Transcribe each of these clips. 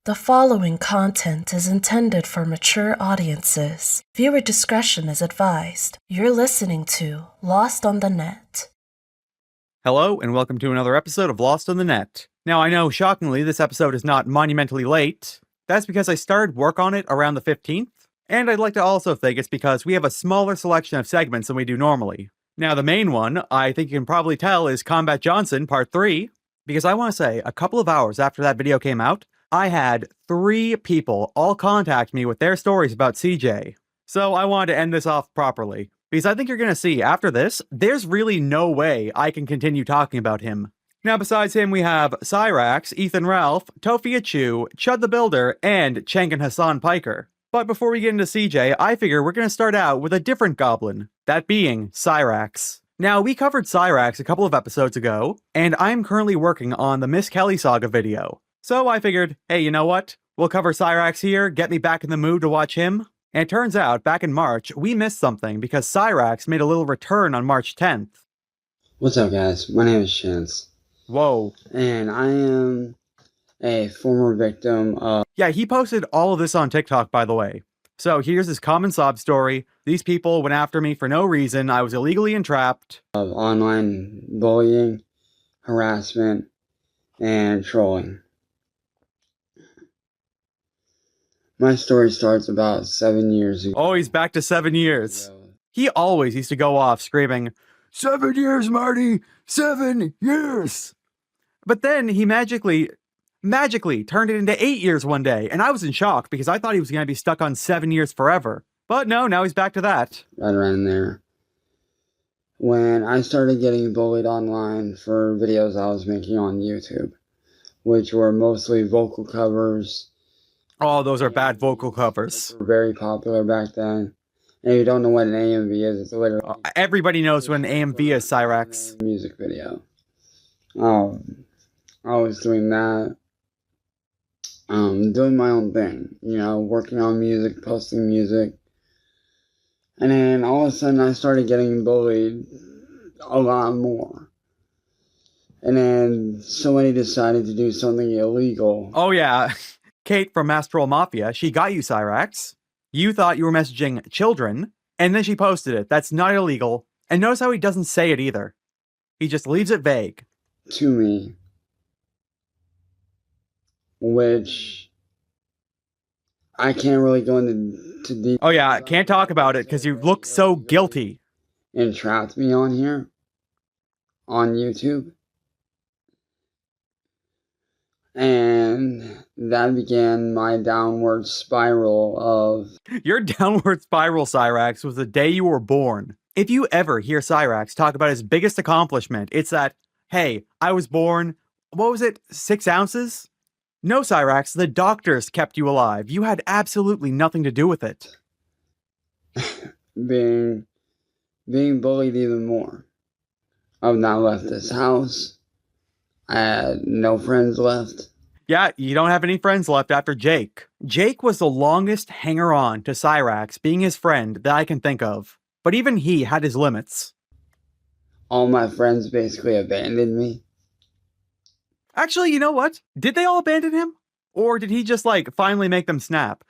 The following content is intended for mature audiences. Viewer discretion is advised. You're listening to Lost on the Net. Hello, and welcome to another episode of Lost on the Net. Now, I know, shockingly, this episode is not monumentally late. That's because I started work on it around the 15th, and I'd like to also think it's because we have a smaller selection of segments than we do normally. Now, the main one, I think you can probably tell, is Combat Johnson Part 3, because I want to say, a couple of hours after that video came out, I had 3 people all contact me with their stories about CJ. So I wanted to end this off properly, because I think you're going to see, after this, there's really no way I can continue talking about him. Now, besides him, we have Cyraxx, Ethan Ralph, Tophiachu, Chud The Builder, and Cenk and Hasan Piker. But before we get into CJ, I figure we're going to start out with a different goblin, that being Cyraxx. Now, we covered Cyraxx a couple of episodes ago, and I'm currently working on the Miss Kelly Saga video. So I figured, hey, you know what? We'll cover Cyraxx here, get me back in the mood to watch him. And it turns out, back in March, we missed something because Cyraxx made a little return on March 10th. What's up, guys? My name is Chance. Whoa. And I am a former victim of... Yeah, he posted all of this on TikTok, by the way. So here's his common sob story. These people went after me for no reason. I was illegally entrapped. Of online bullying, harassment, and trolling. My story starts about 7 years ago. Oh, he's back to 7 years. He always used to go off screaming, 7 years, Marty! 7 years! But then he magically turned it into 8 years one day, and I was in shock because I thought he was going to be stuck on 7 years forever. But no, now he's back to that. Right around there. When I started getting bullied online for videos I was making on YouTube, which were mostly vocal covers. Oh, those are bad vocal covers. They were very popular back then. And if you don't know what an AMV is, it's literally... everybody knows what an AMV is, Cyraxx. Music video. I was doing that. Doing my own thing. You know, working on music, posting music. And then all of a sudden I started getting bullied a lot more. And then somebody decided to do something illegal. Oh yeah, Kate from Astral Mafia, she got you, Cyraxx. You thought you were messaging children, and then she posted it. That's not illegal. And notice how he doesn't say it either. He just leaves it vague. To me. Which I can't really go into detail. Oh yeah, can't talk about it because you look so guilty. And trapped me on here. On YouTube. And that began my downward spiral of... Your downward spiral, Cyraxx, was the day you were born. If you ever hear Cyraxx talk about his biggest accomplishment, it's that, hey, I was born, what was it, 6 ounces? No, Cyraxx, the doctors kept you alive. You had absolutely nothing to do with it. being bullied even more. I've now left this house. I had no friends left. Yeah, you don't have any friends left after Jake. Jake was the longest hanger-on to Cyraxx being his friend that I can think of. But even he had his limits. All my friends basically abandoned me. Actually, you know what? Did they all abandon him? Or did he just, finally make them snap?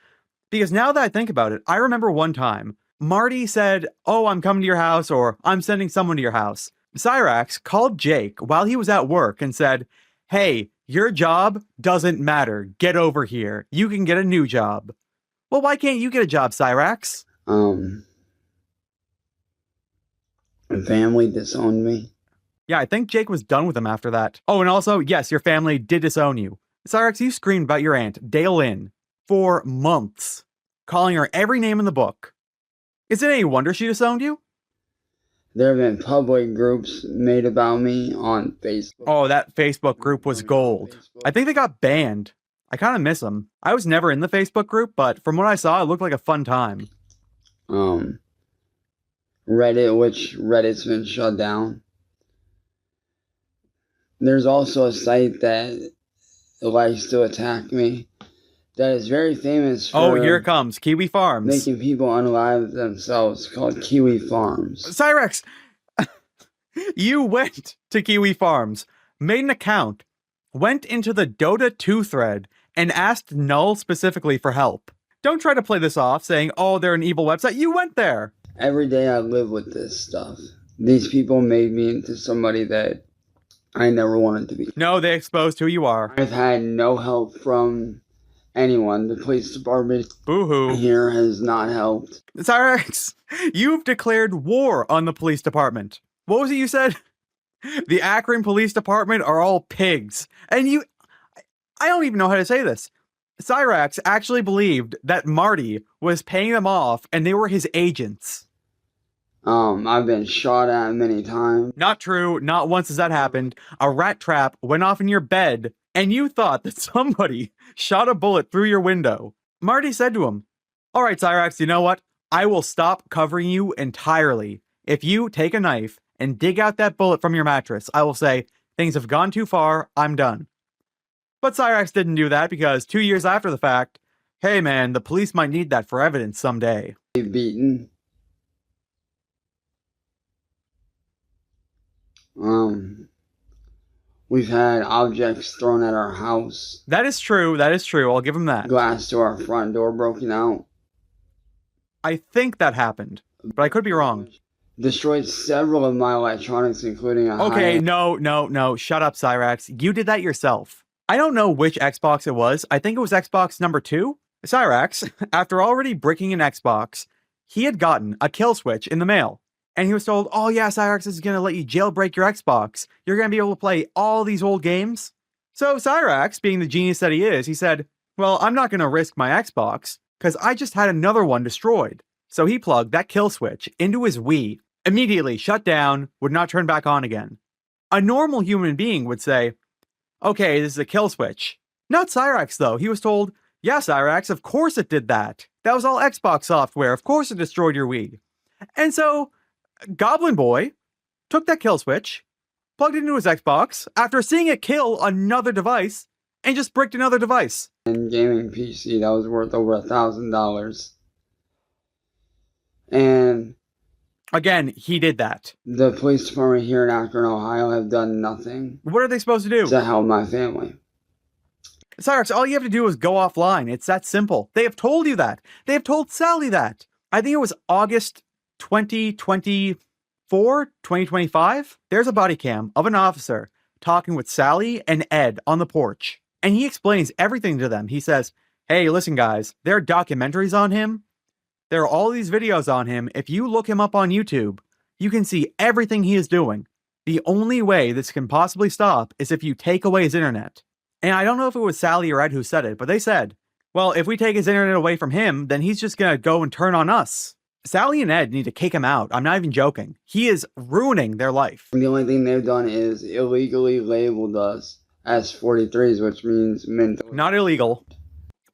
Because now that I think about it, I remember one time, Marty said, oh, I'm coming to your house, or I'm sending someone to your house. Cyraxx called Jake while he was at work and said, hey, your job doesn't matter. Get over here. You can get a new job. Well, why can't you get a job, Cyraxx? Family disowned me. Yeah, I think Jake was done with him after that. Oh, and also, yes, your family did disown you. Cyraxx, you screamed about your aunt, Dale Lynn, for months, calling her every name in the book. Is it any wonder she disowned you? There have been public groups made about me on Facebook. Oh, that Facebook group was gold. I think they got banned. I kind of miss them. I was never in the Facebook group, but from what I saw, it looked like a fun time. Reddit, which Reddit's been shut down. There's also a site that likes to attack me. That is very famous for... Oh, here it comes. Kiwi Farms. Making people unalive themselves, called Kiwi Farms. Cyraxx! You went to Kiwi Farms, made an account, went into the Dota 2 thread, and asked Null specifically for help. Don't try to play this off saying, oh, they're an evil website. You went there. Every day I live with this stuff. These people made me into somebody that I never wanted to be. No, they exposed who you are. I've had no help from anyone. The police department Boo-hoo. here has not helped. Cyraxx, you've declared war on the police department. What was it you said? The Akron Police Department are all pigs. And I don't even know how to say this. Cyraxx actually believed that Marty was paying them off and they were his agents. I've been shot at many times. Not true. Not once has that happened. A rat trap went off in your bed and you thought that somebody shot a bullet through your window. Marty said to him, all right, Cyraxx, you know what? I will stop covering you entirely. If you take a knife and dig out that bullet from your mattress, I will say, things have gone too far, I'm done. But Cyraxx didn't do that because 2 years after the fact, hey man, the police might need that for evidence someday. Beaten. We've had objects thrown at our house. That is true, I'll give him that. Glass to our front door broken out. I think that happened, but I could be wrong. Destroyed several of my electronics, including a Okay, no, shut up, Cyraxx. You did that yourself. I don't know which Xbox it was. I think it was Xbox number 2. Cyraxx, after already bricking an Xbox, he had gotten a kill switch in the mail. And he was told, oh yeah, Cyraxx is going to let you jailbreak your Xbox. You're going to be able to play all these old games. So Cyraxx, being the genius that he is, he said, well, I'm not going to risk my Xbox because I just had another one destroyed. So he plugged that kill switch into his Wii, immediately shut down, would not turn back on again. A normal human being would say, okay, this is a kill switch. Not Cyraxx, though. He was told, yeah, Cyraxx, of course it did that. That was all Xbox software. Of course it destroyed your Wii. And so, Goblin Boy took that kill switch, plugged it into his Xbox, after seeing it kill another device, and just bricked another device. And gaming PC that was worth over $1,000. And again, he did that. The police department here in Akron, Ohio have done nothing. What are they supposed to do? To help my family. Cyraxx, all you have to do is go offline. It's that simple. They have told you that. They have told Sally that. I think it was August 2024, 2025. There's a body cam of an officer talking with Sally and Ed on the porch. And he explains everything to them. He says, hey, listen, guys, there are documentaries on him. There are all these videos on him. If you look him up on YouTube, you can see everything he is doing. The only way this can possibly stop is if you take away his internet. And I don't know if it was Sally or Ed who said it, but they said, well, if we take his internet away from him, then he's just going to go and turn on us. Sally and Ed need to kick him out. I'm not even joking. He is ruining their life. The only thing they've done is illegally labeled us as 43s, which means mentally. Not illegal.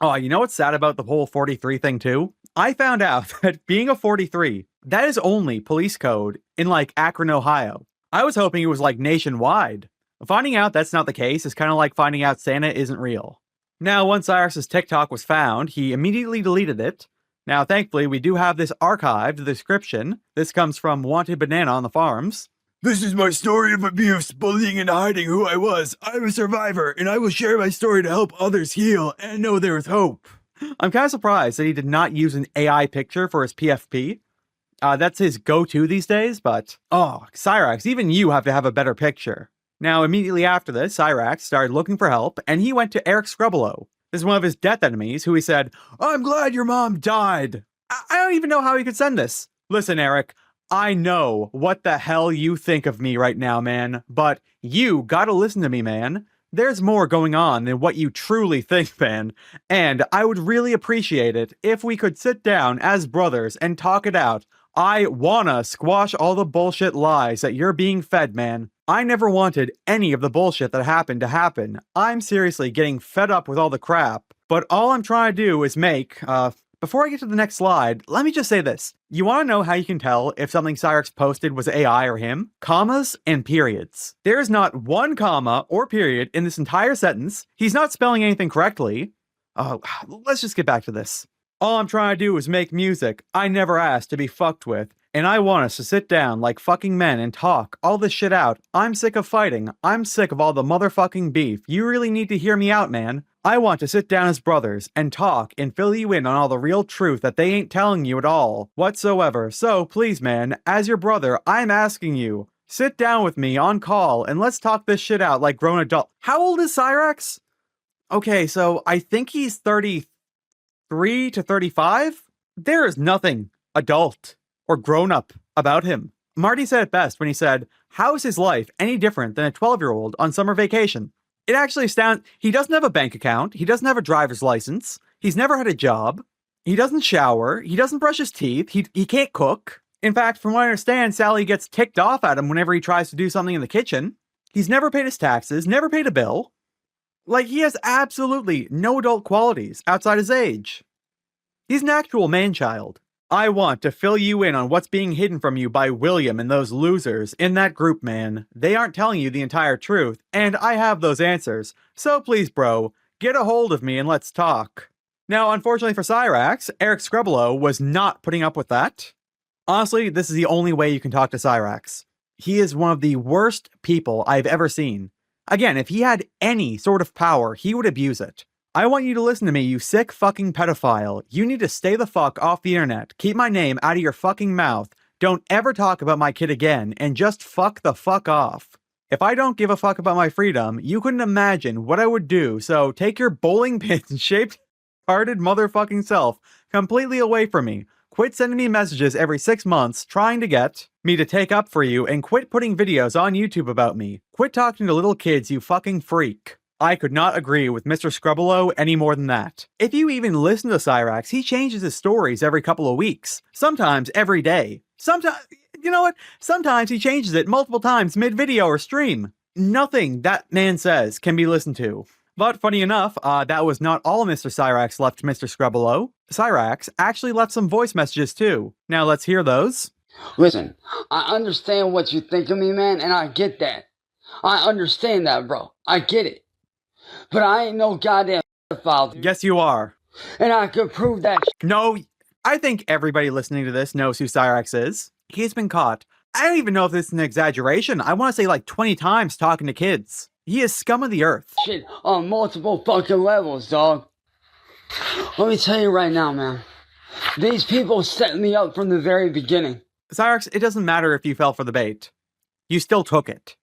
Oh, you know what's sad about the whole 43 thing too? I found out that being a 43, that is only police code in like Akron, Ohio. I was hoping it was like nationwide. Finding out that's not the case is kind of like finding out Santa isn't real. Now, once Cyraxx's TikTok was found, he immediately deleted it. Now, thankfully, we do have this archived, the description. This comes from Wanted Banana on the Farms. This is my story of abuse, bullying, and hiding who I was. I'm a survivor, and I will share my story to help others heal and know there is hope. I'm kind of surprised that he did not use an AI picture for his PFP. That's his go-to these days, but... oh, Cyraxx, even you have to have a better picture. Now, immediately after this, Cyraxx started looking for help, and he went to Eric Scrubbelow. This is one of his death enemies, who he said, I'm glad your mom died. I don't even know how he could send this. Listen, Eric, I know what the hell you think of me right now, man, but you gotta listen to me, man. There's more going on than what you truly think, man, and I would really appreciate it if we could sit down as brothers and talk it out. I wanna squash all the bullshit lies that you're being fed, man. I never wanted any of the bullshit that happened to happen. I'm seriously getting fed up with all the crap, but all I'm trying to do is make, before I get to the next slide, let me just say this. You want to know how you can tell if something Cyraxx posted was AI or him? Commas and periods. There is not one comma or period in this entire sentence. He's not spelling anything correctly. Let's just get back to this. All I'm trying to do is make music. I never asked to be fucked with. and I want us to sit down like fucking men and talk all this shit out. I'm sick of fighting. I'm sick of all the motherfucking beef. You really need to hear me out, man. I want to sit down as brothers and talk and fill you in on all the real truth that they ain't telling you at all whatsoever. So please, man, as your brother, I'm asking you, sit down with me on call and let's talk this shit out like grown adult. How old is Cyraxx? Okay, so I think he's 33 to 35. There is nothing adult or grown up about him. Marty said it best when he said, how is his life any different than a 12-year-old on summer vacation? It actually astounds. He doesn't have a bank account. He doesn't have a driver's license. He's never had a job. He doesn't shower. He doesn't brush his teeth. He can't cook. In fact, from what I understand, Sally gets ticked off at him whenever he tries to do something in the kitchen. He's never paid his taxes, never paid a bill. Like, he has absolutely no adult qualities outside his age. He's an actual man-child. I want to fill you in on what's being hidden from you by William and those losers in that group, man. They aren't telling you the entire truth, and I have those answers. So please, bro, get a hold of me and let's talk. Now, unfortunately for Cyraxx, Eric Scrubolo was not putting up with that. Honestly, this is the only way you can talk to Cyraxx. He is one of the worst people I've ever seen. Again, if he had any sort of power, he would abuse it. I want you to listen to me, you sick fucking pedophile. You need to stay the fuck off the internet. Keep my name out of your fucking mouth. Don't ever talk about my kid again, and just fuck the fuck off. If I don't give a fuck about my freedom, you couldn't imagine what I would do, so take your bowling pin-shaped, retarded motherfucking self completely away from me. Quit sending me messages every 6 months trying to get me to take up for you, and quit putting videos on YouTube about me. Quit talking to little kids, you fucking freak. I could not agree with Mr. Scrubolo any more than that. If you even listen to Cyraxx, he changes his stories every couple of weeks. Sometimes every day. Sometimes, you know what? Sometimes he changes it multiple times mid-video or stream. Nothing that man says can be listened to. But funny enough, that was not all Mr. Cyraxx left Mr. Scrubolo. Cyraxx actually left some voice messages too. Now let's hear those. Listen, I understand what you think of me, man, and I get that. I understand that, bro. I get it. But I ain't no goddamn pedophile. Yes, you are. And I could prove that. No, I think everybody listening to this knows who Cyraxx is. He's been caught. I don't even know if this is an exaggeration. I want to say like 20 times talking to kids. He is scum of the earth. Shit on multiple fucking levels, dog. Let me tell you right now, man. These people set me up from the very beginning. Cyraxx, it doesn't matter if you fell for the bait. You still took it.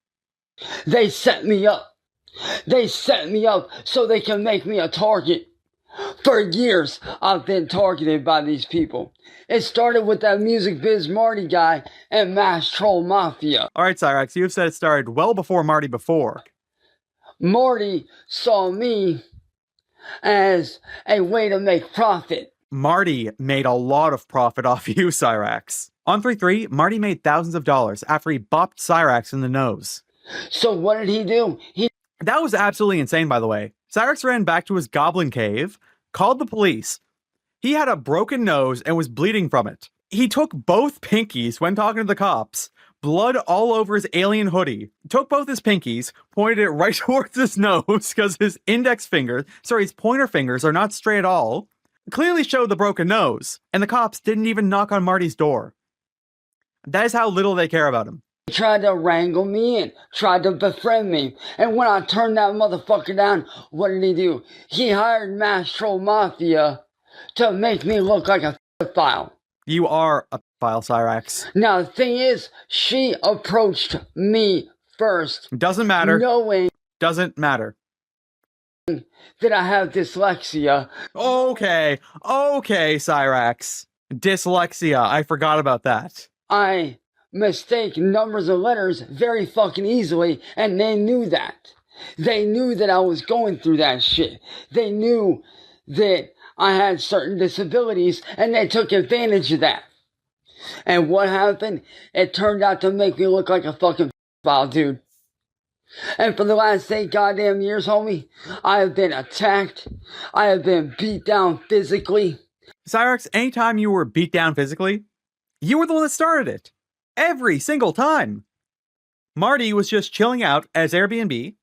They set me up. They set me up so they can make me a target. For years, I've been targeted by these people. It started with that Music Biz Marty guy and Mass Troll Mafia. Alright, Cyraxx, you've said it started well before Marty before. Marty saw me as a way to make profit. Marty made a lot of profit off you, Cyraxx. On 3-3, Marty made thousands of dollars after he bopped Cyraxx in the nose. So what did he do? That was absolutely insane, by the way. Cyraxx ran back to his goblin cave, called the police. He had a broken nose and was bleeding from it. He took both pinkies when talking to the cops, blood all over his alien hoodie, took both his pinkies, pointed it right towards his nose because his his pointer fingers are not straight at all, clearly showed the broken nose, and the cops didn't even knock on Marty's door. That is how little they care about him. He tried to wrangle me in, tried to befriend me, and when I turned that motherfucker down, what did he do? He hired Mass Troll Mafia to make me look like a pedophile. You are a pedophile, Cyraxx. Now, the thing is, she approached me first. Doesn't matter. Knowing Doesn't matter. that I have dyslexia. Okay, Cyraxx. Dyslexia, I forgot about that. I mistake numbers and letters very fucking easily, and they knew that. They knew that I was going through that shit. They knew that I had certain disabilities, and they took advantage of that. And what happened? It turned out to make me look like a fucking pedophile, dude. And for the last 8 goddamn years, homie, I have been attacked. I have been beat down physically. Cyraxx, anytime you were beat down physically, you were the one that started it. Every single time. Marty was just chilling out at his Airbnb,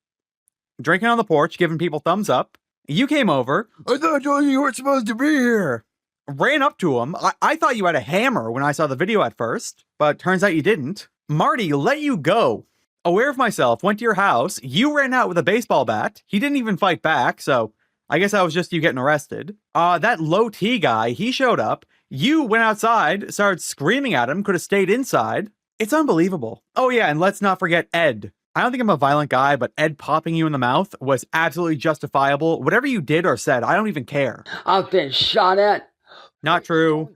drinking on the porch, giving people thumbs up. You came over. I thought you weren't supposed to be here. ran up to him. I thought you had a hammer when I saw the video at first, but turns out you didn't. Marty let you go. Aware of myself, went to your house. You ran out with a baseball bat. He didn't even fight back, so I guess that was just you getting arrested. That low T guy, he showed up. You went outside, started screaming at him, could have stayed inside. It's unbelievable. Oh yeah, and let's not forget Ed. I don't think I'm a violent guy, but Ed popping you in the mouth was absolutely justifiable. Whatever you did or said, I don't even care. I've been shot at. Not true.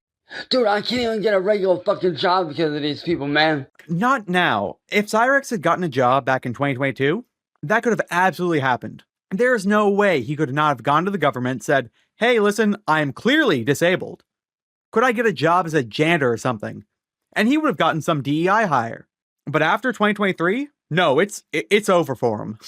Dude, I can't even get a regular fucking job because of these people, man. Not now. If Cyraxx had gotten a job back in 2022, that could have absolutely happened. There's no way he could not have gone to the government, said, hey, listen, I am clearly disabled. Could I get a job as a janitor or something? And he would have gotten some DEI hire. But after 2023, no, it's over for him.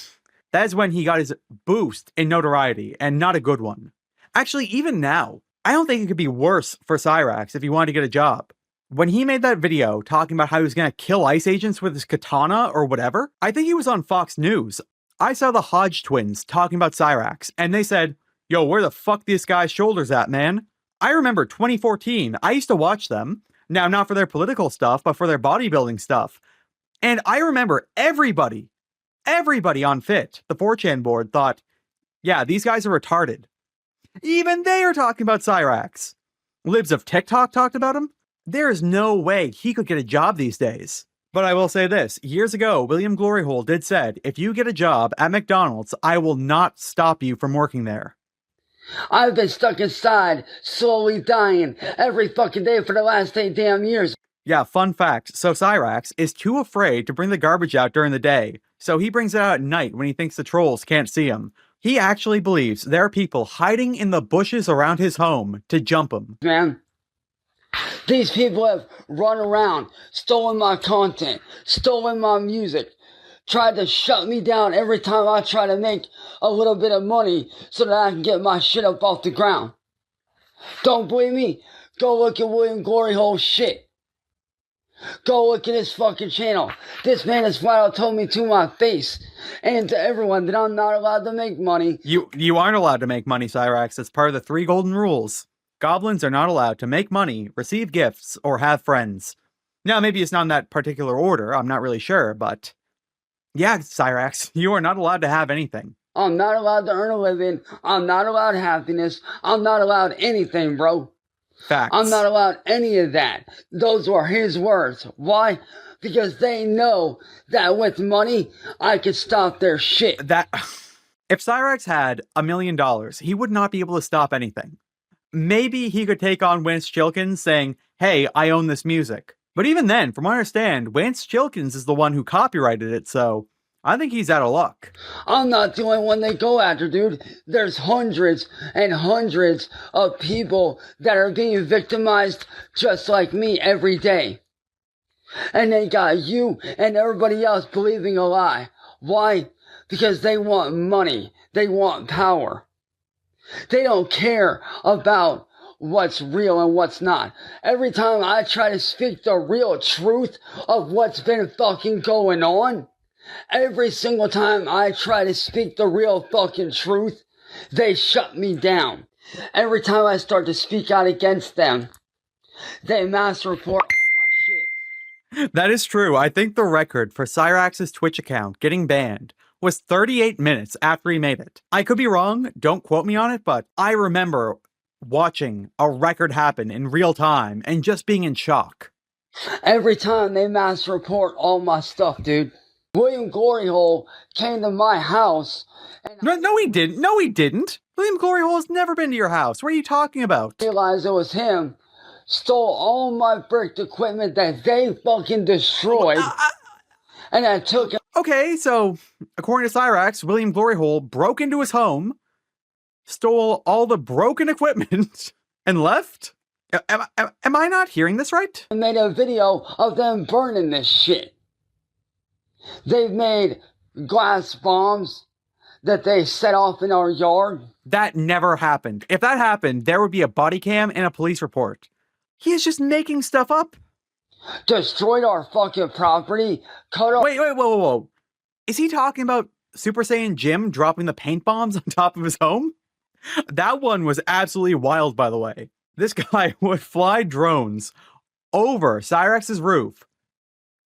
That is when he got his boost in notoriety, and not a good one. Actually, even now, I don't think it could be worse for Cyraxx if he wanted to get a job. When he made that video talking about how he was going to kill ICE agents with his katana or whatever, I think he was on Fox News. I saw the Hodge twins talking about Cyraxx, and they said, yo, where the fuck this guy's shoulders at, man? I remember 2014, I used to watch them. Now, not for their political stuff, but for their bodybuilding stuff. And I remember everybody on Fit, the 4chan board, thought, yeah, these guys are retarded. Even they are talking about Cyraxx. Libs of TikTok talked about him. There is no way he could get a job these days. But I will say this, years ago, William Gloryhole did said, if you get a job at McDonald's, I will not stop you from working there. I've been stuck inside, slowly dying, every fucking day for the last 8 damn years. Yeah, fun fact. So Cyraxx is too afraid to bring the garbage out during the day, so he brings it out at night when he thinks the trolls can't see him. He actually believes there are people hiding in the bushes around his home to jump him. Man, these people have run around, stolen my content, stolen my music, tried to shut me down every time I try to make a little bit of money so that I can get my shit up off the ground. Don't believe me? Go look at William Gloryhole's shit. Go look at his fucking channel. This man has flat out told me to my face and to everyone that I'm not allowed to make money. You aren't allowed to make money, Cyraxx. It's part of the 3 golden rules. Goblins are not allowed to make money, receive gifts, or have friends. Now, maybe it's not in that particular order. I'm not really sure, but yeah, Cyraxx, you are not allowed to have anything. I'm not allowed to earn a living. I'm not allowed happiness. I'm not allowed anything, bro. Facts. I'm not allowed any of that. Those were his words. Why? Because they know that with money, I could stop their shit. If Cyraxx had $1 million, he would not be able to stop anything. Maybe he could take on Wance Chilkins saying, hey, I own this music. But even then, from what I understand, Wance Chilkins is the one who copyrighted it, so I think he's out of luck. I'm not the only one they go after, dude. There's hundreds and hundreds of people that are being victimized just like me every day. And they got you and everybody else believing a lie. Why? Because they want money. They want power. They don't care about what's real and what's not. Every time I try to speak the real truth of what's been fucking going on, every single time I try to speak the real fucking truth, they shut me down. Every time I start to speak out against them, they mass report all my shit. That is true. I think the record for Cyraxx's Twitch account getting banned was 38 minutes after he made it. I could be wrong, don't quote me on it, but I remember watching a record happen in real time and just being in shock. Every time they mass report all my stuff, dude. William Gloryhole came to my house. And No, he didn't. No, he didn't. William Gloryhole has never been to your house. What are you talking about? I realized it was him. Stole all my bricked equipment that they fucking destroyed. And I took it. Okay, so according to Cyraxx, William Gloryhole broke into his home, stole all the broken equipment, and left? Am I not hearing this right? And made a video of them burning this shit. They've made glass bombs that they set off in our yard. That never happened. If that happened, there would be a body cam and a police report. He is just making stuff up. Destroyed our fucking property. Cut off. Wait, whoa. Is he talking about Super Saiyan Jim dropping the paint bombs on top of his home? That one was absolutely wild, by the way. This guy would fly drones over Cyraxx's roof,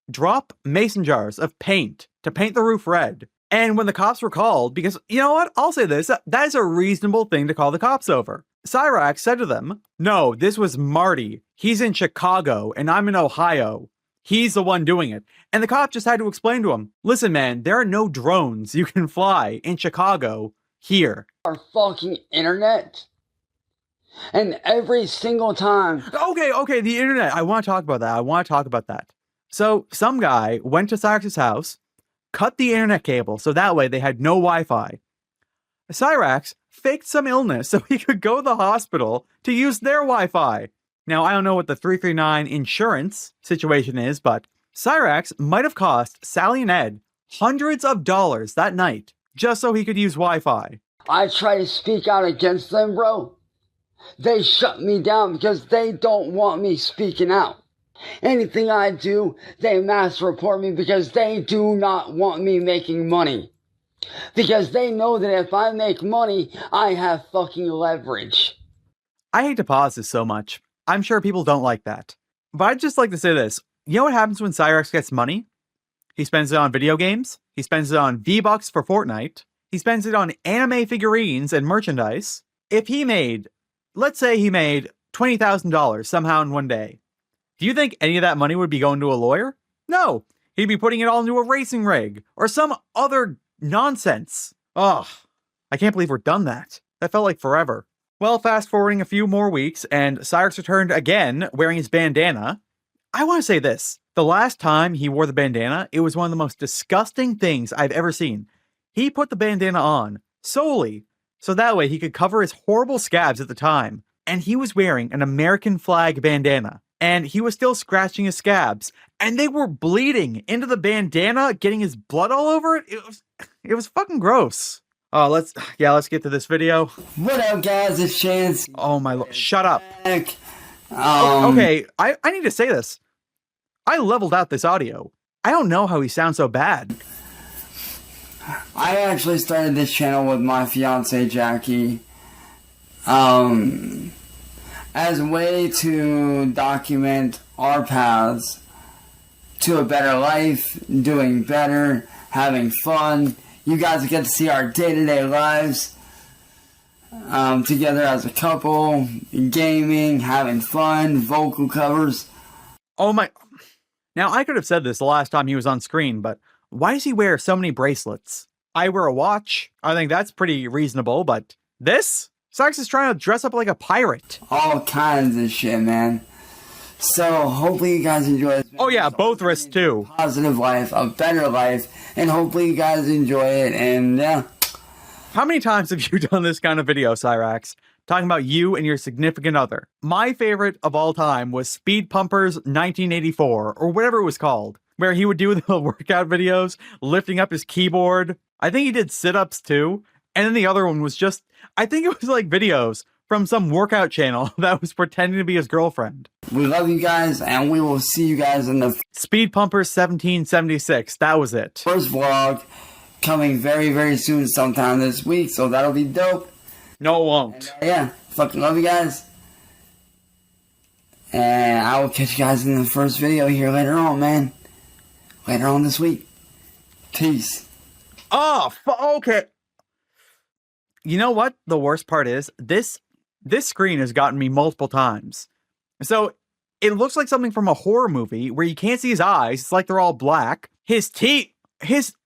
drop mason jars of paint to paint the roof red. And when the cops were called, because, you know what, I'll say this, that is a reasonable thing to call the cops over. Cyraxx said to them, no, this was Marty. He's in Chicago and I'm in Ohio. He's the one doing it. And the cop just had to explain to him, listen, man, there are no drones you can fly in Chicago here. Our fucking internet. And every single time. Okay, the internet. I want to talk about that. So some guy went to Cyraxx's house, cut the internet cable so that way they had no Wi-Fi. Cyraxx faked some illness so he could go to the hospital to use their Wi-Fi. Now, I don't know what the 339 insurance situation is, but Cyraxx might have cost Sally and Ed hundreds of dollars that night just so he could use Wi-Fi. I try to speak out against them, bro. They shut me down because they don't want me speaking out. Anything I do, they mass report me because they do not want me making money. Because they know that if I make money, I have fucking leverage. I hate to pause this so much. I'm sure people don't like that. But I'd just like to say this. You know what happens when Cyraxx gets money? He spends it on video games. He spends it on V-Bucks for Fortnite. He spends it on anime figurines and merchandise. If he made, let's say he made $20,000 somehow in one day. Do you think any of that money would be going to a lawyer? No. He'd be putting it all into a racing rig or some other nonsense. Ugh. I can't believe we're done that. That felt like forever. Well, fast forwarding a few more weeks and Cyraxx returned again wearing his bandana. I want to say this. The last time he wore the bandana, it was one of the most disgusting things I've ever seen. He put the bandana on solely so that way he could cover his horrible scabs at the time. And he was wearing an American flag bandana. And he was still scratching his scabs. And they were bleeding into the bandana, getting his blood all over it. It was fucking gross. Oh, let's get to this video. What up, guys? It's Chance. Oh my lord, shut up. Okay, I need to say this. I leveled out this audio. I don't know how he sounds so bad. I actually started this channel with my fiance Jackie. As a way to document our paths to a better life, doing better, having fun. You guys get to see our day-to-day lives together as a couple, gaming, having fun, vocal covers. Oh my... Now, I could have said this the last time he was on screen, but why does he wear so many bracelets? I wear a watch. I think that's pretty reasonable, but this? Cyraxx is trying to dress up like a pirate. All kinds of shit, man. So, hopefully you guys enjoy this. Oh yeah, both wrists too. Positive life, a better life, and hopefully you guys enjoy it, and yeah. How many times have you done this kind of video, Cyraxx? Talking about you and your significant other. My favorite of all time was Speed Pumpers 1984, or whatever it was called, where he would do the workout videos, lifting up his keyboard. I think he did sit-ups too. And then the other one was just, I think it was like videos from some workout channel that was pretending to be his girlfriend. We love you guys, and we will see you guys in the Speed Pumpers 1776, that was it. First vlog coming very, very soon sometime this week, so that'll be dope. No, it won't. And, yeah, fucking love you guys. And I will catch you guys in the first video here later on, man. Later on this week. Peace. Oh, okay. You know what the worst part is? This screen has gotten me multiple times. So it looks like something from a horror movie where you can't see his eyes. It's like they're all black. His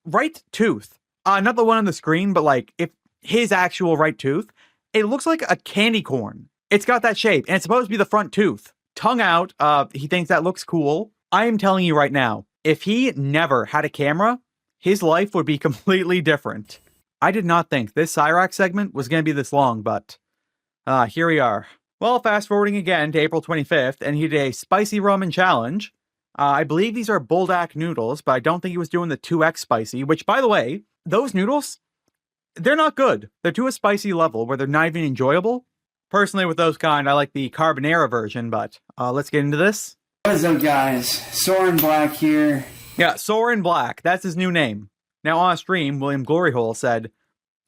right tooth, not the one on the screen, but like if his actual right tooth, it looks like a candy corn. It's got that shape and it's supposed to be the front tooth. Tongue out. He thinks that looks cool. I am telling you right now, if he never had a camera, his life would be completely different. I did not think this Cyraxx segment was going to be this long, but here we are. Well, fast forwarding again to April 25th, and he did a spicy ramen challenge. I believe these are Buldak noodles, but I don't think he was doing the 2x spicy, which, by the way, those noodles, they're not good. They're to a spicy level where they're not even enjoyable. Personally, with those kind, I like the carbonara version, but let's get into this. What's up, guys? Soren Black here. Yeah, Soren Black. That's his new name. Now, on stream, William Gloryhole said,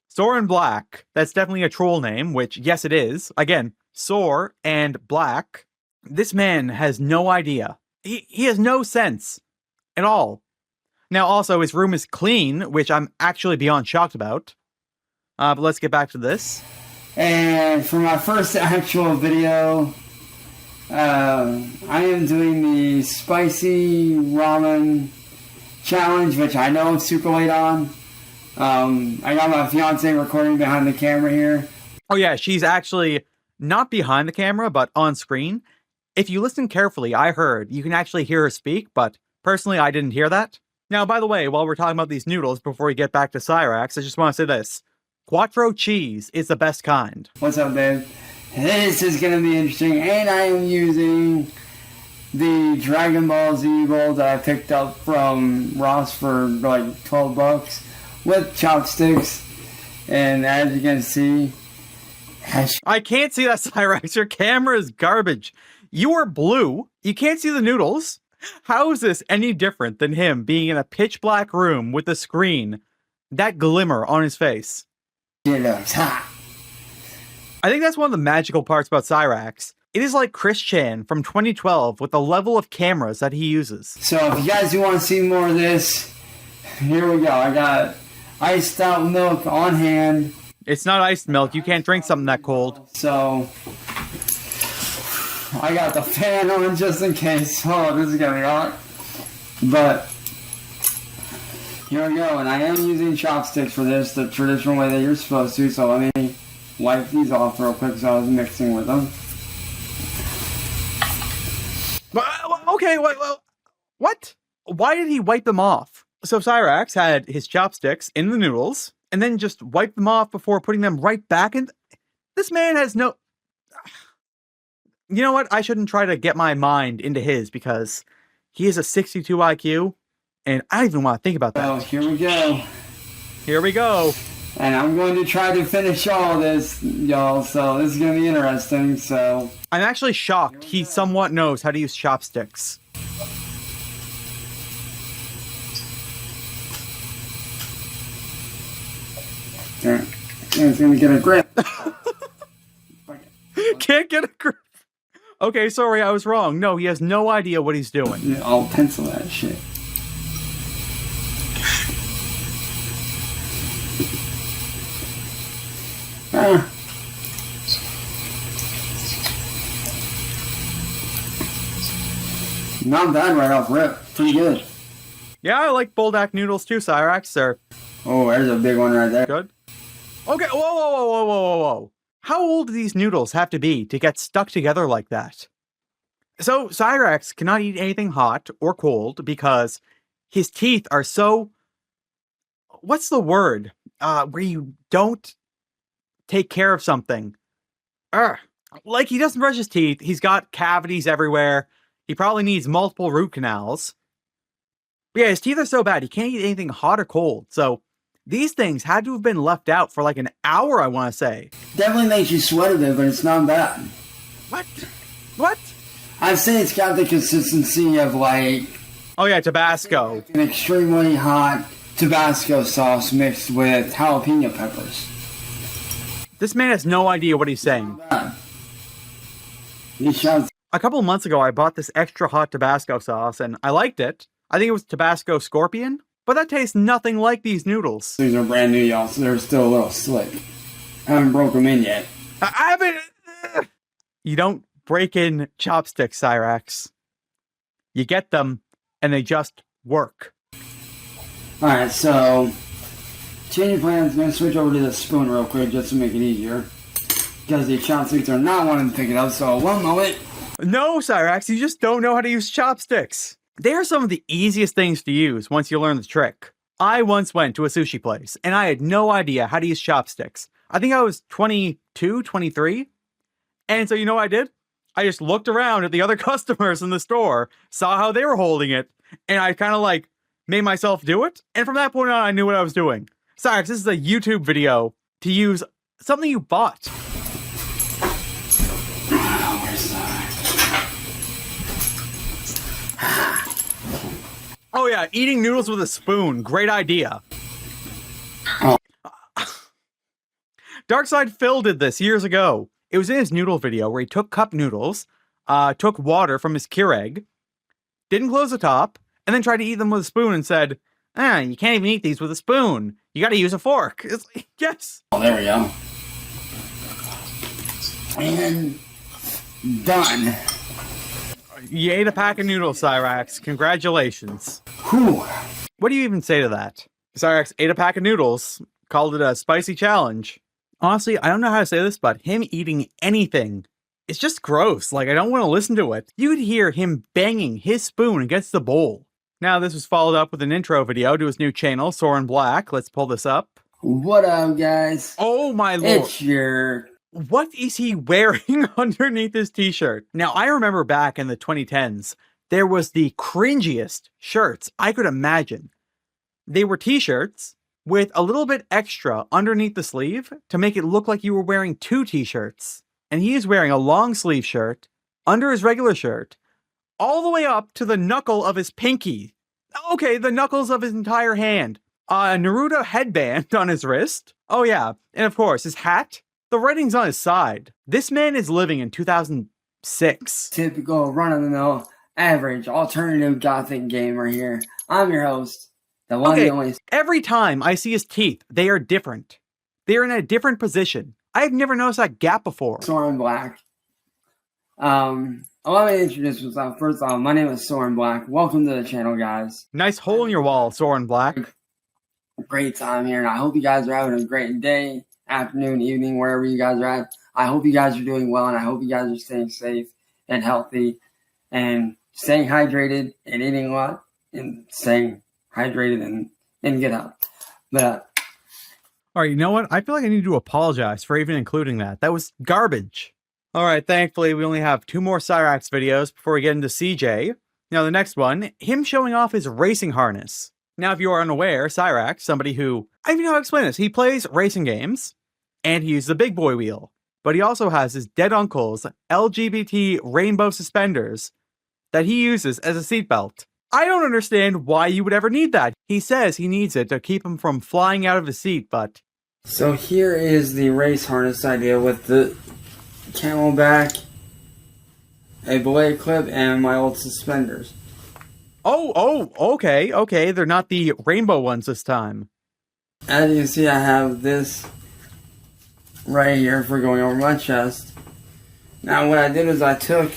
Soren Black, that's definitely a troll name, which, yes, it is. Again, sore, and black. This man has no idea. He has no sense at all. Now, also, his room is clean, which I'm actually beyond shocked about. But let's get back to this. And for my first actual video, I am doing the spicy ramen challenge, which I know I'm super late on. I got my fiance recording behind the camera here. Oh yeah, she's actually not behind the camera, but on screen. If you listen carefully, I heard you can actually hear her speak, but personally, I didn't hear that. Now, by the way, while we're talking about these noodles, before we get back to Cyraxx, I just want to say this. Quattro cheese is the best kind. What's up, babe? This is going to be interesting, and I am using the Dragon Ball Z bowl that I picked up from Ross for like $12 with chopsticks, and as you can see... I can't see that, Cyraxx. Your camera is garbage. You are blue. You can't see the noodles. How is this any different than him being in a pitch black room with a screen, that glimmer on his face? It looks hot. I think that's one of the magical parts about Cyraxx. It is like Chris Chan from 2012 with the level of cameras that he uses. So if you guys do want to see more of this, here we go. I got iced out milk on hand. It's not iced milk. You can't drink something that cold. So I got the fan on just in case. Oh, this is gonna be hot. But here we go, and I am using chopsticks for this, the traditional way that you're supposed to. So let me wipe these off real quick, so I was mixing with them. Okay, what? Why did he wipe them off? So Cyraxx had his chopsticks in the noodles, and then just wiped them off before putting them right back in. This man has no... You know what? I shouldn't try to get my mind into his, because he has a 62 IQ, and I don't even want to think about that. Oh, here we go. Here we go. And I'm going to try to finish all this, y'all, so this is going to be interesting, so... I'm actually shocked he somewhat knows how to use chopsticks. It's going to get a grip. Can't get a grip. Okay, sorry, I was wrong. No, he has no idea what he's doing. Yeah, I'll pencil that shit. Not bad right off rip. Pretty good. Yeah, I like Buldak noodles too, Cyraxx. They're Oh, there's a big one right there. good. Okay, whoa. How old do these noodles have to be to get stuck together like that? So, Cyraxx cannot eat anything hot or cold because his teeth are so... What's the word? Where you don't take care of something. Like, he doesn't brush his teeth. He's got cavities everywhere. He probably needs multiple root canals. But yeah, his teeth are so bad, he can't eat anything hot or cold. So, these things had to have been left out for like an hour, I want to say. Definitely makes you sweat a bit, but it's not bad. What? I'd say it's got the consistency of like... Oh yeah, Tabasco. an extremely hot Tabasco sauce mixed with jalapeno peppers. This man has no idea what he's saying. These shots... A couple of months ago, I bought this extra hot Tabasco sauce, and I liked it. I think it was Tabasco Scorpion, but that tastes nothing like these noodles. These are brand new, y'all, so they're still a little slick. I haven't broke them in yet. I haven't... You don't break in chopsticks, Cyraxx. You get them, and they just work. Alright, so... change of plans, I'm going to switch over to the spoon real quick just to make it easier. Because the chopsticks are not wanting to pick it up, so one moment. No, Cyraxx, you just don't know how to use chopsticks. They are some of the easiest things to use once you learn the trick. I once went to a sushi place, and I had no idea how to use chopsticks. I think I was 22, 23. And so you know what I did? I just looked around at the other customers in the store, saw how they were holding it, and I kind of like made myself do it. And from that point on, I knew what I was doing. Cyraxx, this is a YouTube video to use something you bought. Where's that? Oh yeah, eating noodles with a spoon. Great idea. Oh. Darkside Phil did this years ago. It was in his noodle video where he took cup noodles, took water from his Keurig, didn't close the top, and then tried to eat them with a spoon and said, you can't even eat these with a spoon. You gotta use a fork. It's like, yes. Oh, there we go. And done. You ate a pack of noodles, Cyraxx. Congratulations. Whew. What do you even say to that? Cyraxx ate a pack of noodles, called it a spicy challenge. Honestly, I don't know how to say this, but him eating anything, it's just gross. Like, I don't want to listen to it. You could hear him banging his spoon against the bowl. Now, this was followed up with an intro video to his new channel, Soren Black. Let's pull this up. What up, guys? Oh, my lord. It's your... What is he wearing underneath his t-shirt? Now, I remember back in the 2010s, there was the cringiest shirts I could imagine. They were t-shirts with a little bit extra underneath the sleeve to make it look like you were wearing two t-shirts. And he is wearing a long sleeve shirt under his regular shirt, all the way up to the knuckle of his pinky. Okay, the knuckles of his entire hand. A Naruto headband on his wrist. Oh yeah, and of course, his hat. The writing's on his side. This man is living in 2006. Typical run-of-the-mill, average, alternative gothic gamer here. I'm your host, the one and only... Every time I see his teeth, they are different. They are in a different position. I've never noticed that gap before. Soren Black. Allow me to introduce myself. First off, my name is Soren Black. Welcome to the channel, guys. Nice hole in your wall, Soren Black. Great time here, and I hope you guys are having a great day, afternoon, evening, wherever you guys are at. I hope you guys are doing well, and I hope you guys are staying safe and healthy and staying hydrated and eating a lot and staying hydrated and good health. But all right, you know what? I feel like I need to apologize for even including that. That was garbage. All right, thankfully, we only have 2 more Cyraxx videos before we get into CJ. Now, the next one, him showing off his racing harness. Now, if you are unaware, Cyraxx, somebody who, I don't even know how to explain this, he plays racing games, and he uses the big boy wheel. But he also has his dead uncle's LGBT rainbow suspenders that he uses as a seatbelt. I don't understand why you would ever need that. He says he needs it to keep him from flying out of his seat, but... So here is the race harness idea with the camelback, a belay clip, and my old suspenders. Oh, okay. They're not the rainbow ones this time. As you can see, I have this right here for going over my chest. Now what I did is I took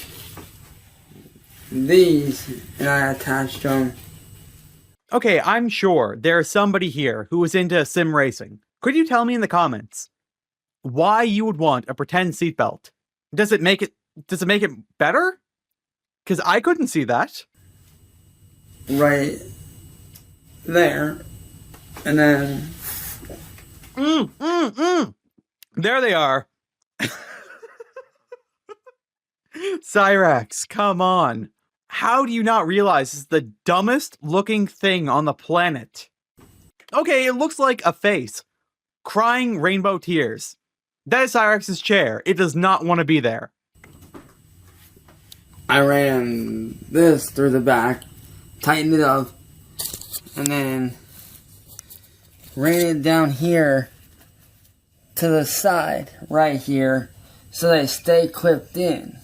these and I attached them. Okay, I'm sure there's somebody here who is into sim racing. Could you tell me in the comments why you would want a pretend seatbelt? Does it make it better? Because I couldn't see that. Right there. And then there they are. Cyraxx, come on. How do you not realize this is the dumbest looking thing on the planet? Okay, it looks like a face. Crying rainbow tears. That is Cyraxx's chair. It does not want to be there. I ran this through the back, tightened it up, and then ran it down here to the side, right here, so they stay clipped in.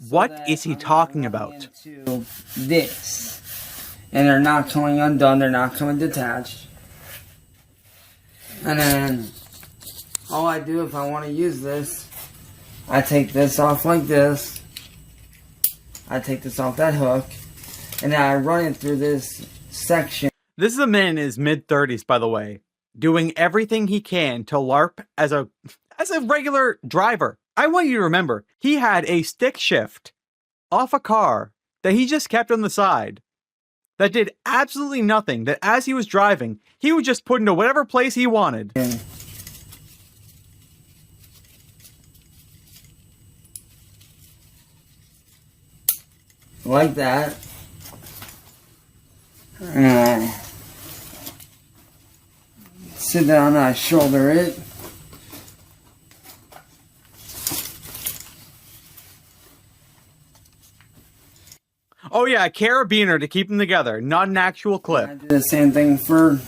What is he talking about? Into this. And they're not coming undone, they're not coming detached. And then all I do if I want to use this, I take this off like this. I take this off that hook, and then I run it through this section. This is a man in his mid-30s, by the way, doing everything he can to LARP as a regular driver. I want you to remember, he had a stick shift off a car that he just kept on the side that did absolutely nothing, that as he was driving, he would just put into whatever place he wanted. Like that. And I sit down and I shoulder it. Oh yeah, a carabiner to keep them together, not an actual clip. I do the same thing for...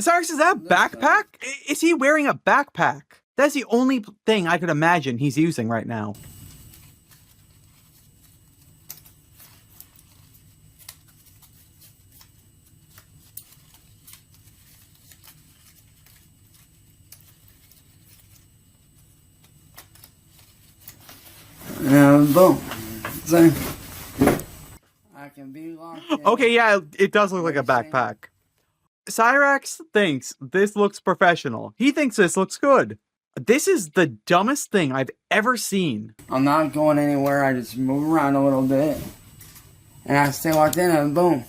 Cyraxx, is that a backpack? Is he wearing a backpack? That's the only thing I could imagine he's using right now. And boom. So, I can be locked in. Okay, yeah, it does look like a backpack. Cyraxx thinks this looks professional. He thinks this looks good. This is the dumbest thing I've ever seen. I'm not going anywhere. I just move around a little bit. And I stay locked in and boom.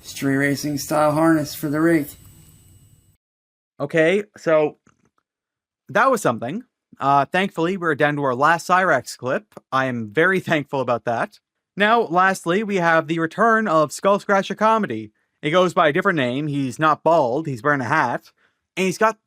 Street racing style harness for the rig. Okay, so that was something. Thankfully, we're down to our last Cyraxx clip. I am very thankful about that. Now, lastly, we have the return of Skull Scratcher Comedy. It goes by a different name. He's not bald. He's wearing a hat. And he's got,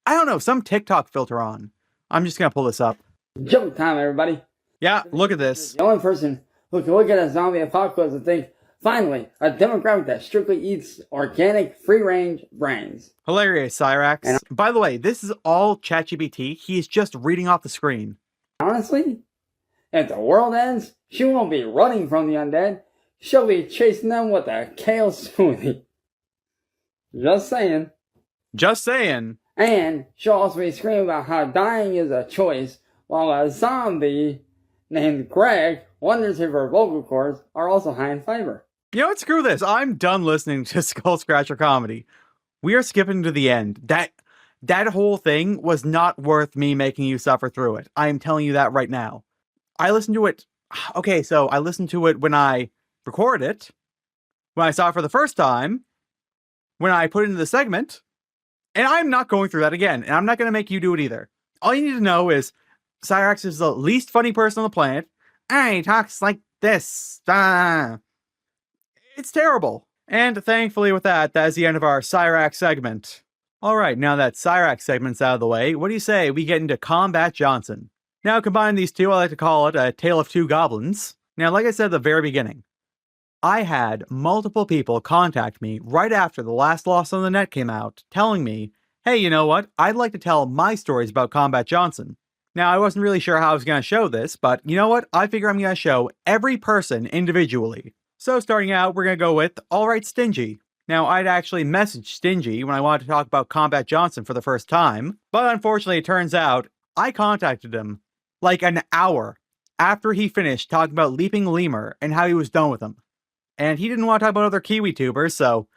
I don't know, some TikTok filter on. I'm just going to pull this up. Joke time, everybody. Yeah, look at this. The only person who can look at a zombie apocalypse and think, finally, a demographic that strictly eats organic, free-range brains. Hilarious, Cyraxx. By the way, this is all ChatGPT. He's just reading off the screen. Honestly, if the world ends, she won't be running from the undead. She'll be chasing them with a kale smoothie. Just saying. Just saying. And she'll also be screaming about how dying is a choice, while a zombie named Greg wonders if her vocal cords are also high in fiber. You know what? Screw this. I'm done listening to Skull Scratcher Comedy. We are skipping to the end. That whole thing was not worth me making you suffer through it. I am telling you that right now. I listened to it. Okay, so I listened to it when I recorded it, when I saw it for the first time, when I put it into the segment, and I'm not going through that again, and I'm not going to make you do it either. All you need to know is Cyraxx is the least funny person on the planet, and he talks like this. It's terrible. And thankfully with that is the end of our Cyraxx segment. Alright, now that Cyraxx segment's out of the way, what do you say we get into Combat Johnson? Now, combine these two, I like to call it a tale of two goblins. Now, like I said at the very beginning, I had multiple people contact me right after the last Lost on the Net came out, telling me, hey, you know what? I'd like to tell my stories about Combat Johnson. Now, I wasn't really sure how I was going to show this, but you know what? I figure I'm going to show every person individually. So starting out, we're going to go with, alright, Stingy. Now, I'd actually messaged Stingy when I wanted to talk about Combat Johnson for the first time, but unfortunately it turns out I contacted him like an hour after he finished talking about Leaping Lemur and how he was done with him. And he didn't want to talk about other Kiwi tubers, so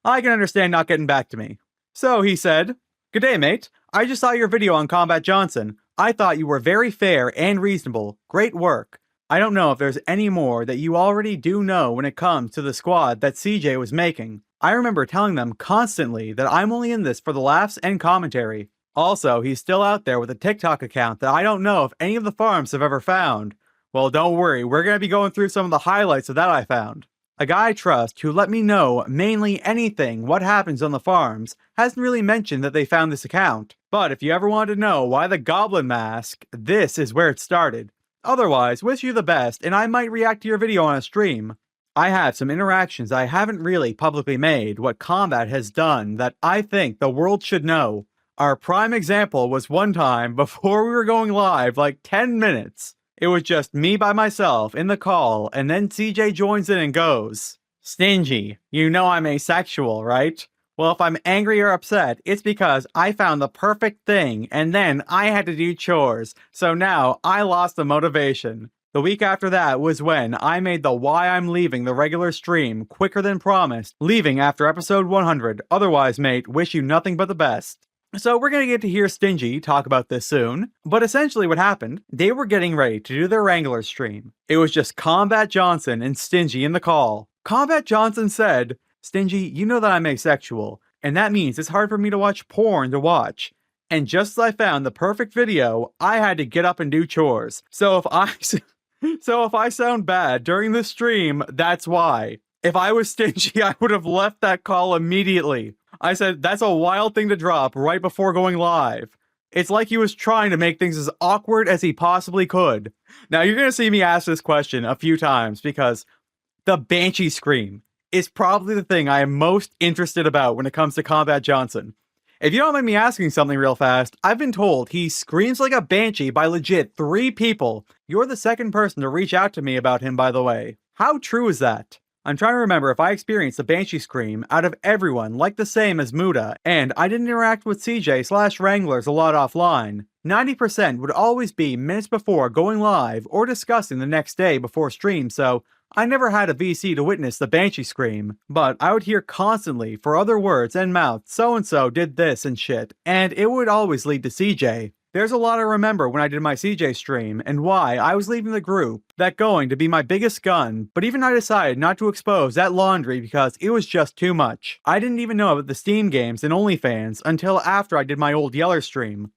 I can understand not getting back to me. So he said, "Good day, mate. I just saw your video on Combat Johnson. I thought you were very fair and reasonable. Great work. I don't know if there's any more that you already do know when it comes to the squad that CJ was making. I remember telling them constantly that I'm only in this for the laughs and commentary. Also, he's still out there with a TikTok account that I don't know if any of the farms have ever found. Well, don't worry, we're going to be going through some of the highlights of that I found. A guy I trust who let me know mainly anything what happens on the farms hasn't really mentioned that they found this account. But if you ever wanted to know why the Goblin Mask, this is where it started. Otherwise, wish you the best, and I might react to your video on a stream. I have some interactions I haven't really publicly made what Combat has done that I think the world should know. Our prime example was one time before we were going live, like 10 minutes. It was just me by myself in the call, and then CJ joins in and goes, Stingy, you know I'm asexual, right? Well, if I'm angry or upset, it's because I found the perfect thing, and then I had to do chores, so now I lost the motivation. The week after that was when I made the why I'm leaving the regular stream quicker than promised, leaving after episode 100. Otherwise, mate, wish you nothing but the best. So we're going to get to hear Stingy talk about this soon, but essentially what happened, they were getting ready to do their Wrangler stream. It was just Combat Johnson and Stingy in the call. Combat Johnson said, Stingy, you know that I'm asexual, and that means it's hard for me to watch porn to watch. And just as I found the perfect video, I had to get up and do chores. So if I sound bad during the stream, that's why. If I was Stingy, I would have left that call immediately. I said, that's a wild thing to drop right before going live. It's like he was trying to make things as awkward as he possibly could. Now, you're going to see me ask this question a few times because the Banshee Scream is probably the thing I am most interested about when it comes to Combat Johnson. If you don't mind me asking something real fast, I've been told he screams like a banshee by legit 3 people. You're the second person to reach out to me about him, by the way. How true is that? I'm trying to remember if I experienced the banshee scream out of everyone like the same as Muda, and I didn't interact with CJ/Wranglers a lot offline. 90% would always be minutes before going live or discussing the next day before stream, so I never had a VC to witness the banshee scream, but I would hear constantly for other words and mouth, so-and-so did this and shit, and it would always lead to CJ. There's a lot I remember when I did my CJ stream, and why I was leaving the group, that going to be my biggest gun, but even I decided not to expose that laundry because it was just too much. I didn't even know about the Steam games and OnlyFans until after I did my old Yeller stream.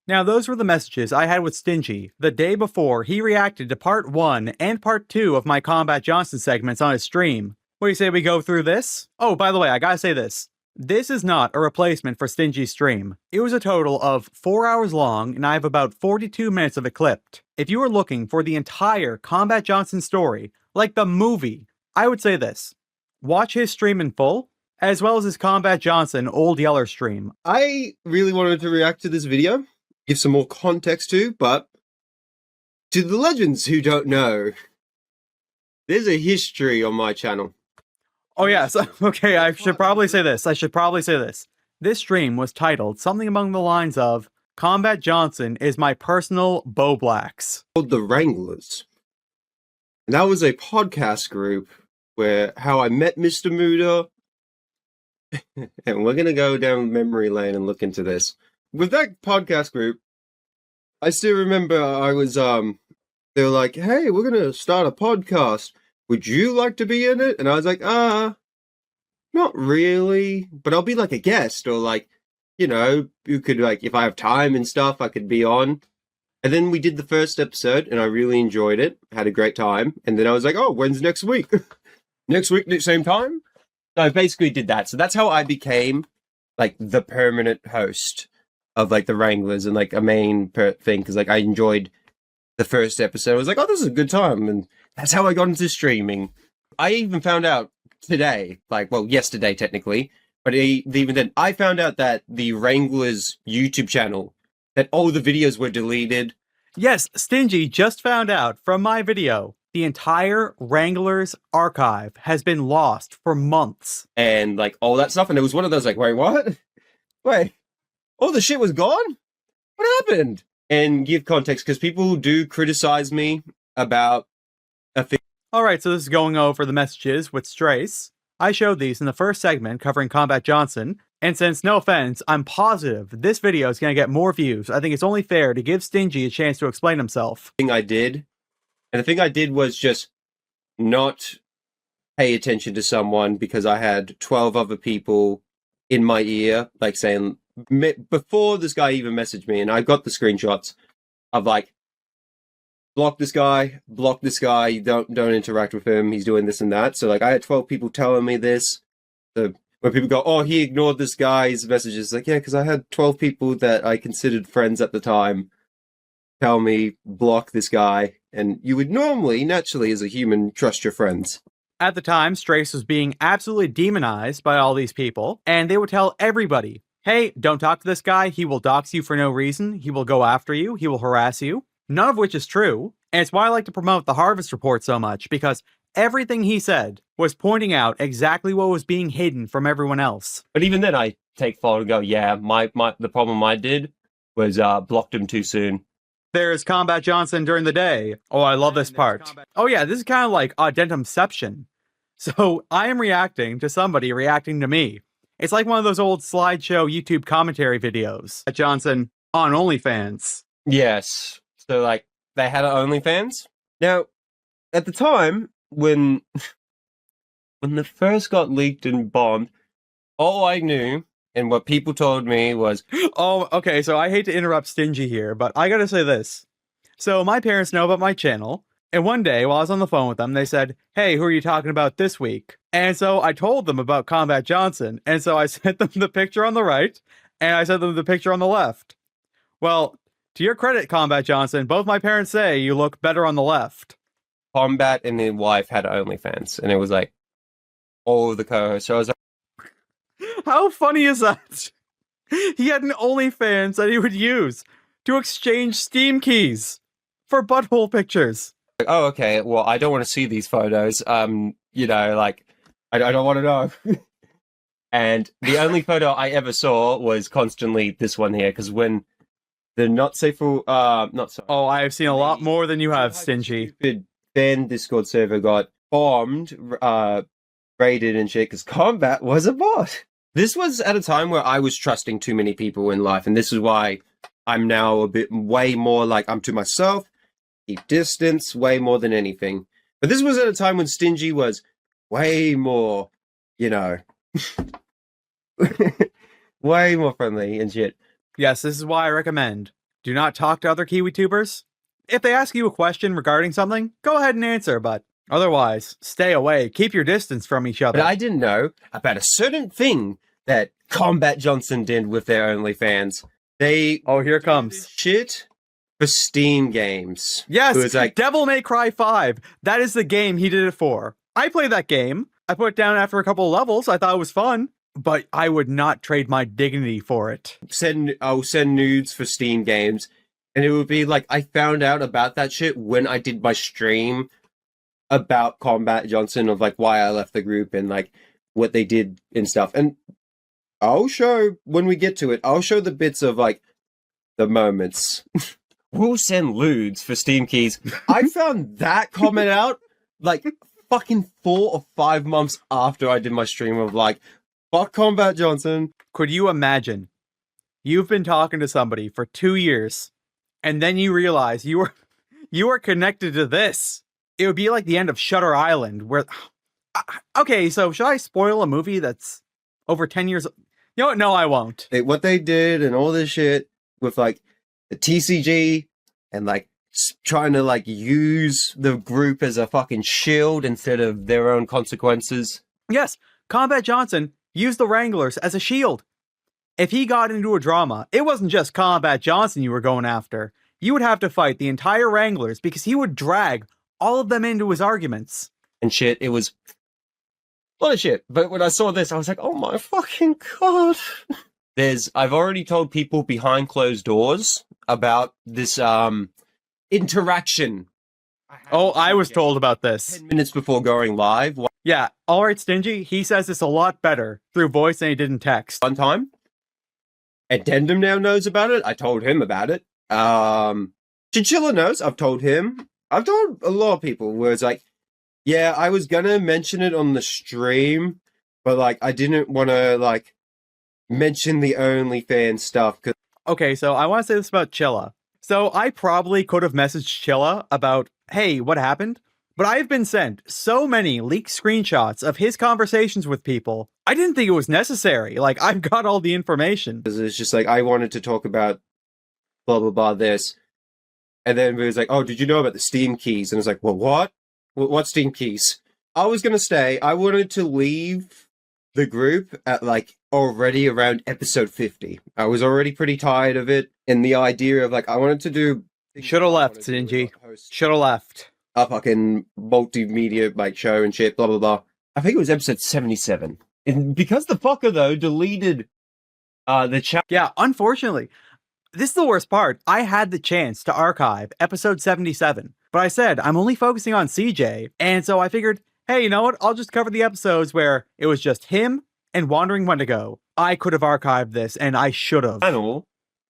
Now those were the messages I had with Stingy the day before he reacted to part 1 and part 2 of my Combat Johnson segments on his stream. What do you say we go through this? Oh, by the way, I gotta say this. This is not a replacement for Stingy's stream. It was a total of 4 hours long, and I have about 42 minutes of it clipped. If you are looking for the entire Combat Johnson story, like the movie, I would say this. Watch his stream in full, as well as his Combat Johnson Old Yeller stream. I really wanted to react to this video, give some more context to, but to the legends who don't know, there's a history on my channel. Oh yes, okay, I should probably say this. This stream was titled something along the lines of, Combat Johnson is my personal Bo Blacks. Called The Wranglers. And that was a podcast group where how I met Mr. Muda. And we're going to go down memory lane and look into this. With that podcast group, I still remember I was, they were like, hey, we're going to start a podcast. Would you like to be in it? And I was like, not really, but I'll be like a guest or like, you know, you could like, if I have time and stuff, I could be on. And then we did the first episode and I really enjoyed it. Had a great time. And then I was like, oh, when's next week? Next week, same time? So I basically did that. So that's how I became like the permanent host of like the Wranglers and like a main thing. Cause like I enjoyed the first episode. I was like, oh, this is a good time. And that's how I got into streaming. I even found out today, like, well, yesterday technically, but even then, I found out that the Wranglers YouTube channel, that all the videos were deleted. Yes, Stingy just found out from my video, the entire Wranglers archive has been lost for months. And like all that stuff, and it was one of those like, wait, what? Wait, all the shit was gone? What happened? And give context, because people do criticize me about a thing. Alright, so this is going over the messages with Strasse. I showed these in the first segment covering Combat Johnson, and since, no offense, I'm positive this video is going to get more views, I think it's only fair to give Stingy a chance to explain himself. Thing I did, and the thing I did was just not pay attention to someone because I had 12 other people in my ear, like saying, before this guy even messaged me, and I got the screenshots of like, block this guy, don't interact with him, he's doing this and that. So like I had 12 people telling me this. So when people go, oh, he ignored this guy's messages, like, yeah, because I had 12 people that I considered friends at the time tell me, block this guy. And you would normally, naturally, as a human, trust your friends. At the time, Strasse was being absolutely demonized by all these people, and they would tell everybody, hey, don't talk to this guy, he will dox you for no reason, he will go after you, he will harass you. None of which is true, and it's why I like to promote the Harvest Report so much, because everything he said was pointing out exactly what was being hidden from everyone else. But even then, I take fault and go, yeah, the problem I did was blocked him too soon. There's Combat Johnson during the day. Oh, I love this part. Oh yeah, this is kind of like Audentumception. So I am reacting to somebody reacting to me. It's like one of those old slideshow YouTube commentary videos. Johnson on OnlyFans. Yes. So, like, they had an OnlyFans. Now, at the time, when the first got leaked and bombed, all I knew, and what people told me was... Oh, okay, so I hate to interrupt Stingy here, but I gotta say this. So, my parents know about my channel, and one day, while I was on the phone with them, they said, hey, who are you talking about this week? And so, I told them about Combat Johnson, and so I sent them the picture on the right, and I sent them the picture on the left. Well... to your credit, Combat Johnson, both my parents say you look better on the left. Combat and his wife had OnlyFans, and it was like all of the co-hosts. So I was like, how funny is that? He had an OnlyFans that he would use to exchange Steam keys for butthole pictures. Like, oh, okay, well, I don't want to see these photos. You know, like, I don't want to know. And the only photo I ever saw was constantly this one here, because when the not safe for, not so. Oh, I have seen a lot more than you have, Stingy. Stupid fan Discord server got bombed, raided and shit, because Combat was a bot. This was at a time where I was trusting too many people in life, and this is why I'm now way more like I'm to myself, keep distance, way more than anything. But this was at a time when Stingy was way more, you know, way more friendly and shit. Yes, this is why I recommend do not talk to other KiwiTubers. If they ask you a question regarding something, go ahead and answer, but otherwise, stay away. Keep your distance from each other. But I didn't know about a certain thing that Combat Johnson did with their OnlyFans. They here it comes. Shit for Steam games. Yes, it was like Devil May Cry 5. That is the game he did it for. I played that game. I put it down after a couple of levels. I thought it was fun, but I would not trade my dignity for it. I'll send nudes for Steam games, and it would be like I found out about that shit when I did my stream about Combat Johnson, of like why I left the group and like what they did and stuff. And I'll show when we get to it. I'll show the bits of like the moments. We'll send lewds for Steam keys. I found that comment out like fucking 4 or 5 months after I did my stream of like, fuck Combat Johnson. Could you imagine? You've been talking to somebody for 2 years, and then you realize you are connected to this. It would be like the end of Shutter Island, where... Okay, so should I spoil a movie that's over 10 years... You know what? No, I won't. What they did and all this shit with like the TCG and like trying to like use the group as a fucking shield instead of their own consequences. Yes, Combat Johnson used the Wranglers as a shield. If he got into a drama, it wasn't just Combat Johnson you were going after. You would have to fight the entire Wranglers because he would drag all of them into his arguments. And shit, it was a lot of shit. But when I saw this, I was like, oh my fucking god. I've already told people behind closed doors about this interaction. I was told about this 10 minutes before going live. Yeah, alright, Stingy, he says it's a lot better through voice than he did in text. One time. Addendum now knows about it. I told him about it. Chinchilla knows. I've told him. I've told a lot of people where it's like, yeah, I was gonna mention it on the stream, but like I didn't want to like mention the OnlyFans stuff. Okay, so I want to say this about Chilla. So I probably could have messaged Chilla about, hey, what happened? But I've been sent so many leaked screenshots of his conversations with people. I didn't think it was necessary. Like, I've got all the information. It's just like, I wanted to talk about blah, blah, blah, this. And then it was like, oh, did you know about the Steam keys? And I was like, well, what? What Steam keys? I was going to stay. I wanted to leave the group at like already around episode 50. I was already pretty tired of it. And the idea of like, I wanted to do... Should have left, Stingy. Should have left. A fucking multimedia like show and shit, blah, blah, blah. I think it was episode 77. And because the fucker, though, deleted the chat... Yeah, unfortunately. This is the worst part. I had the chance to archive episode 77. But I said, I'm only focusing on CJ. And so I figured, hey, you know what? I'll just cover the episodes where it was just him and Wandering Wendigo. I could have archived this, and I should have. So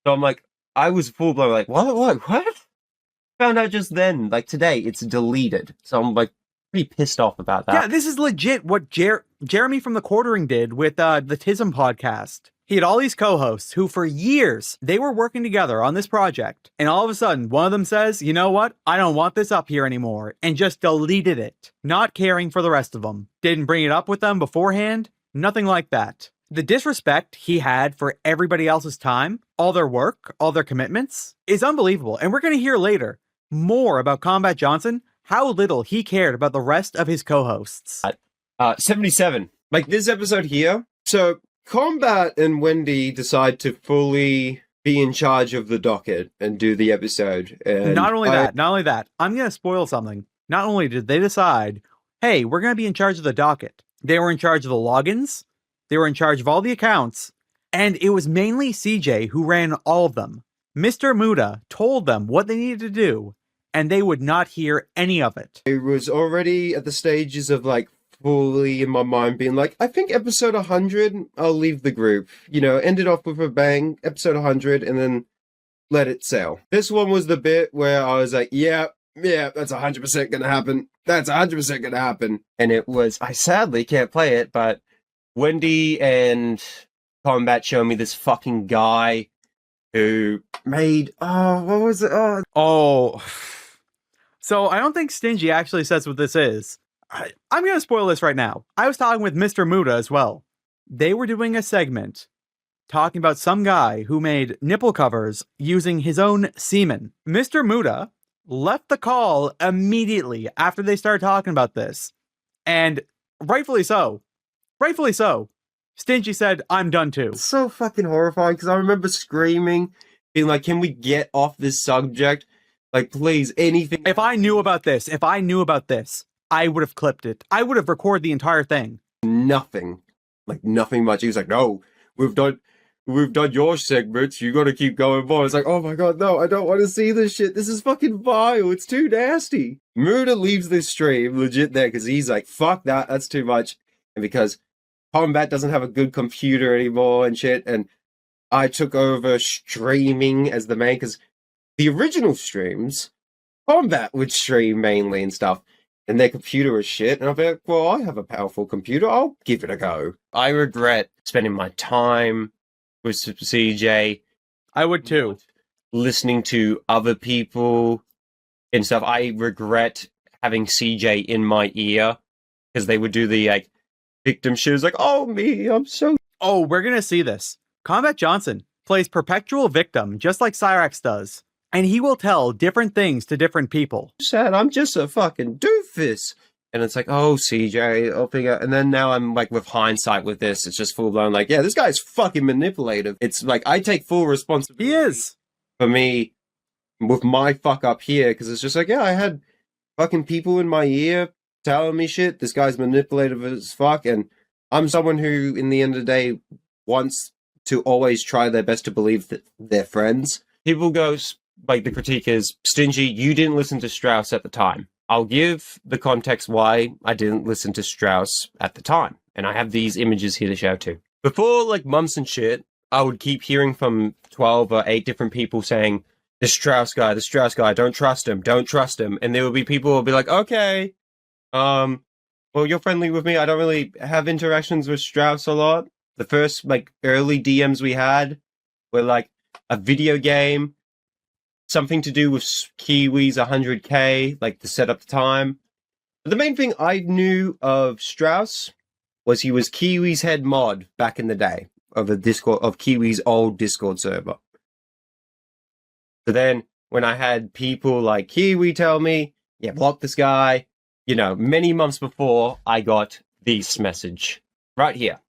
I'm like, I was full blown like, what? Found out just then, like today, it's deleted. So I'm like pretty pissed off about that. Yeah, this is legit what Jeremy from The Quartering did with the Tism podcast. He had all these co-hosts who for years, they were working together on this project. And all of a sudden, one of them says, you know what? I don't want this up here anymore. And just deleted it. Not caring for the rest of them. Didn't bring it up with them beforehand. Nothing like that. The disrespect he had for everybody else's time, all their work, all their commitments, is unbelievable. And we're going to hear later more about Combat Johnson, how little he cared about the rest of his co-hosts. 77. Like this episode here. So Combat and Wendy decide to fully be in charge of the docket and do the episode. And not only that, I'm going to spoil something. Not only did they decide, hey, we're going to be in charge of the docket. They were in charge of the logins. They were in charge of all the accounts. And it was mainly CJ who ran all of them. Mr. Muda told them what they needed to do, and they would not hear any of it. I was already at the stages of like fully in my mind being like, I think episode 100, I'll leave the group. You know, ended off with a bang, episode 100, and then let it sail. This one was the bit where I was like, yeah, that's 100% gonna happen. That's 100% gonna happen. And it was, I sadly can't play it, but Wendy and Combat showed me this fucking guy who made, what was it? So I don't think Stingy actually says what this is. I'm going to spoil this right now. I was talking with Mr. Muda as well. They were doing a segment talking about some guy who made nipple covers using his own semen. Mr. Muda left the call immediately after they started talking about this. And rightfully so. Rightfully so. Stingy said, I'm done too. It's so fucking horrifying because I remember screaming, being like, can we get off this subject? Like, please, anything. If I knew about this, I would have clipped it. I would have recorded the entire thing. Nothing. Like, nothing much. He was like, no, we've done your segments. You gotta keep going more. It's like, oh my god, no, I don't want to see this shit. This is fucking vile. It's too nasty. Muda leaves this stream legit there because he's like, fuck that. That's too much. And because Combat doesn't have a good computer anymore and shit, and I took over streaming as the main, because the original streams, Combat would stream mainly and stuff, and their computer was shit, and I'll be like, well, I have a powerful computer, I'll give it a go. I regret spending my time with CJ. I would too. Listening to other people and stuff. I regret having CJ in my ear, because they would do the, like, victim shit. It's like, oh, me, I'm so... Oh, we're gonna see this. Combat Johnson plays perpetual victim, just like Cyraxx does. And he will tell different things to different people. Sad, I'm just a fucking doofus. And it's like, oh, CJ, I'll figure... And then now I'm, like, with hindsight with this, it's just full-blown, like, yeah, this guy's fucking manipulative. It's like, I take full responsibility. He is. For me, with my fuck up here, because it's just like, yeah, I had fucking people in my ear telling me shit. This guy's manipulative as fuck, and I'm someone who, in the end of the day, wants to always try their best to believe that they're friends. People go, like, the critique is, Stingy, you didn't listen to Strasse at the time. I'll give the context why I didn't listen to Strasse at the time, and I have these images here to show too. Before, like, months and shit, I would keep hearing from 12 or 8 different people saying, the Strasse guy, don't trust him, and there would be people who would be like, okay, well, you're friendly with me. I don't really have interactions with Strasse a lot. The first, like, early DMs we had were, like, a video game, something to do with Kiwi's 100k, like, to set up the time. But the main thing I knew of Strasse was he was Kiwi's head mod back in the day of Kiwi's old Discord server. So then, when I had people like Kiwi tell me, yeah, block this guy, you know, many months before, I got this message right here.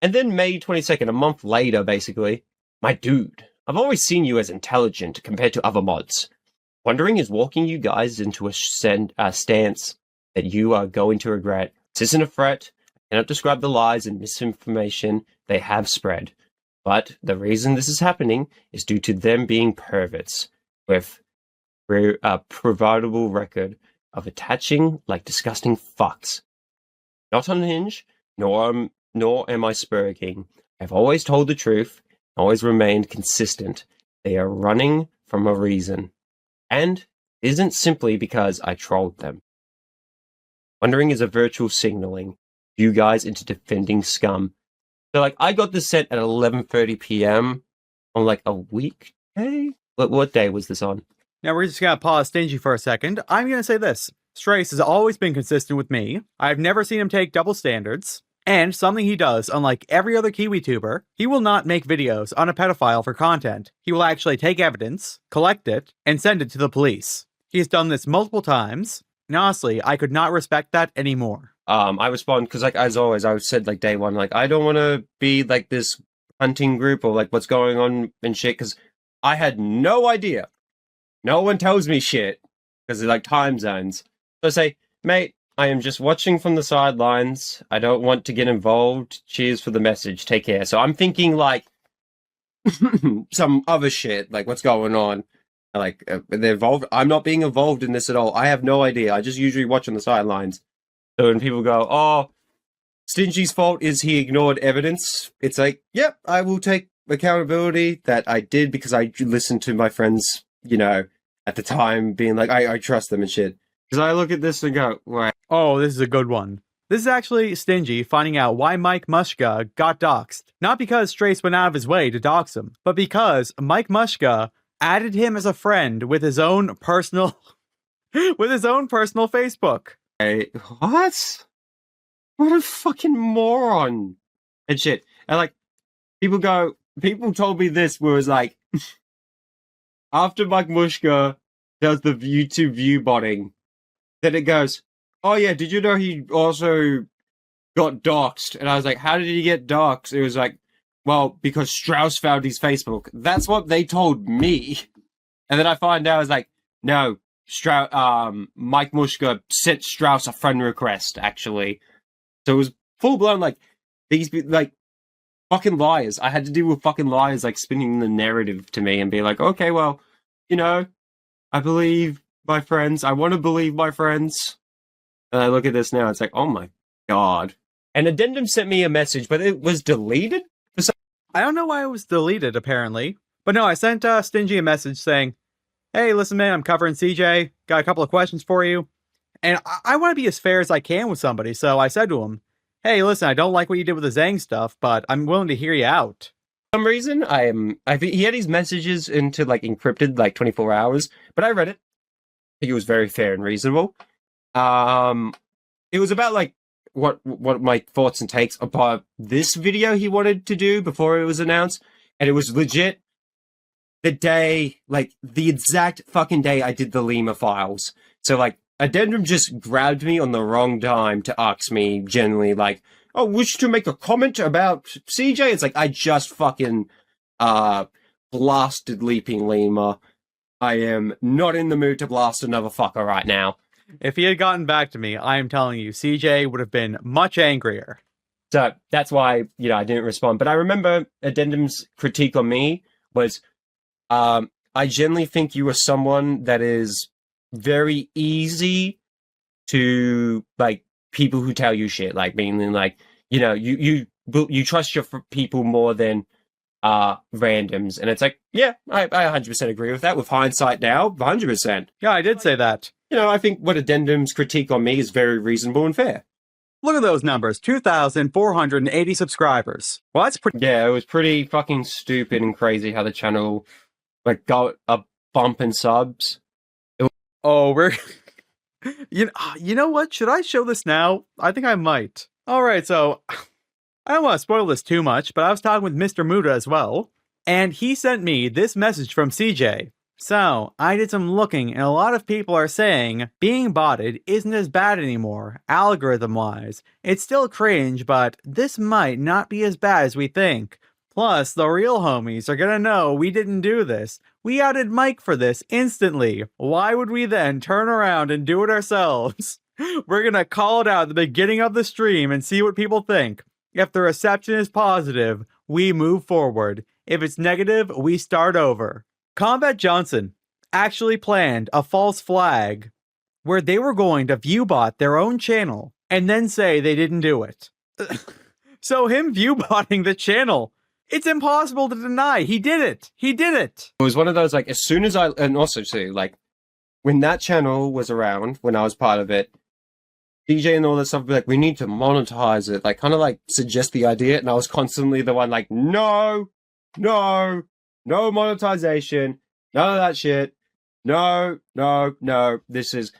And then May 22nd, a month later, basically, my dude, I've always seen you as intelligent compared to other mods. Wondering is walking you guys into a stance that you are going to regret. This isn't a threat. I cannot describe the lies and misinformation they have spread. But the reason this is happening is due to them being perverts with a providable record of attaching like disgusting fucks. Not unhinged, nor am I spurging. I've always told the truth, always remained consistent. They are running from a reason. And isn't simply because I trolled them. Wondering is a virtual signaling you guys into defending scum. So, like, I got this sent at 11:30 p.m. on, like, a weekday? What day was this on? Now, we're just going to pause Stingy for a second. I'm going to say this. Strasse has always been consistent with me. I've never seen him take double standards. And something he does, unlike every other KiwiTuber, he will not make videos on a pedophile for content. He will actually take evidence, collect it, and send it to the police. He has done this multiple times, and honestly, I could not respect that anymore. I respond, because, like, as always, I said, like, day one, like, I don't want to be, like, this hunting group or, like, what's going on and shit, because I had no idea. No one tells me shit, because of, like, time zones. So I say, mate, I am just watching from the sidelines. I don't want to get involved. Cheers for the message. Take care. So I'm thinking like some other shit, like what's going on. Like they're involved. I'm not being involved in this at all. I have no idea. I just usually watch on the sidelines. So when people go, "Oh, Stingy's fault is he ignored evidence," it's like, yep, I will take accountability that I did because I listened to my friends, you know, at the time being like, I trust them and shit. Because I look at this and go, right. Oh, this is a good one. This is actually Stingy finding out why Mike Mushka got doxxed. Not because Strasse went out of his way to dox him, but because Mike Mushka added him as a friend with his own personal Facebook. Hey, what? What a fucking moron. And shit. And like, people told me this was like, after Mike Mushka does the YouTube view botting, then it goes, oh yeah, did you know he also got doxxed? And I was like, how did he get doxxed? It was like, well, because Strasse found his Facebook. That's what they told me. And then I find out, I was like, no, Mike Mushka sent Strasse a friend request, actually. So it was full blown, like, these, like, fucking liars. I had to deal with fucking liars, like, spinning the narrative to me and be like, okay, well, you know, I believe my friends. I want to believe my friends. And I look at this now, it's like, oh my god. And Audentum sent me a message, but it was deleted? I don't know why it was deleted, apparently. But no, I sent Stingy a message saying, hey, listen, man, I'm covering CJ. Got a couple of questions for you. And I want to be as fair as I can with somebody. So I said to him, hey, listen, I don't like what you did with the Zang stuff, but I'm willing to hear you out. For some reason, he had his messages into, like, encrypted, like, 24 hours. But I read it. I think it was very fair and reasonable. It was about, like, what my thoughts and takes about this video he wanted to do before it was announced. And it was legit the day, like, the exact fucking day I did the Lima files. So, like, Audentum just grabbed me on the wrong time to ask me generally, like, oh, wish to make a comment about CJ? It's like, I just fucking, blasted Leaping Lima. I am not in the mood to blast another fucker right now. If he had gotten back to me, I am telling you, CJ would have been much angrier. So that's why, you know, I didn't respond. But I remember Audentum's critique on me was, I generally think you are someone that is very easy to, like, people who tell you shit, like, meaning, like, you know, you trust your people more than randoms. And it's like, yeah, I 100% agree with that. With hindsight now, 100%. Yeah, I did say that. You know, I think what Audentum's critique on me is very reasonable and fair. Look at those numbers, 2,480 subscribers. Well, that's pretty... Yeah, it was pretty fucking stupid and crazy how the channel, like, got a bump in subs. Oh, we're... you know what? Should I show this now? I think I might. Alright, so... I don't want to spoil this too much, but I was talking with Mr. Muda as well. And he sent me this message from CJ. So, I did some looking, and a lot of people are saying being botted isn't as bad anymore, algorithm-wise. It's still cringe, but this might not be as bad as we think. Plus, the real homies are gonna know we didn't do this. We outed Mike for this instantly. Why would we then turn around and do it ourselves? We're gonna call it out at the beginning of the stream and see what people think. If the reception is positive, we move forward. If it's negative, we start over. Combat Johnson actually planned a false flag where they were going to viewbot their own channel and then say they didn't do it. So him viewbotting the channel, it's impossible to deny. He did it. He did it. It was one of those, like, as soon as and also too, like, when that channel was around, when I was part of it, DJ and all that stuff would be like, we need to monetize it, like, kind of like suggest the idea, and I was constantly the one like, no monetization, none of that shit, no, this is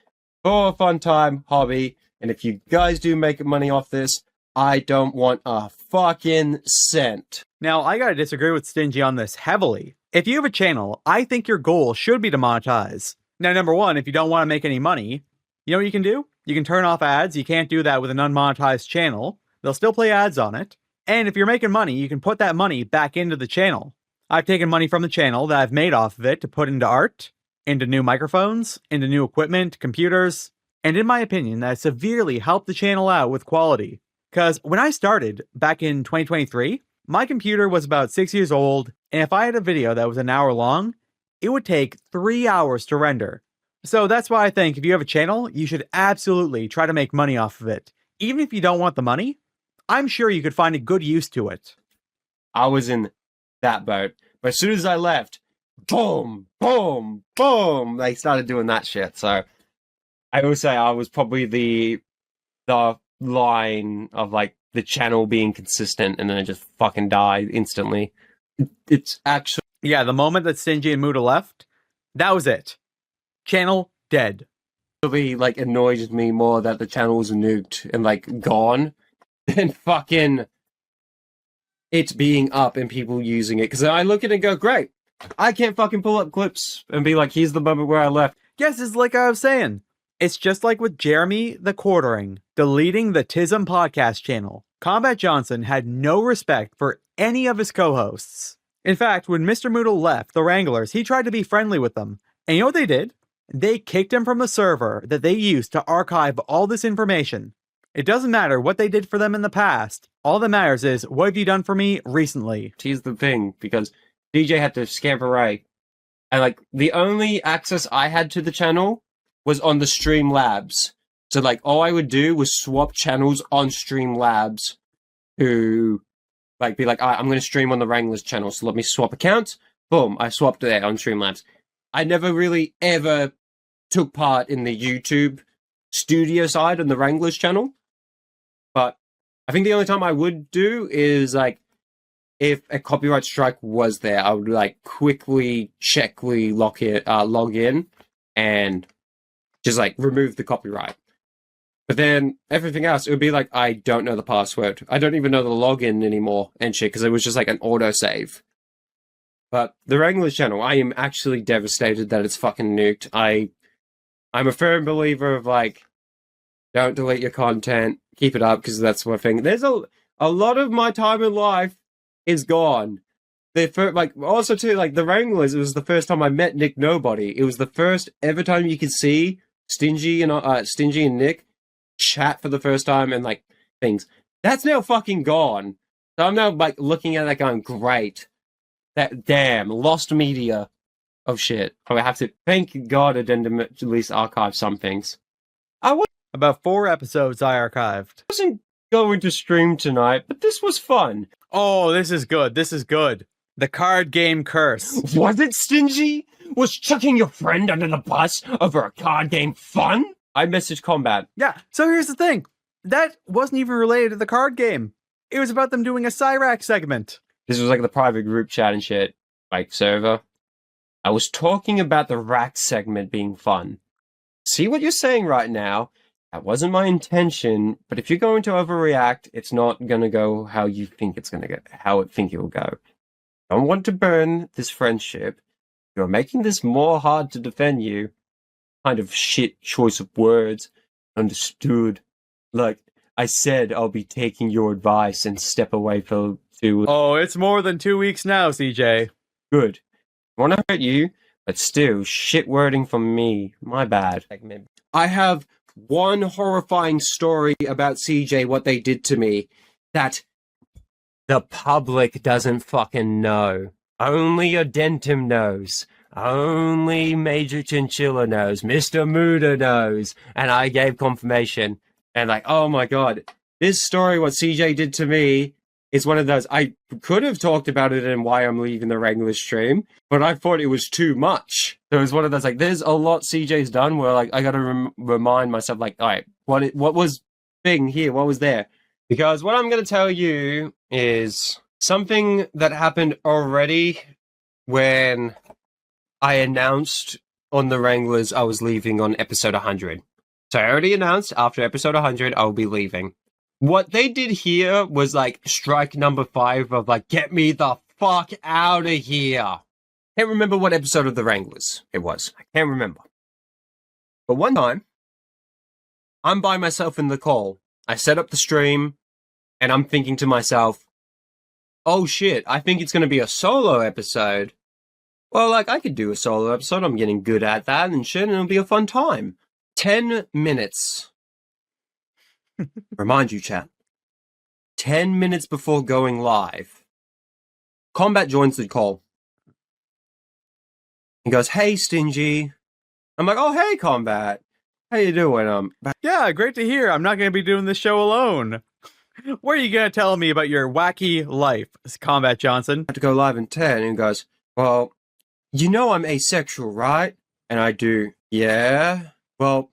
for a fun time hobby, and if you guys do make money off this, I don't want a fucking cent. Now, I gotta disagree with Stingy on this heavily. If you have a channel, I think your goal should be to monetize. Now, number one, if you don't want to make any money, you know what you can do? You can turn off ads. You can't do that with an unmonetized channel. They'll still play ads on it. And if you're making money, you can put that money back into the channel. I've taken money from the channel that I've made off of it to put into art, into new microphones, into new equipment, computers. And in my opinion, that severely helped the channel out with quality. Because when I started back in 2023, my computer was about 6 years old, and if I had a video that was an hour long, it would take 3 hours to render. So that's why I think if you have a channel, you should absolutely try to make money off of it. Even if you don't want the money, I'm sure you could find a good use to it. I was in that boat. But as soon as I left, boom, boom, boom, they started doing that shit. So I will say I was probably the line of like the channel being consistent, and then it just fucking died instantly. It's actually... Yeah, the moment that Stingy and Muda left, that was it. Channel dead. Really, like, annoys me more that the channel was nuked and, like, gone than fucking it being up and people using it. Because I look at it and go, great, I can't fucking pull up clips and be like, here's the moment where I left. Yes, it's like I was saying. It's just like with Jeremy the Quartering deleting the Tism podcast channel. Combat Johnson had no respect for any of his co-hosts. In fact, when Mr. Muda left the Wranglers, he tried to be friendly with them. And you know what they did? They kicked him from the server that they used to archive all this information. It doesn't matter what they did for them in the past. All that matters is, what have you done for me recently? Here's the thing, because DJ had to scamper away. And, like, the only access I had to the channel was on the Streamlabs. So, like, all I would do was swap channels on Streamlabs to, like, be like, all right, I'm going to stream on the Wranglers channel, so let me swap accounts. Boom, I swapped there on Streamlabs. I never really ever took part in the YouTube studio side on the Wranglers channel. But I think the only time I would do is, like, if a copyright strike was there, I would, like, quickly log in and just, like, remove the copyright. But then everything else, it would be like, I don't know the password. I don't even know the login anymore and shit, because it was just like an autosave. But the Wranglers channel, I am actually devastated that it's fucking nuked. I'm a firm believer of, like, don't delete your content, keep it up, because that's one thing. There's a lot of my time in life is gone. Also too, like, the Wranglers, it was the first time I met Nick Nobody. It was the first ever time you could see Stingy and Nick chat for the first time and, like, things. That's now fucking gone. So I'm now, like, looking at that going, great. That damn lost media of shit. I have to thank God Addendum at least archive some things. About 4 episodes I archived. I wasn't going to stream tonight, but this was fun. Oh, this is good. This is good. The card game curse. Was it Stingy? Was chucking your friend under the bus over a card game fun? I messaged Combat. Yeah, so here's the thing. That wasn't even related to the card game. It was about them doing a Cyraxx segment. This was like the private group chat and shit, like server. I was talking about the Rack segment being fun. See what you're saying right now? That wasn't my intention, but if you're going to overreact, it's not going to go how you think it's going to go, how it think it will go. I don't want to burn this friendship. You're making this more hard to defend you. Kind of shit choice of words. Understood. Like, I said I'll be taking your advice and step away for 2... Oh, it's more than 2 weeks now, CJ. Good. I want to hurt you, but still, shit wording from me. My bad. I have one horrifying story about CJ, what they did to me, that the public doesn't fucking know. Only Audentum knows. Only Major Chinchilla knows. Mr. Muda knows. And I gave confirmation. And like, oh my god, this story, what CJ did to me, is one of those. I could have talked about it in why I'm leaving the Wranglers stream, but I thought it was too much. So it was one of those, like, there's a lot CJ's done where, like, I gotta remind myself, like, all right, what was thing here? What was there? Because what I'm gonna tell you is something that happened already when I announced on the Wranglers I was leaving on episode 100. So I already announced after episode 100 I'll be leaving. What they did here was like strike number 5 of like, get me the fuck out of here. Can't remember what episode of the Wranglers it was. I can't remember. But one time, I'm by myself in the call. I set up the stream and I'm thinking to myself, oh shit, I think it's going to be a solo episode. Well, like, I could do a solo episode. I'm getting good at that and shit, and it'll be a fun time. 10 minutes. Remind you, chat. 10 minutes before going live, Combat joins the call. He goes, "Hey, Stingy." I'm like, "Oh, hey, Combat. How you doing?" Yeah, great to hear. I'm not going to be doing this show alone. What are you going to tell me about your wacky life, Combat Johnson? I have to go live in 10. And he goes, "Well, you know I'm asexual, right?" And I do, "Yeah. Well,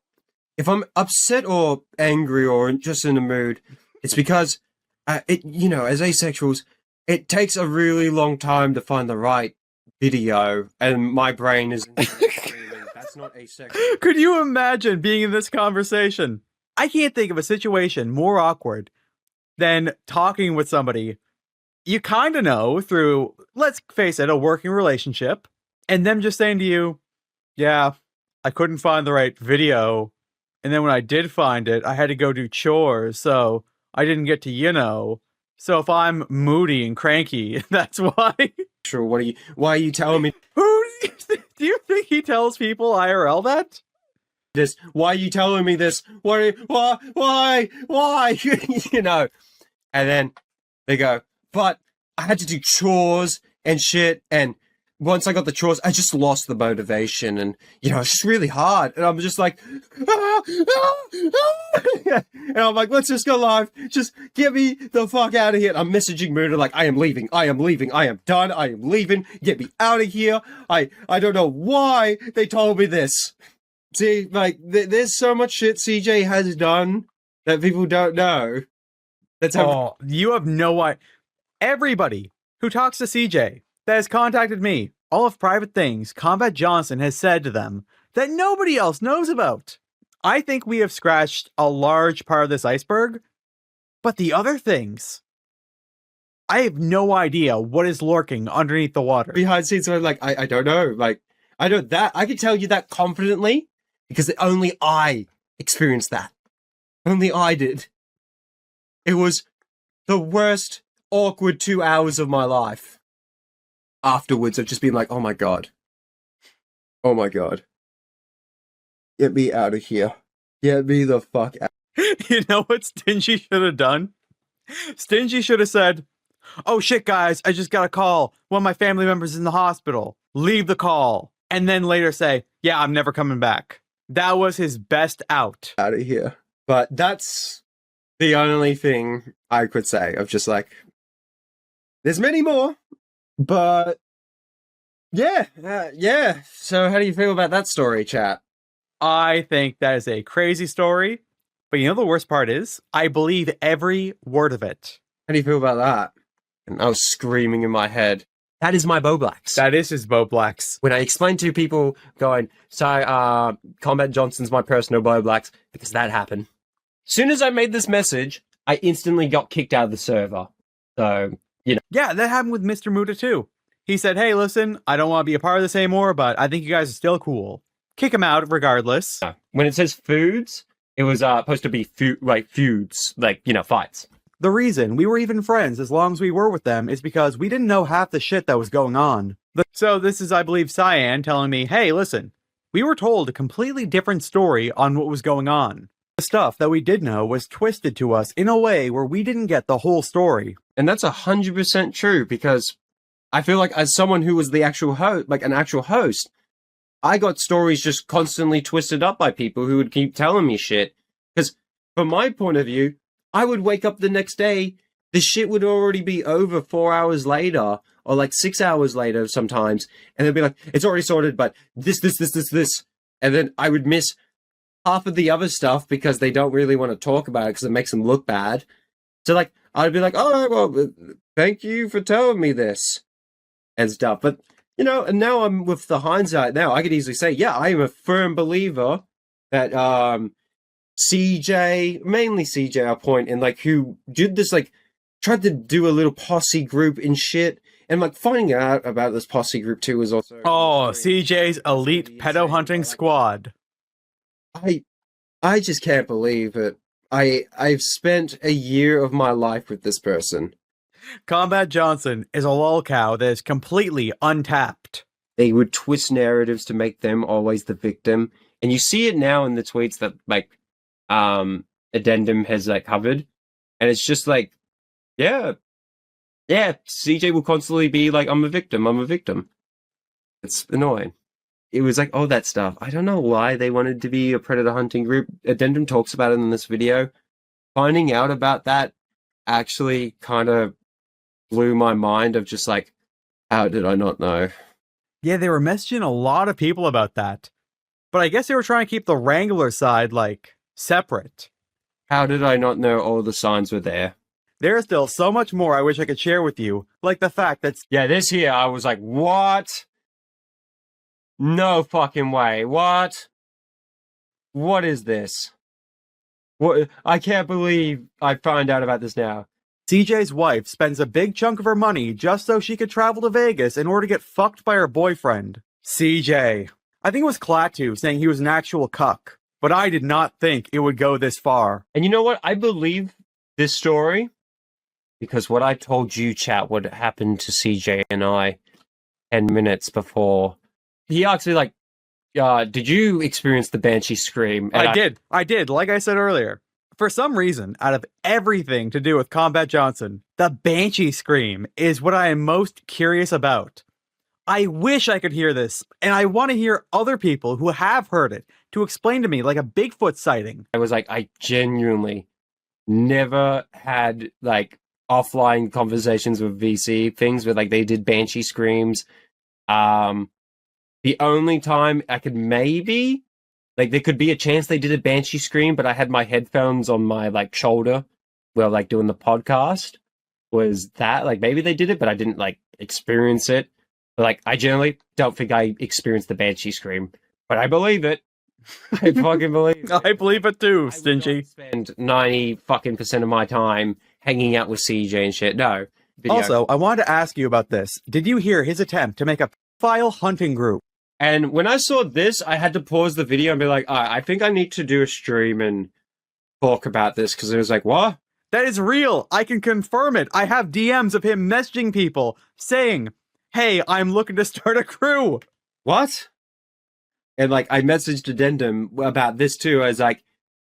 if I'm upset or angry or just in a mood, it's because, as asexuals, it takes a really long time to find the right video, and my brain is screaming, that's not asexual." Could you imagine being in this conversation? I can't think of a situation more awkward than talking with somebody you kind of know through, let's face it, a working relationship, and them just saying to you, "Yeah, I couldn't find the right video. And then when I did find it, I had to go do chores, so I didn't get to. So if I'm moody and cranky, that's why." Sure, why are you telling me Who do you think he tells people IRL that? this? Why are you telling me this? Why? And then they go, "But I had to do chores and shit, and once I got the chores, I just lost the motivation, and it's just really hard." And I'm just like, and I'm like, "Let's just go live. Just get me the fuck out of here." And I'm messaging Muda like, "I am leaving. I am leaving. I am done. I am leaving. Get me out of here. I don't know why they told me this." See, like, there's so much shit CJ has done that people don't know. That's how. You have no idea. Everybody who talks to CJ that has contacted me, all of private things Combat Johnson has said to them that nobody else knows about. I think we have scratched a large part of this iceberg, but the other things, I have no idea what is lurking underneath the water. Behind the scenes, I'm like, I don't know. Like, I know that. I can tell you that confidently because only I experienced that. Only I did. It was the worst, awkward 2 hours of my life. Afterwards, I've just been like, "Oh my god. Oh my god. Get me out of here. Get me the fuck out." You know what Stingy should have done? Stingy should have said, "Oh shit, guys, I just got a call. One of my family members is in the hospital. Leave the call." And then later say, "Yeah, I'm never coming back." That was his best out. Out of here. But that's the only thing I could say. Of just like, there's many more. But yeah. So how do you feel about that story, chat? I think that is a crazy story. But the worst part is, I believe every word of it. How do you feel about that? And I was screaming in my head, that is my Boblax. That is his Boblax. When I explained to people going, "So, Combat Johnson's my personal Boblax," because that happened. As soon as I made this message, I instantly got kicked out of the server. So, Yeah, that happened with Mr. Muda too. He said, "Hey, listen, I don't want to be a part of this anymore, but I think you guys are still cool." Kick him out regardless. When it says foods, it was supposed to be feuds, fights. The reason we were even friends as long as we were with them is because we didn't know half the shit that was going on. So this is, I believe, Cyan telling me, "Hey, listen, we were told a completely different story on what was going on. The stuff that we did know was twisted to us in a way where we didn't get the whole story." And that's 100% true, because I feel like as someone who was the actual host, like an actual host, I got stories just constantly twisted up by people who would keep telling me shit. Because from my point of view, I would wake up the next day, the shit would already be over 4 hours later, or like 6 hours later sometimes, and they'd be like, "It's already sorted, but this. And then I would miss half of the other stuff because they don't really want to talk about it because it makes them look bad. So like, I'd be like, "All right, well, thank you for telling me this," and stuff. But, and now I'm with the hindsight now, I could easily say, yeah, I am a firm believer that, mainly CJ, our point, and like who did this, like tried to do a little posse group and shit, and like finding out about this posse group too was also CJ's elite pedo hunting squad. I just can't believe it. I've spent a year of my life with this person. Combat Johnson is a lolcow that is completely untapped. they would twist narratives to make them always the victim. And you see it now in the tweets that like Addendum has like covered. And it's just like, yeah, CJ will constantly be like, I'm a victim. It's annoying. It was like, oh, that stuff. I don't know why they wanted to be a predator hunting group. Addendum talks about it in this video. Finding out about that actually kind of blew my mind of just like, how did I not know? Yeah, they were messaging a lot of people about that. But I guess they were trying to keep the Wrangler side, like, separate. How did I not know all the signs were there? There's still so much more I wish I could share with you, like the fact that... Yeah, this here, I was like, what? No fucking way. What? What is this? What? I can't believe I found out about this now. CJ's wife spends a big chunk of her money just so she could travel to Vegas in order to get fucked by her boyfriend. CJ. I think it was Klaatu saying he was an actual cuck, but I did not think it would go this far. And you know what? I believe this story because what I told you, chat, would happen to CJ and I 10 minutes before. He actually, like, did you experience the Banshee scream? And I did, like I said earlier. For some reason, out of everything to do with Combat Johnson, the Banshee scream is what I am most curious about. I wish I could hear this, and I want to hear other people who have heard it to explain to me like a Bigfoot sighting. I was like, I genuinely never had, like, offline conversations with VC things where, like, they did Banshee screams. The only time I could maybe, like, there could be a chance they did a Banshee scream, but I had my headphones on my, like, shoulder while, like, doing the podcast, was that, like, maybe they did it, but I didn't, like, experience it. But, like, I generally don't think I experienced the Banshee scream, but I believe it. I fucking believe it. I believe it too, Stingy. I spend 90% of my time hanging out with CJ and shit. No. Also, I wanted to ask you about this. Did you hear his attempt to make a file hunting group? And when I saw this, I had to pause the video and be like, I think I need to do a stream and talk about this, because it was like, what? That is real. I can confirm it. I have DMs of him messaging people saying, hey, I'm looking to start a crew. What? And, like, I messaged Addendum about this too. I was like,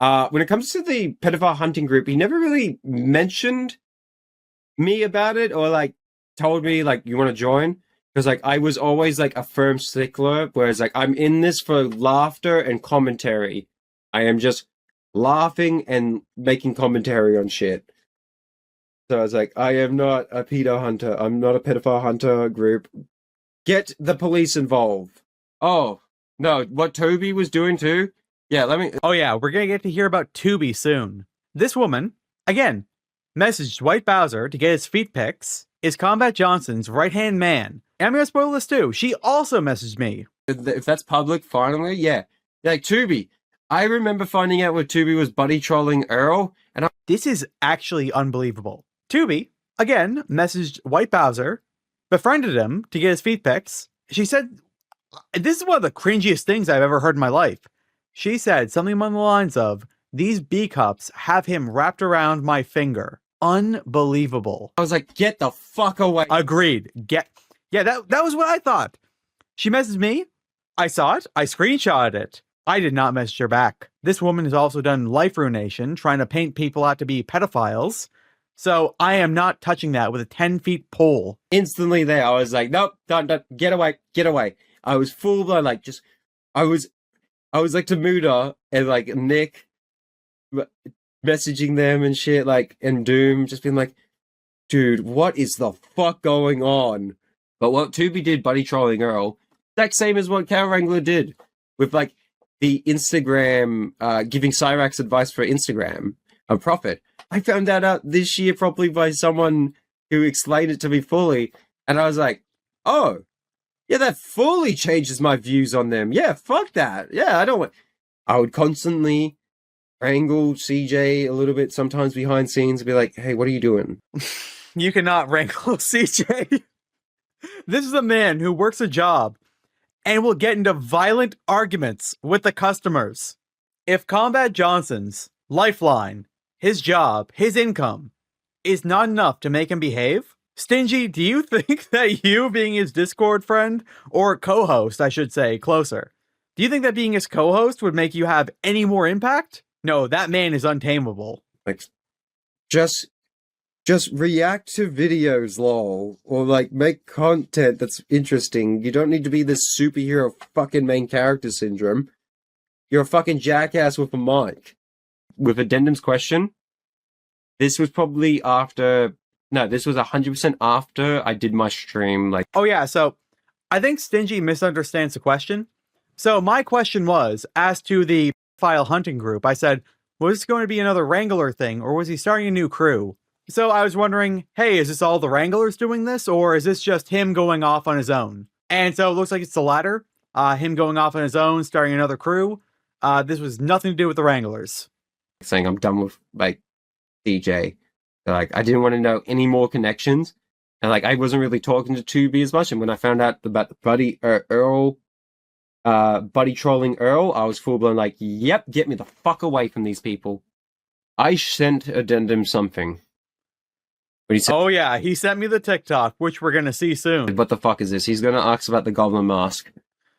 when it comes to the pedophile hunting group, he never really mentioned me about it or, like, told me, like, you want to join? Because, like, I was always, like, a firm stickler, whereas, like, I'm in this for laughter and commentary. I am just laughing and making commentary on shit. So I was like, I am not a pedo hunter. I'm not a pedophile hunter group. Get the police involved. Oh, no, what Toby was doing too? Yeah, let me... Oh yeah, we're gonna get to hear about Tubi soon. This woman, again, messaged White Bowser to get his feet pics, is Combat Johnson's right-hand man. And I'm gonna spoil this too. She also messaged me. If that's public, finally, yeah. Like, Tubi. I remember finding out where Tubi was buddy trolling Earl, and This is actually unbelievable. Tubi, again, messaged White Bowser, befriended him to get his feet pics. She said, this is one of the cringiest things I've ever heard in my life. She said something along the lines of, these B cups have him wrapped around my finger. Unbelievable. I was like, get the fuck away. Agreed. Yeah, that was what I thought. She messaged me. I saw it. I screenshotted it. I did not message her back. This woman has also done life ruination, trying to paint people out to be pedophiles. So I am not touching that with a 10-foot pole. Instantly there, I was like, nope, don't, get away. I was full blown, like, just, I was like to Muda and, like, Nick, messaging them and shit, like, and Doom, just being like, dude, what is the fuck going on? But what Tubi did, buddy trolling Earl, exact same as what Cow Wrangler did, with, like, the Instagram, giving Cyraxx advice for Instagram, a profit. I found that out this year probably by someone who explained it to me fully, and I was like, oh, yeah, that fully changes my views on them. Yeah, fuck that. Yeah, I would constantly wrangle CJ a little bit, sometimes behind scenes, and be like, hey, what are you doing? You cannot wrangle CJ. This is a man who works a job and will get into violent arguments with the customers. If Combat Johnson's lifeline, his job, his income, is not enough to make him behave, Stingy, do you think that you being his Discord friend, or co-host, I should say, closer, do you think that being his co-host would make you have any more impact? No, that man is untamable. Like, just react to videos, lol, or like make content that's interesting. You don't need to be this superhero fucking main character syndrome. You're a fucking jackass with a mic. With Addendum's question, this was probably after. No, this was 100% after I did my stream. Like, oh yeah, so I think Stingy misunderstands the question. So my question was, as to the file hunting group, I said, was this going to be another Wrangler thing, or was he starting a new crew? So I was wondering, hey, is this all the Wranglers doing this, or is this just him going off on his own? And so it looks like it's the latter, him going off on his own, starting another crew. This was nothing to do with the Wranglers. saying I'm done with, like, DJ. Like, I didn't want to know any more connections. And, like, I wasn't really talking to 2B as much. And when I found out about the buddy trolling Earl, I was full-blown like, yep, get me the fuck away from these people. I sent Addendum something. But he said, Oh yeah, he sent me the TikTok, which we're going to see soon. what the fuck is this? He's going to ask about the Goblin Mask.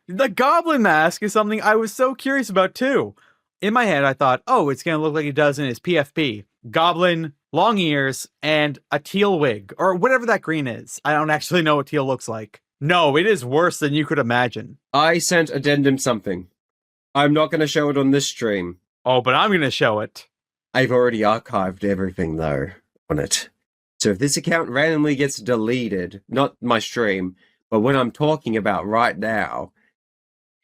The Goblin Mask is something I was so curious about too. In my head, I thought, oh, it's going to look like he does in his PFP. Goblin, long ears, and a teal wig, or whatever that green is. I don't actually know what teal looks like. No, it is worse than you could imagine. I sent Addendum something. I'm not going to show it on this stream. Oh, but I'm going to show it. I've already archived everything, though, on it. So if this account randomly gets deleted, not my stream, but what I'm talking about right now,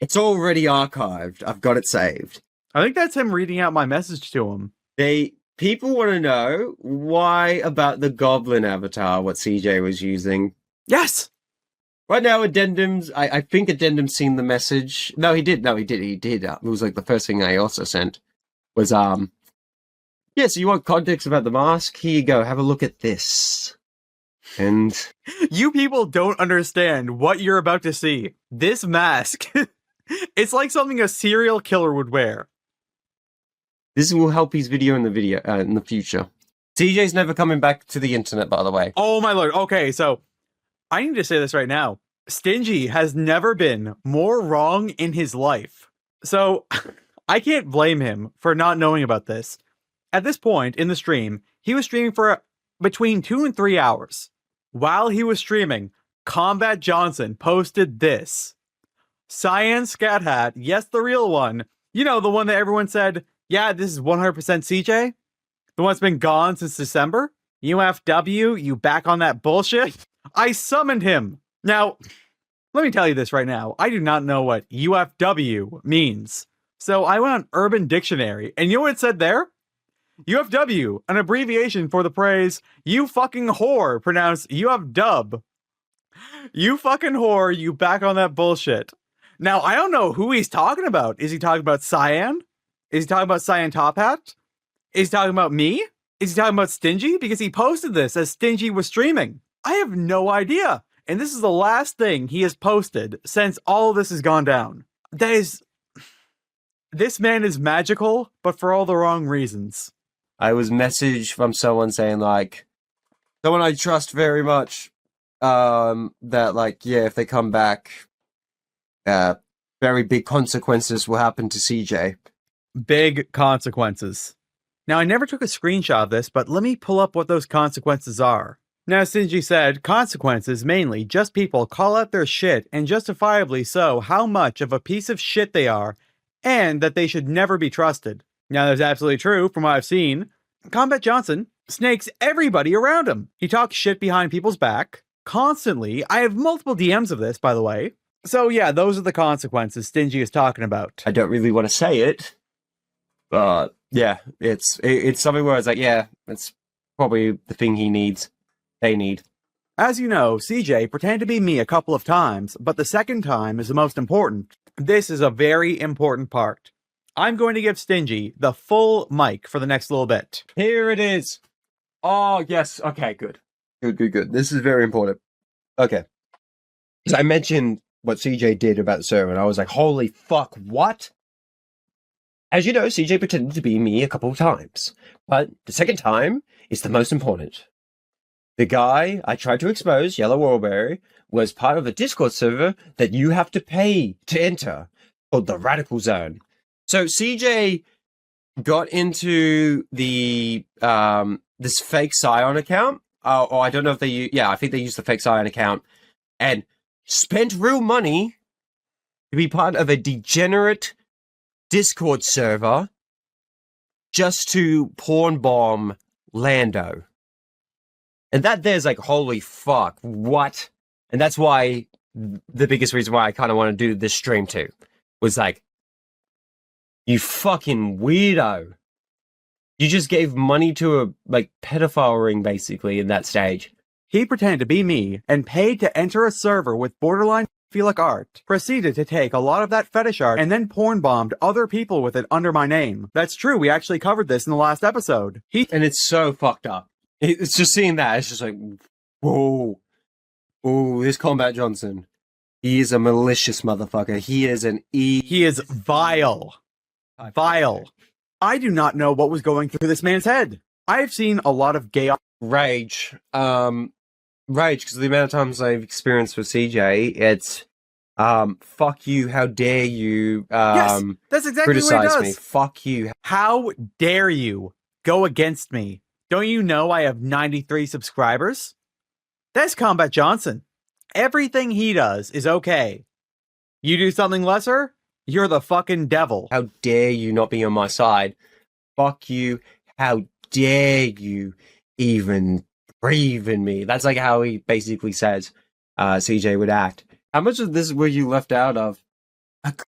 it's already archived. I've got it saved. I think that's him reading out my message to him. People want to know why about the Goblin avatar, what CJ was using. Yes! Right now, Addendum's... I think Addendum's seen the message. No, he did. It was like the first thing I also sent was, yeah, so you want context about the mask? Here you go. Have a look at this. And... You people don't understand what you're about to see. This mask. It's like something a serial killer would wear. This will help his video in the future. CJ's never coming back to the internet, by the way. Oh my lord. Okay, so I need to say this right now. Stingy has never been more wrong in his life. So I can't blame him for not knowing about this. At this point in the stream, he was streaming for between 2 and 3 hours. While he was streaming, Combat Johnson posted this. Cyan Scat Hat, yes, the real one. You know, the one that everyone said, yeah, this is 100% CJ? The one that's been gone since December? UFW, you back on that bullshit? I summoned him. Now, let me tell you this right now. I do not know what UFW means. So I went on Urban Dictionary, and you know what it said there? UFW, an abbreviation for the phrase, you fucking whore, pronounced UFW. You fucking whore, you back on that bullshit. Now, I don't know who he's talking about. Is he talking about Cyan? Is he talking about Cyan Top Hat? Is he talking about me? Is he talking about Stingy? Because he posted this as Stingy was streaming. I have no idea. And this is the last thing he has posted since all of this has gone down. This man is magical, but for all the wrong reasons. I was messaged from someone saying, like, someone I trust very much, that, like, yeah, if they come back, very big consequences will happen to CJ. Big consequences. Now, I never took a screenshot of this, but let me pull up what those consequences are. Now, Stingy said, consequences mainly just people call out their shit, and justifiably so, how much of a piece of shit they are, and that they should never be trusted. Now, that's absolutely true from what I've seen. Combat Johnson snakes everybody around him. He talks shit behind people's back, constantly. I have multiple DMs of this, by the way. So yeah, those are the consequences Stingy is talking about. I don't really want to say it, but yeah, it's something where it's like, yeah, it's probably the thing they need. As you know, CJ pretended to be me a couple of times, but the second time is the most important. This is a very important part. I'm going to give Stingy the full mic for the next little bit. Here it is. Oh, yes. Okay, good. Good. This is very important. Okay. So I mentioned what CJ did about the server, and I was like, holy fuck, what? As you know, CJ pretended to be me a couple of times, but the second time is the most important. The guy I tried to expose, Yellow Warberry, was part of a Discord server that you have to pay to enter, called the Radical Zone. So CJ got into the this fake Scion account, or I don't know if I think they used the fake Scion account, and spent real money to be part of a degenerate Discord server just to porn bomb Lando. And that there's like, holy fuck, what? And that's why the biggest reason why I kind of want to do this stream too was like, you fucking weirdo. You just gave money to a like pedophile ring basically in that stage. He pretended to be me and paid to enter a server with borderline pedophilic art, proceeded to take a lot of that fetish art and then porn bombed other people with it under my name. That's true, we actually covered this in the last episode. And it's so fucked up. It's just seeing that, it's just like, whoa. Oh, this Combat Johnson. He is a malicious motherfucker. He is He is vile. Vile. I do not know what was going through this man's head. I have seen a lot of gay rage. Rage, because the amount of times I've experienced with CJ, it's fuck you, how dare you yes, that's exactly criticize what it does. me. Fuck you. How dare you go against me? Don't you know I have 93 subscribers? That's Combat Johnson. Everything he does is okay. You do something lesser, you're the fucking devil. How dare you not be on my side? Fuck you. How dare you even breathe in me? That's like how he basically says CJ would act. How much of this were you left out of?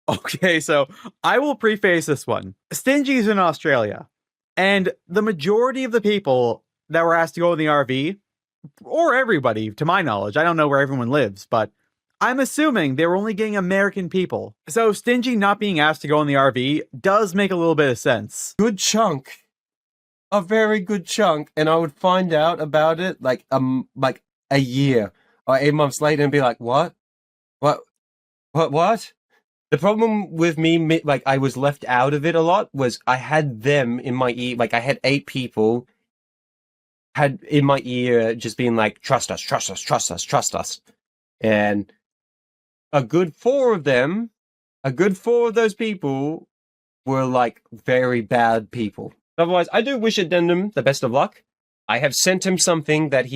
Okay, so I will preface this one. Stingy's in Australia, and the majority of the people that were asked to go in the RV, or everybody, to my knowledge, I don't know where everyone lives, but I'm assuming they were only getting American people. So Stingy not being asked to go in the RV does make a little bit of sense. Good chunk. A very good chunk. And I would find out about it like a year or 8 months later and be like, what? What? The problem with me, like I was left out of it a lot, was I had them in my ear. Like I had 8 people had in my ear just being like, trust us, trust us, trust us, trust us. And a good 4 of those people were like very bad people. Otherwise, I do wish Addendum the best of luck. I have sent him something that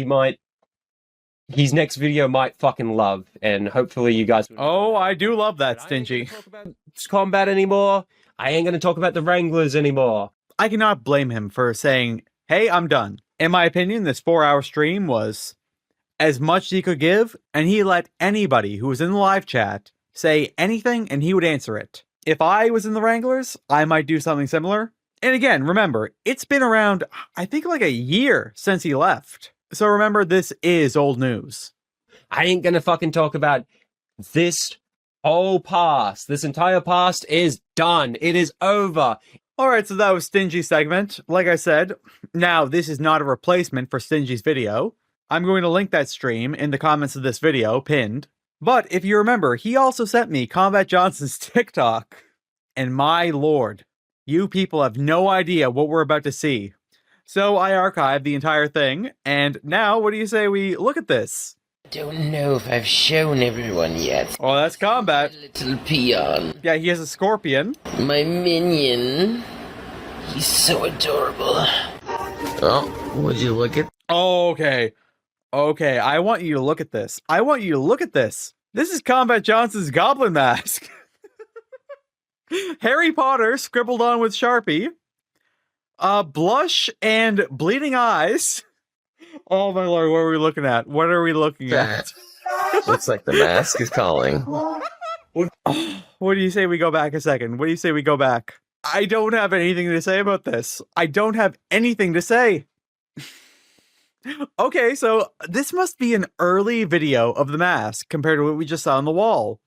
his next video might fucking love, and hopefully you guys will. Oh, I do love that, Stingy. I ain't gonna talk about combat anymore. I ain't gonna talk about the Wranglers anymore. I cannot blame him for saying, hey, I'm done. In my opinion, this 4-hour stream was as much as he could give, and he let anybody who was in the live chat say anything and he would answer it. If I was in the Wranglers, I might do something similar. And again, remember, it's been around, I think, like a year since he left. So remember, this is old news. I ain't gonna fucking talk about this whole past. This entire past is done. It is over. Alright, so that was Stingy's segment. Like I said, now this is not a replacement for Stingy's video. I'm going to link that stream in the comments of this video, pinned. But if you remember, he also sent me Combat Johnson's TikTok. And my lord, you people have no idea what we're about to see. So I archived the entire thing, and now what do you say we look at this? Don't know if I've shown everyone yet. Oh, that's Combat. My little peon. Yeah, he has a scorpion. My minion. He's so adorable. Oh, would you look at? Oh, okay. Okay, I want you to look at this. I want you to look at this. This is Combat Johnson's goblin mask. Harry Potter scribbled on with Sharpie. Blush and bleeding eyes. Oh my lord, what are we looking at? What are we looking at? Looks like the mask is calling. What do you say we go back a second? What do you say we go back? I don't have anything to say about this. I don't have anything to say. Okay, so this must be an early video of the mask compared to what we just saw on the wall.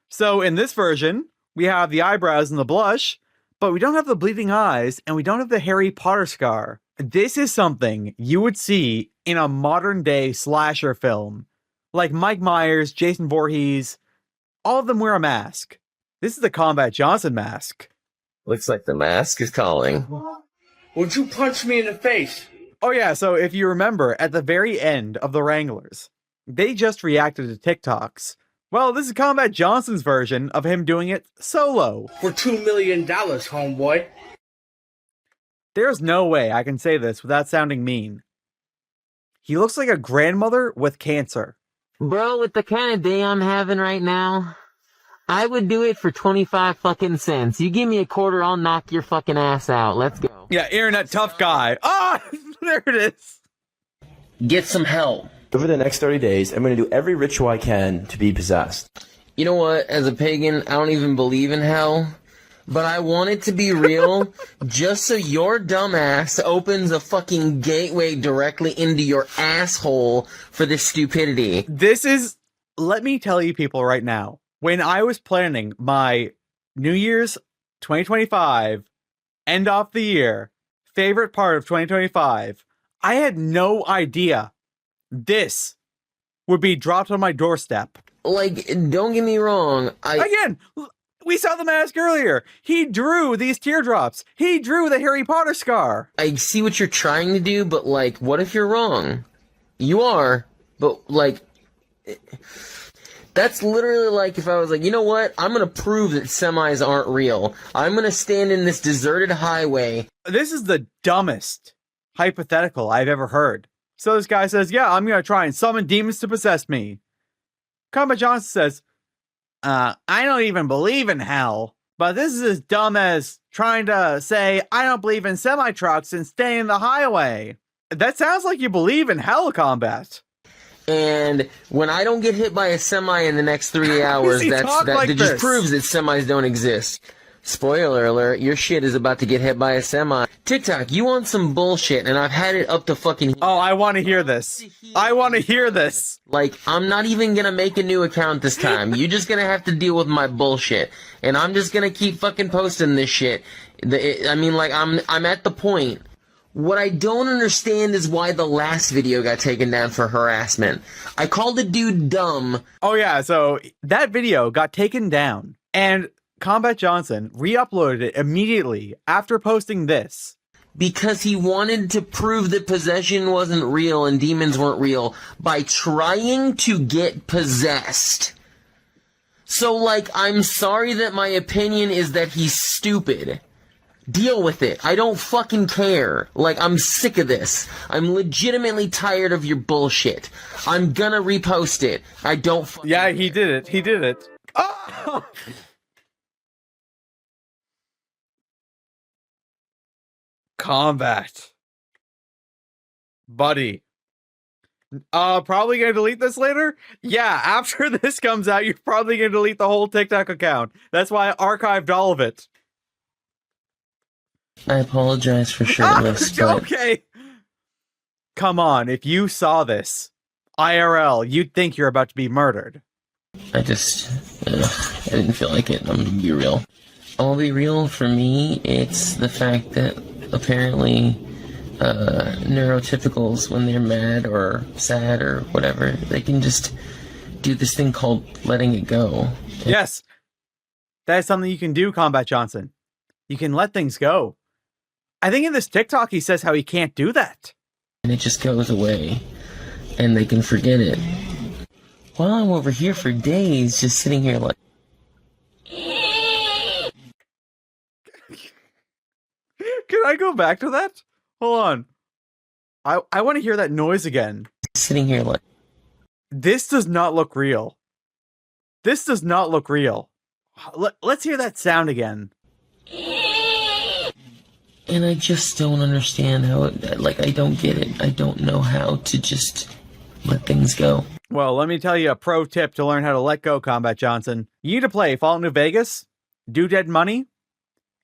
So in this version, we have the eyebrows and the blush, but we don't have the bleeding eyes, and we don't have the Harry Potter scar. This is something you would see in a modern-day slasher film. Like Mike Myers, Jason Voorhees, all of them wear a mask. This is the Combat Johnson mask. Looks like the mask is calling. Would you punch me in the face? Oh yeah, so if you remember, at the very end of the Wranglers, they just reacted to TikToks. Well, this is Combat Johnson's version of him doing it solo. For $2 million, homeboy. There's no way I can say this without sounding mean. He looks like a grandmother with cancer. Bro, with the kind of day I'm having right now, I would do it for 25 fucking cents. You give me a quarter, I'll knock your fucking ass out. Let's go. Yeah, internet tough guy. Ah, there it is. Get some help. Over the next 30 days, I'm going to do every ritual I can to be possessed. You know what? As a pagan, I don't even believe in hell. But I want it to be real, just so your dumbass opens a fucking gateway directly into your asshole for this stupidity. This is, let me tell you people right now, when I was planning my New Year's 2025, end off the year, favorite part of 2025, I had no idea this would be dropped on my doorstep. Like, don't get me wrong, Again, we saw the mask earlier. He drew these teardrops. He drew the Harry Potter scar. I see what you're trying to do, but, like, what if you're wrong? You are, but, like, that's literally like if I was like, you know what? I'm going to prove that semis aren't real. I'm going to stand in this deserted highway. This is the dumbest hypothetical I've ever heard. So this guy says, yeah, I'm going to try and summon demons to possess me. Combat Johnson says, I don't even believe in hell, but this is as dumb as trying to say, I don't believe in semi-trucks and stay in the highway. That sounds like you believe in hell, Combat. And when I don't get hit by a semi in the next 3 hours, that just proves that semis don't exist. Spoiler alert, your shit is about to get hit by a semi. TikTok, you want some bullshit, and I've had it up to fucking... Oh, I want to hear this. I want to hear this. Like, I'm not even gonna make a new account this time. You're just gonna have to deal with my bullshit. And I'm just gonna keep fucking posting this shit. I mean, like, I'm at the point. What I don't understand is why the last video got taken down for harassment. I called the dude dumb. Oh yeah, so that video got taken down. And Combat Johnson re-uploaded it immediately after posting this. Because he wanted to prove that possession wasn't real and demons weren't real by trying to get possessed. So, like, I'm sorry that my opinion is that he's stupid. Deal with it. I don't fucking care. Like, I'm sick of this. I'm legitimately tired of your bullshit. I'm gonna repost it. I don't fucking Yeah, care. he did it. He did it. Oh! Combat. Buddy. Probably gonna delete this later? Yeah, after this comes out, you're probably gonna delete the whole TikTok account. That's why I archived all of it. I apologize for shirtless, but... Okay. Come on, if you saw this, IRL, you'd think you're about to be murdered. I didn't feel like it. I'm gonna be real. I'll be real, for me, it's the fact that apparently neurotypicals, when they're mad or sad or whatever, they can just do this thing called letting it go. Yes. That is something you can do, Combat Johnson. You can let things go. I think in this TikTok he says how he can't do that. And it just goes away. And they can forget it. While I'm over here for days, just sitting here like... Can I go back to that? Hold on. I want to hear that noise again. Sitting here like... This does not look real. This does not look real. Let's hear that sound again. And I just don't understand how it... Like, I don't get it. I don't know how to just let things go. Well, let me tell you a pro tip to learn how to let go, Combat Johnson. You need to play Fallout New Vegas, do Dead Money,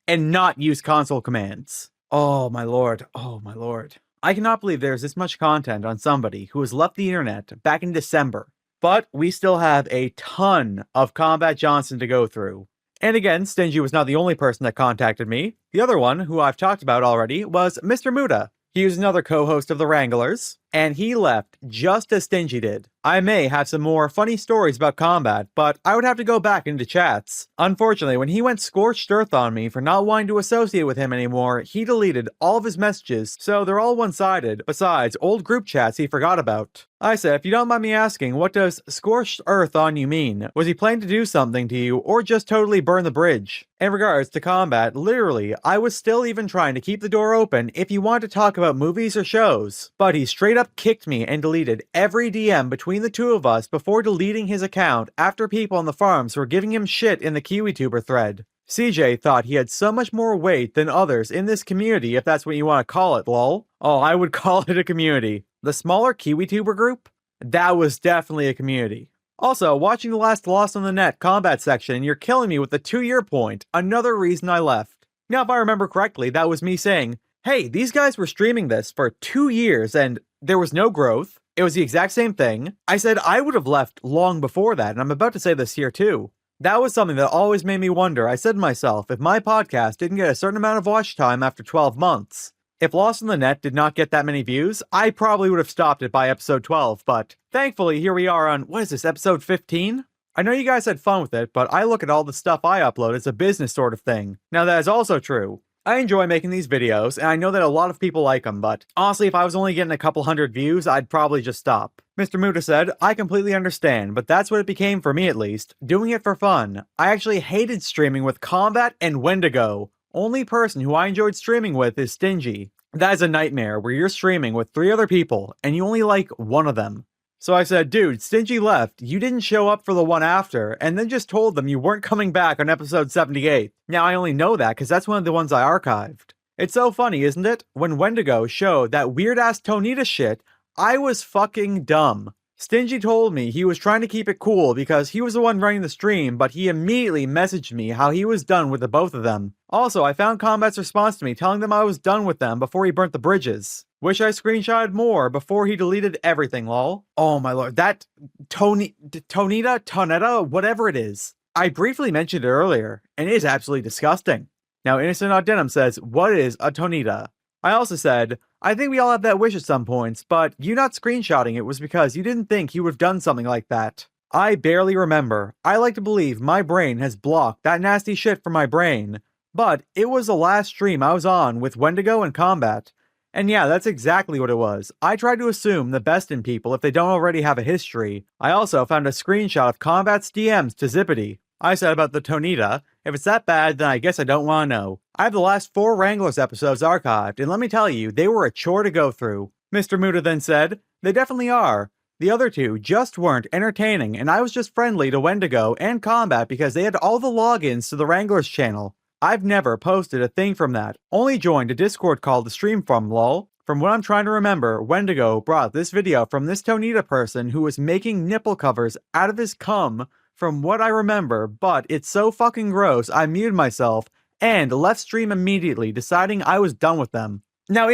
and not use console commands. Oh my lord. Oh my lord. I cannot believe there's this much content on somebody who has left the internet back in December. But we still have a ton of Combat Johnson to go through. And again, Stingy was not the only person that contacted me. The other one, who I've talked about already, was Mr. Muda. He was another co-host of The Wranglers. and he left just as Stingy did. I may have some more funny stories about combat, but I would have to go back into chats. Unfortunately, when he went scorched earth on me for not wanting to associate with him anymore, he deleted all of his messages, so they're all one-sided, besides old group chats he forgot about. I said, if you don't mind me asking, what does scorched earth on you mean? Was he planning to do something to you, or just totally burn the bridge? In regards to combat, literally, I was still even trying to keep the door open if you wanted to talk about movies or shows, but he straight up kicked me and deleted every DM between the two of us before deleting his account after people on the farms were giving him shit in the KiwiTuber thread. CJ thought he had so much more weight than others in this community, if that's what you want to call it, lol. Oh, I would call it a community. The smaller KiwiTuber group? That was definitely a community. Also, watching the last Lost on the Net combat section, you're killing me with the 2-year point, another reason I left. Now, if I remember correctly, that was me saying, hey, these guys were streaming this for 2 years and there was no growth. It was the exact same thing. I said I would have left long before that, and I'm about to say this here too. That was something that always made me wonder. I said to myself, if my podcast didn't get a certain amount of watch time after 12 months, if Lost on the Net did not get that many views, I probably would have stopped it by episode 12, but thankfully here we are on, what is this, episode 15? I know you guys had fun with it, but I look at all the stuff I upload as a business sort of thing. Now that is also true. I enjoy making these videos, and I know that a lot of people like them, but honestly, if I was only getting a couple hundred views, I'd probably just stop. Mr. Muda said, I completely understand, but that's what it became for me at least, doing it for fun. I actually hated streaming with Combat and Wendigo. Only person who I enjoyed streaming with is Stingy. That is a nightmare where you're streaming with 3 other people, and you only like one of them. So I said, dude, Stingy left, you didn't show up for the one after, and then just told them you weren't coming back on episode 78. Now I only know that because that's one of the ones I archived. It's so funny, isn't it? When Wendigo showed that weird-ass Tonita shit, I was fucking dumb. Stingy told me he was trying to keep it cool because he was the one running the stream, but he immediately messaged me how he was done with the both of them. Also, I found Combat's response to me telling them I was done with them before he burnt the bridges. Wish I screenshotted more before he deleted everything, lol. Oh my lord, that Tonetta, whatever it is. I briefly mentioned it earlier, and it is absolutely disgusting. Now, Innocent Audentum says, what is a Tonita? I also said, I think we all have that wish at some points, but you not screenshotting it was because you didn't think you would have done something like that. I barely remember. I like to believe my brain has blocked that nasty shit from my brain, but it was the last stream I was on with Wendigo and Combat. And yeah, that's exactly what it was. I try to assume the best in people if they don't already have a history. I also found a screenshot of Combat's DMs to Zippity. I said about the Tonita, if it's that bad, then I guess I don't want to know. I have the last 4 Wranglers episodes archived, and let me tell you, they were a chore to go through. Mr. Muda then said, they definitely are. The other 2 just weren't entertaining, and I was just friendly to Wendigo and Combat because they had all the logins to the Wranglers channel. I've never posted a thing from that, only joined a Discord call to stream from, lol. From what I'm trying to remember, Wendigo brought this video from this Tonita person who was making nipple covers out of his cum, from what I remember, but it's so fucking gross, I muted myself and left stream immediately, deciding I was done with them. Now,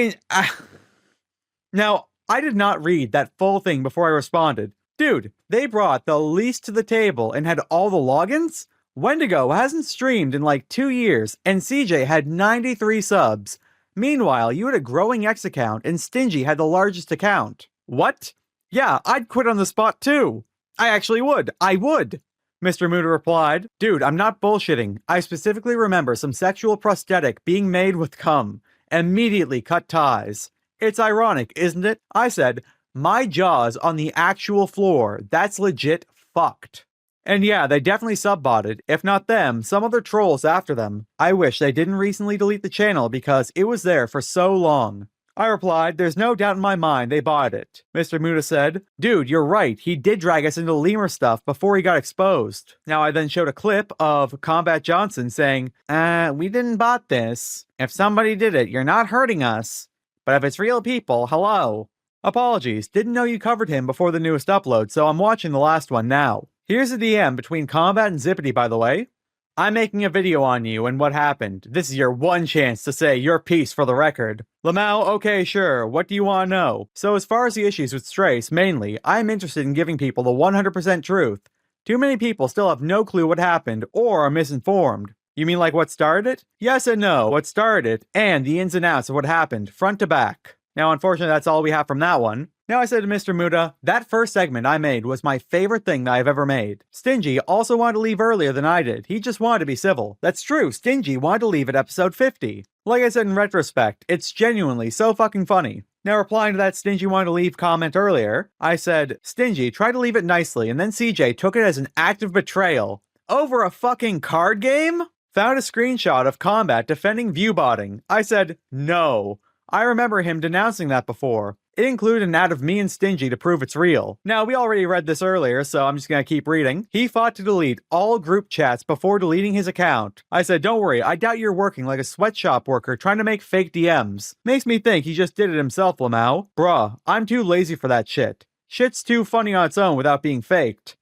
I did not read that full thing before I responded. Dude, they brought the least to the table and had all the logins? Wendigo hasn't streamed in like 2 years, and CJ had 93 subs. Meanwhile, you had a growing X account, and Stingy had the largest account. What? Yeah, I'd quit on the spot too. I actually would. I would. Mr. Muda replied, dude, I'm not bullshitting. I specifically remember some sexual prosthetic being made with cum. Immediately cut ties. It's ironic, isn't it? I said, my jaw's on the actual floor. That's legit fucked. And yeah, they definitely subbotted, if not them, some other trolls after them. I wish they didn't recently delete the channel because it was there for so long. I replied, there's no doubt in my mind they bought it. Mr. Muda said, dude, you're right, he did drag us into lemur stuff before he got exposed. Now I then showed a clip of Combat Johnson saying, we didn't bought this. If somebody did it, you're not hurting us. But if it's real people, hello. Apologies, didn't know you covered him before the newest upload, so I'm watching the last one now. Here's a DM between Combat and Zippity, by the way. I'm making a video on you and what happened. This is your one chance to say your piece for the record. Lamau, okay, sure. What do you want to know? So as far as the issues with Strasse, mainly, I'm interested in giving people the 100% truth. Too many people still have no clue what happened or are misinformed. You mean like what started it? Yes and no, what started it, and the ins and outs of what happened, front to back. Now, unfortunately, that's all we have from that one. Now I said to Mr. Muda, that first segment I made was my favorite thing that I've ever made. Stingy also wanted to leave earlier than I did. He just wanted to be civil. That's true, Stingy wanted to leave at episode 50. Like I said in retrospect, it's genuinely so fucking funny. Now replying to that Stingy wanted to leave comment earlier, I said, Stingy tried to leave it nicely and then CJ took it as an act of betrayal. Over a fucking card game? Found a screenshot of Combat defending viewbotting. I said, no. I remember him denouncing that before. It included an ad of me and Stingy to prove it's real. Now, we already read this earlier, so I'm just gonna keep reading. He fought to delete all group chats before deleting his account. I said, don't worry, I doubt you're working like a sweatshop worker trying to make fake DMs. Makes me think he just did it himself, Lamau. Bruh, I'm too lazy for that shit. Shit's too funny on its own without being faked.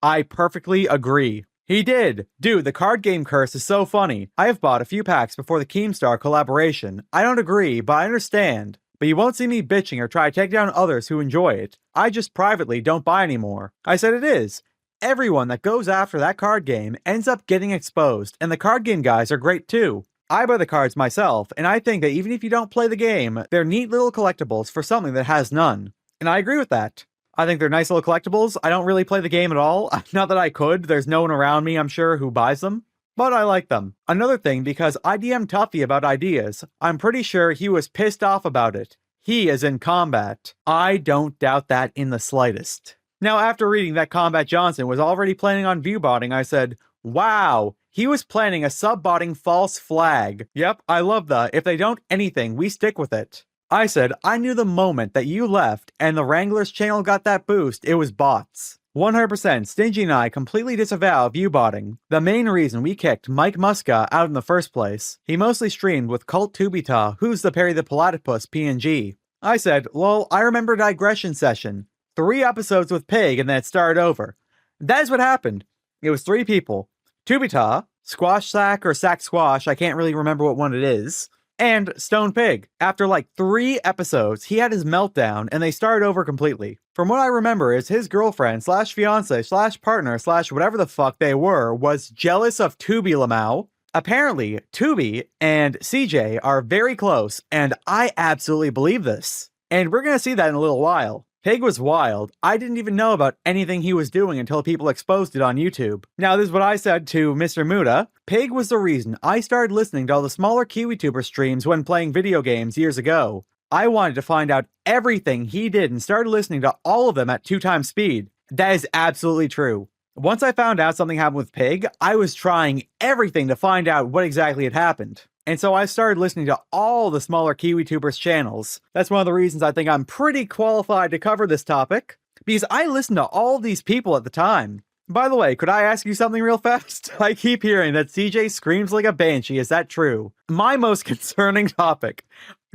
I perfectly agree. He did. Dude, the card game curse is so funny. I have bought a few packs before the Keemstar collaboration. I don't agree, but I understand. But you won't see me bitching or try to take down others who enjoy it. I just privately don't buy anymore. I said it is. Everyone that goes after that card game ends up getting exposed, and the card game guys are great too. I buy the cards myself, and I think that even if you don't play the game, they're neat little collectibles for something that has none. And I agree with that. I think they're nice little collectibles. I don't really play the game at all. Not that I could. There's no one around me, I'm sure, who buys them. But I like them. Another thing, because I DM'd Tuffy about ideas, I'm pretty sure he was pissed off about it. He is in Combat. I don't doubt that in the slightest. Now, after reading that Combat Johnson was already planning on viewbotting, I said, wow, he was planning a sub-botting false flag. Yep, I love the, if they don't anything, we stick with it. I said, I knew the moment that you left and the Wranglers channel got that boost, it was bots. 100% Stingy and I completely disavow viewbotting. The main reason we kicked Mike Muska out in the first place. He mostly streamed with Cult Tubita, who's the Perry the Platypus PNG. I said, lol, I remember Digression Session. 3 episodes with Pig and then it started over. That is what happened. It was 3 people. Tubita, Squash Sack or Sack Squash, I can't really remember what one it is, and Stone Pig. After like 3 episodes, he had his meltdown and they started over completely. From what I remember is his girlfriend slash fiance slash partner slash whatever the fuck they were was jealous of Tubi Lamau. Apparently, Tubi and CJ are very close and I absolutely believe this. And we're gonna see that in a little while. Pig was wild. I didn't even know about anything he was doing until people exposed it on YouTube. Now, this is what I said to Mr. Muda. Pig was the reason I started listening to all the smaller KiwiTuber streams when playing video games years ago. I wanted to find out everything he did and started listening to all of them at 2 times speed. That is absolutely true. Once I found out something happened with Pig, I was trying everything to find out what exactly had happened. And so I started listening to all the smaller KiwiTubers channels. That's one of the reasons I think I'm pretty qualified to cover this topic, because I listened to all these people at the time. By the way, could I ask you something real fast? I keep hearing that CJ screams like a banshee, is that true? My most concerning topic.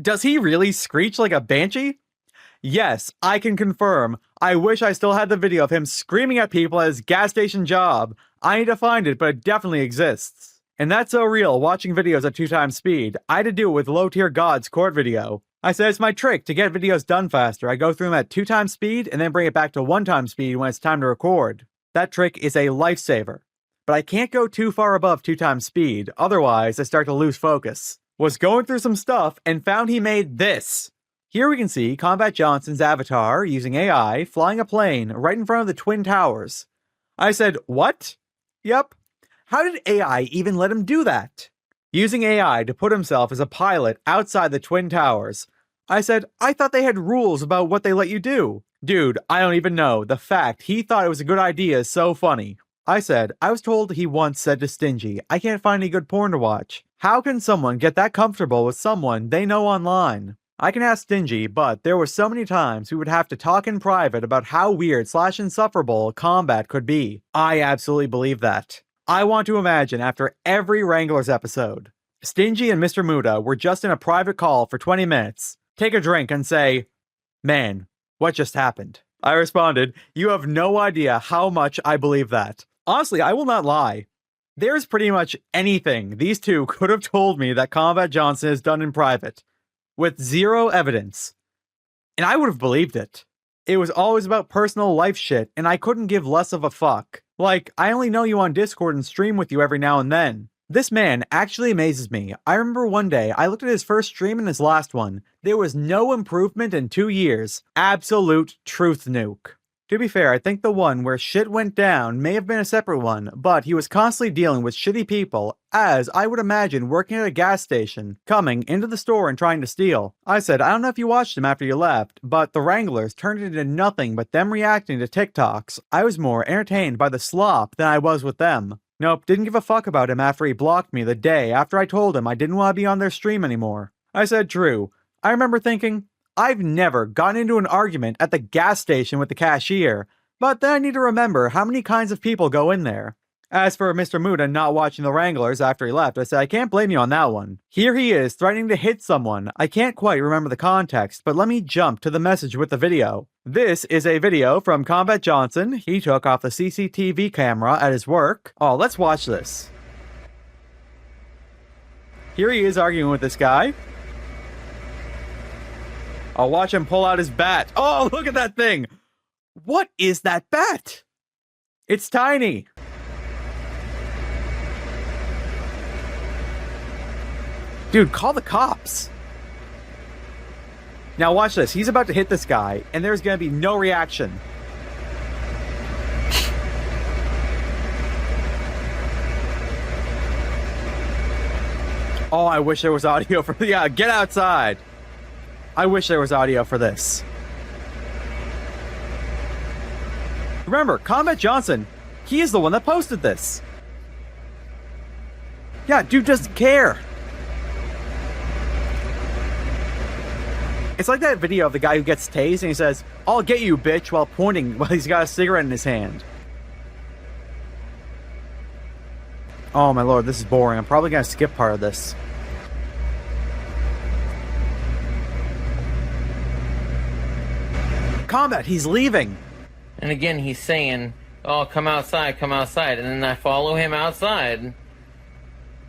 Does he really screech like a banshee? Yes, I can confirm. I wish I still had the video of him screaming at people at his gas station job. I need to find it, but it definitely exists. And that's so real, watching videos at 2 times speed. I had to do it with Low Tier God's court video. I said it's my trick to get videos done faster. I go through them at 2 times speed and then bring it back to 1 time speed when it's time to record. That trick is a lifesaver. But I can't go too far above 2 times speed, otherwise I start to lose focus. Was going through some stuff and found he made this. Here we can see Combat Johnson's avatar using AI flying a plane right in front of the Twin Towers. I said, what? Yep. How did AI even let him do that? Using AI to put himself as a pilot outside the Twin Towers. I said, I thought they had rules about what they let you do. Dude, I don't even know. The fact he thought it was a good idea is so funny. I said, I was told he once said to Stingy, I can't find any good porn to watch. How can someone get that comfortable with someone they know online? I can ask Stingy, but there were so many times we would have to talk in private about how weird / insufferable Combat could be. I absolutely believe that. I want to imagine after every Wranglers episode, Stingy and Mr. Muda were just in a private call for 20 minutes, take a drink and say, man, what just happened? I responded, you have no idea how much I believe that. Honestly, I will not lie. There's pretty much anything these two could have told me that Combat Johnson has done in private, with 0 evidence, and I would have believed it. It was always about personal life shit, and I couldn't give less of a fuck. Like, I only know you on Discord and stream with you every now and then. This man actually amazes me. I remember one day I looked at his first stream and his last one. There was no improvement in 2 years. Absolute truth nuke. To be fair, I think the one where shit went down may have been a separate one, but he was constantly dealing with shitty people, as I would imagine working at a gas station, coming into the store and trying to steal. I said, I don't know if you watched him after you left, but the Wranglers turned into nothing but them reacting to TikToks. I was more entertained by the slop than I was with them. Nope, didn't give a fuck about him after he blocked me the day after I told him I didn't want to be on their stream anymore. I said, true. I remember thinking, I've never gotten into an argument at the gas station with the cashier, but then I need to remember how many kinds of people go in there. As for Mr. Muda not watching the Wranglers after he left, I said I can't blame you on that one. Here he is threatening to hit someone. I can't quite remember the context, but let me jump to the message with the video. This is a video from Combat Johnson. He took off the CCTV camera at his work. Oh, let's watch this. Here he is arguing with this guy. I'll watch him pull out his bat. Oh, look at that thing! What is that bat? It's tiny. Dude, call the cops. Now watch this. He's about to hit this guy, and there's gonna be no reaction. Oh, I wish there was audio for... Yeah, get outside. I wish there was audio for this. Remember, Combat Johnson, he is the one that posted this. Yeah, dude doesn't care. It's like that video of the guy who gets tased and he says, I'll get you, bitch, while pointing while he's got a cigarette in his hand. Oh my lord, this is boring. I'm probably gonna skip part of this. Combat, he's leaving. And again, he's saying, oh, come outside, come outside. And then I follow him outside.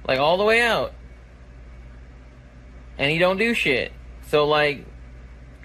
Like, all the way out. And he don't do shit. So, like,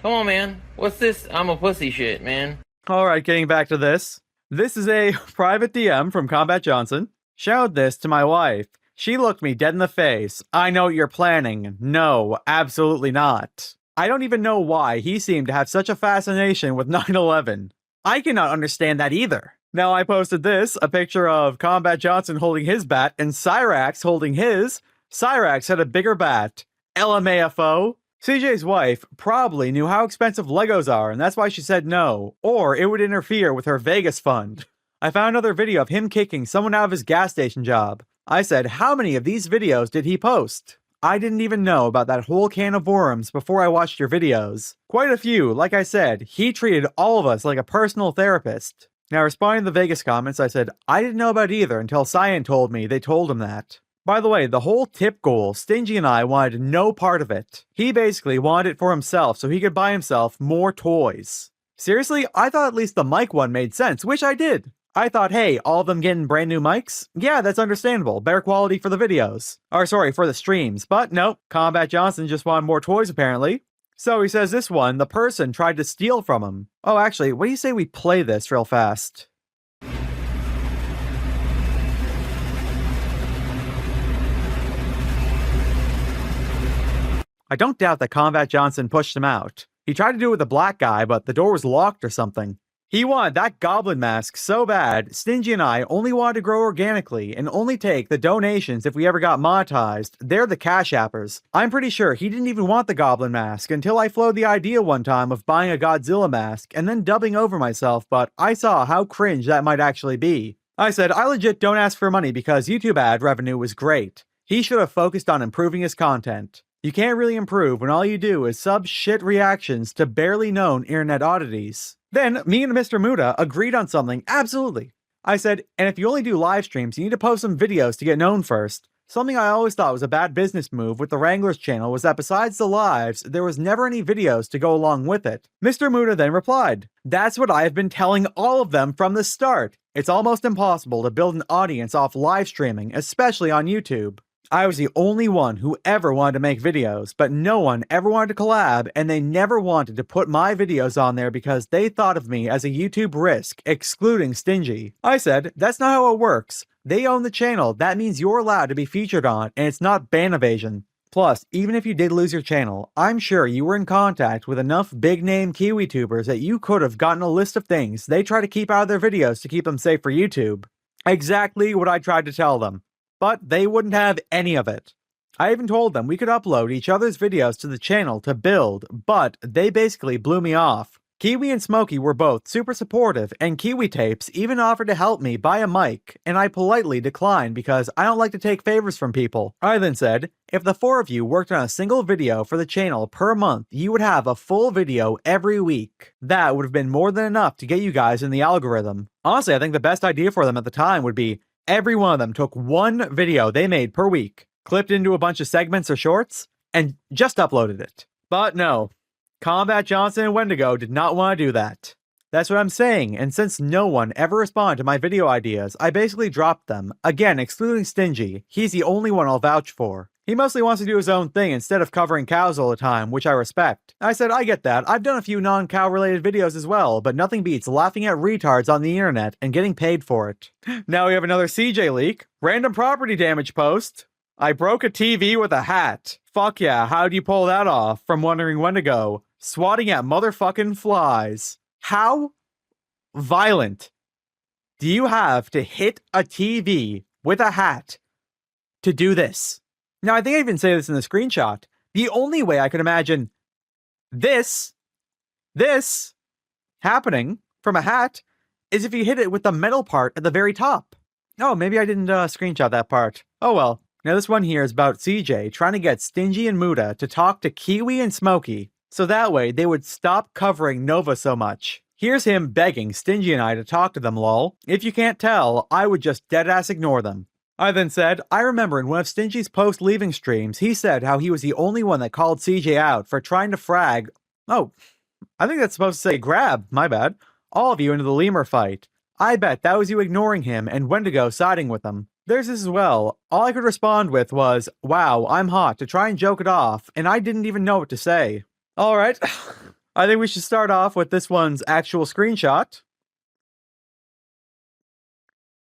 come on, man. What's this I'm a pussy shit, man? Alright, getting back to this. This is a private DM from Combat Johnson. Showed this to my wife. She looked me dead in the face. I know what you're planning. No, absolutely not. I don't even know why he seemed to have such a fascination with 9/11. I cannot understand that either. Now I posted this, a picture of Combat Johnson holding his bat and Cyraxx holding his. Cyraxx had a bigger bat. LMAFO. CJ's wife probably knew how expensive Legos are and that's why she said no, or it would interfere with her Vegas fund. I found another video of him kicking someone out of his gas station job. I said, how many of these videos did he post? I didn't even know about that whole can of worms before I watched your videos. Quite a few, like I said, he treated all of us like a personal therapist. Now responding to the Vegas comments, I said, I didn't know about either until Cyan told me they told him that. By the way, the whole tip goal, Stingy and I wanted no part of it. He basically wanted it for himself so he could buy himself more toys. Seriously, I thought at least the mic one made sense, which I did. I thought, hey, all of them getting brand new mics? Yeah, that's understandable. Better quality for the videos. Or sorry, for the streams. But nope, Combat Johnson just wanted more toys apparently. So he says this one, the person tried to steal from him. Oh, actually, what do you say we play this real fast? I don't doubt that Combat Johnson pushed him out. He tried to do it with the black guy, but the door was locked or something. He wanted that goblin mask so bad, Stingy and I only wanted to grow organically and only take the donations if we ever got monetized. They're the cash appers. I'm pretty sure he didn't even want the goblin mask until I floated the idea one time of buying a Godzilla mask and then dubbing over myself, but I saw how cringe that might actually be. I said, I legit don't ask for money because YouTube ad revenue was great. He should have focused on improving his content. You can't really improve when all you do is sub shit reactions to barely known internet oddities. Then, me and Mr. Muda agreed on something, absolutely. I said, and if you only do live streams, you need to post some videos to get known first. Something I always thought was a bad business move with the Wranglers channel was that besides the lives, there was never any videos to go along with it. Mr. Muda then replied, that's what I have been telling all of them from the start. It's almost impossible to build an audience off live streaming, especially on YouTube. I was the only one who ever wanted to make videos, but no one ever wanted to collab, and they never wanted to put my videos on there because they thought of me as a YouTube risk, excluding Stingy. I said, that's not how it works. They own the channel. That means you're allowed to be featured on, and it's not ban evasion. Plus, even if you did lose your channel, I'm sure you were in contact with enough big-name Kiwi tubers that you could have gotten a list of things they try to keep out of their videos to keep them safe for YouTube. Exactly what I tried to tell them. But they wouldn't have any of it. I even told them we could upload each other's videos to the channel to build, but they basically blew me off. Kiwi and Smokey were both super supportive, and Kiwi Tapes even offered to help me buy a mic, and I politely declined because I don't like to take favors from people. I then said, if the four of you worked on a single video for the channel per month, you would have a full video every week. That would have been more than enough to get you guys in the algorithm. Honestly, I think the best idea for them at the time would be every one of them took one video they made per week, clipped into a bunch of segments or shorts, and just uploaded it. But no. Combat Johnson and Wendigo did not want to do that. That's what I'm saying, and since no one ever responded to my video ideas, I basically dropped them. Again, excluding Stingy. He's the only one I'll vouch for. He mostly wants to do his own thing instead of covering cows all the time, which I respect. I said, I get that. I've done a few non-cow related videos as well, but nothing beats laughing at retards on the internet and getting paid for it. Now we have another CJ leak. Random property damage post. I broke a TV with a hat. Fuck yeah, how'd you pull that off? From Wondering Wendigo. Swatting at motherfucking flies. How violent do you have to hit a TV with a hat to do this? Now, I think I even say this in the screenshot. The only way I could imagine this happening from a hat is if you hit it with the metal part at the very top. Oh, maybe I didn't screenshot that part. Oh well. Now this one here is about CJ trying to get Stingy and Muda to talk to Kiwi and Smokey, so that way they would stop covering Nova so much. Here's him begging Stingy and I to talk to them, lol. If you can't tell, I would just deadass ignore them. I then said, I remember in one of Stingy's post-leaving streams, he said how he was the only one that called CJ out for trying to frag... Oh, I think that's supposed to say grab, my bad. All of you into the lemur fight. I bet that was you ignoring him and Wendigo siding with him. There's this as well. All I could respond with was, wow, I'm hot, to try and joke it off, and I didn't even know what to say. Alright, I think we should start off with this one's actual screenshot.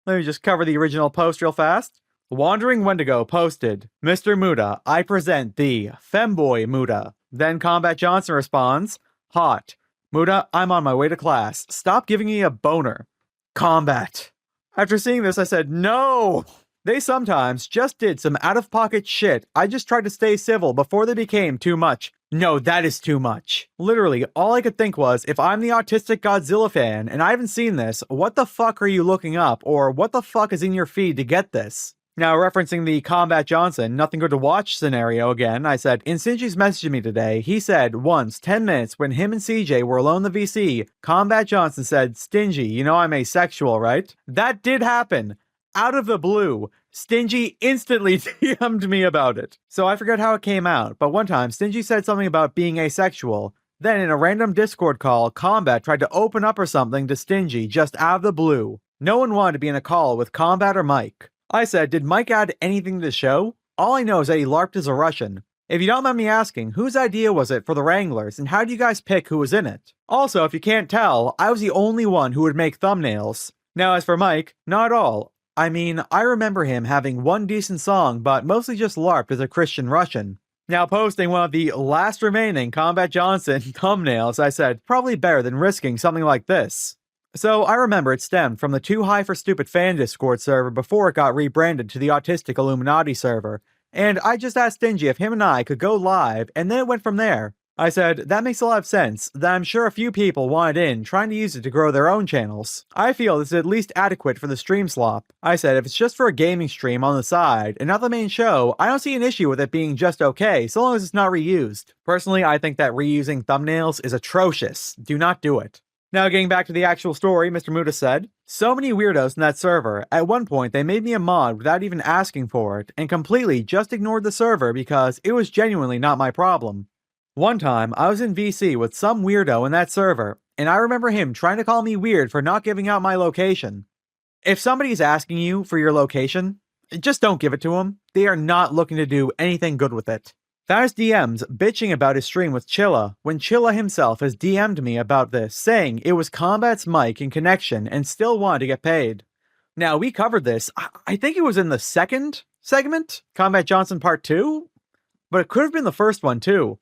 Let me just cover the original post real fast. Wandering Wendigo posted, Mr. Muda, I present the femboy Muda. Then Combat Johnson responds, hot. Muda, I'm on my way to class. Stop giving me a boner. Combat. After seeing this, I said, no! They sometimes just did some out-of-pocket shit. I just tried to stay civil before they became too much. No, that is too much. Literally, all I could think was, if I'm the autistic Godzilla fan and I haven't seen this, what the fuck are you looking up? Or what the fuck is in your feed to get this? Now, referencing the Combat Johnson, nothing good to watch scenario again, I said, in Stingy's message to me today, he said once, 10 minutes, when him and CJ were alone in the VC, Combat Johnson said, Stingy, you know I'm asexual, right? That did happen. Out of the blue. Stingy instantly DM'd me about it. So I forgot how it came out, but one time, Stingy said something about being asexual. Then in a random Discord call, Combat tried to open up or something to Stingy just out of the blue. No one wanted to be in a call with Combat or Mike. I said, did Mike add anything to the show? All I know is that he LARPed as a Russian. If you don't mind me asking, whose idea was it for the Wranglers, and how do you guys pick who was in it? Also, if you can't tell, I was the only one who would make thumbnails. Now, as for Mike, not at all. I mean, I remember him having one decent song, but mostly just LARPed as a Christian Russian. Now, posting one of the last remaining Combat Johnson thumbnails, I said, probably better than risking something like this. So, I remember it stemmed from the Too High for Stupid fan Discord server before it got rebranded to the Autistic Illuminati server, and I just asked Stingy if him and I could go live, and then it went from there. I said, that makes a lot of sense, that I'm sure a few people wanted in, trying to use it to grow their own channels. I feel this is at least adequate for the stream slop. I said, if it's just for a gaming stream on the side, and not the main show, I don't see an issue with it being just okay, so long as it's not reused. Personally, I think that reusing thumbnails is atrocious. Do not do it. Now, getting back to the actual story, Mr. Muda said, so many weirdos in that server. At one point, they made me a mod without even asking for it, and completely just ignored the server because it was genuinely not my problem. One time, I was in VC with some weirdo in that server, and I remember him trying to call me weird for not giving out my location. If somebody's asking you for your location, just don't give it to them. They are not looking to do anything good with it. Fast DMs bitching about his stream with Chilla, when Chilla himself has DM'd me about this, saying it was Combat's mic and connection and still wanted to get paid. Now, we covered this, I think it was in the second segment, Combat Johnson Part 2, but it could have been the first one too.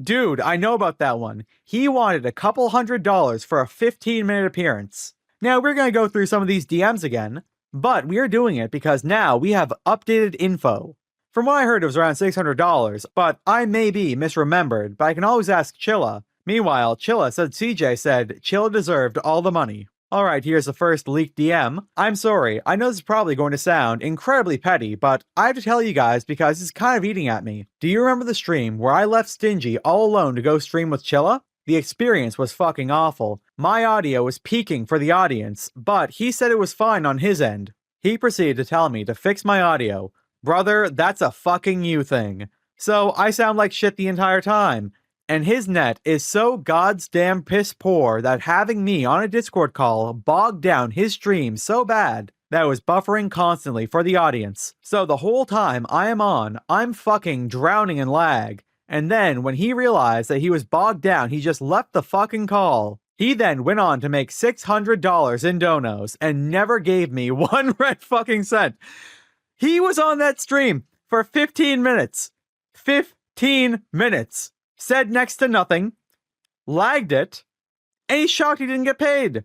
Dude, I know about that one. He wanted a couple $100 for a 15-minute appearance. Now, we're going to go through some of these DMs again, but we are doing it because now we have updated info. From what I heard, it was around $600, but I may be misremembered, but I can always ask Chilla. Meanwhile, Chilla said CJ said Chilla deserved all the money. Alright, here's the first leaked DM. I'm sorry, I know this is probably going to sound incredibly petty, but I have to tell you guys because it's kind of eating at me. Do you remember the stream where I left Stingy all alone to go stream with Chilla? The experience was fucking awful. My audio was peaking for the audience, but he said it was fine on his end. He proceeded to tell me to fix my audio. Brother, that's a fucking you thing. So I sound like shit the entire time. And his net is so goddamn piss poor that having me on a Discord call bogged down his stream so bad that it was buffering constantly for the audience. So the whole time I am on, I'm fucking drowning in lag. And then when he realized that he was bogged down, he just left the fucking call. He then went on to make $600 in donos and never gave me one red fucking cent. He was on that stream for 15 minutes. 15 minutes. Said next to nothing, lagged it, and he's shocked he didn't get paid.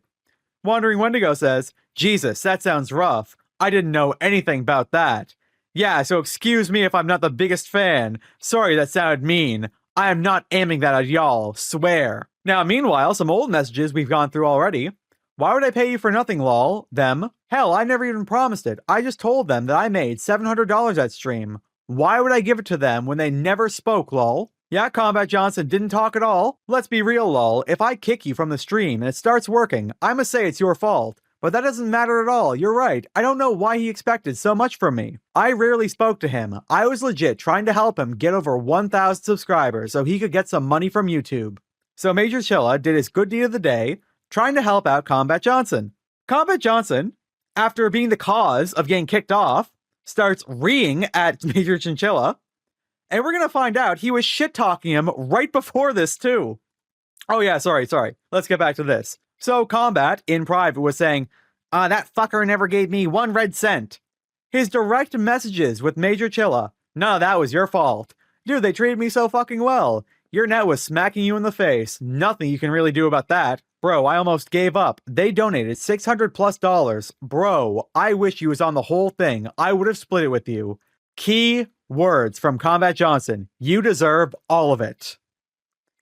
Wandering Wendigo says, Jesus, that sounds rough. I didn't know anything about that. Yeah, so excuse me if I'm not the biggest fan. Sorry, that sounded mean. I am not aiming that at y'all, swear. Now, meanwhile, some old messages we've gone through already. Why would I pay you for nothing, lol? Them? Hell, I never even promised it. I just told them that I made $700 that stream. Why would I give it to them when they never spoke, lol? Yeah, Combat Johnson didn't talk at all. Let's be real, lol. If I kick you from the stream and it starts working, I'ma say it's your fault. But that doesn't matter at all. You're right. I don't know why he expected so much from me. I rarely spoke to him. I was legit trying to help him get over 1,000 subscribers so he could get some money from YouTube. So Major Chilla did his good deed of the day, trying to help out Combat Johnson. Combat Johnson, after being the cause of getting kicked off, starts reeing at Major Chinchilla. And we're going to find out he was shit-talking him right before this, too. Oh yeah, sorry. Let's get back to this. So Combat, in private, was saying, that fucker never gave me one red cent. His direct messages with Major Chilla, no, that was your fault. Dude, they treated me so fucking well. Your net was smacking you in the face. Nothing you can really do about that. Bro, I almost gave up. They donated $600+. Bro, I wish you was on the whole thing. I would have split it with you. Key words from Combat Johnson. You deserve all of it.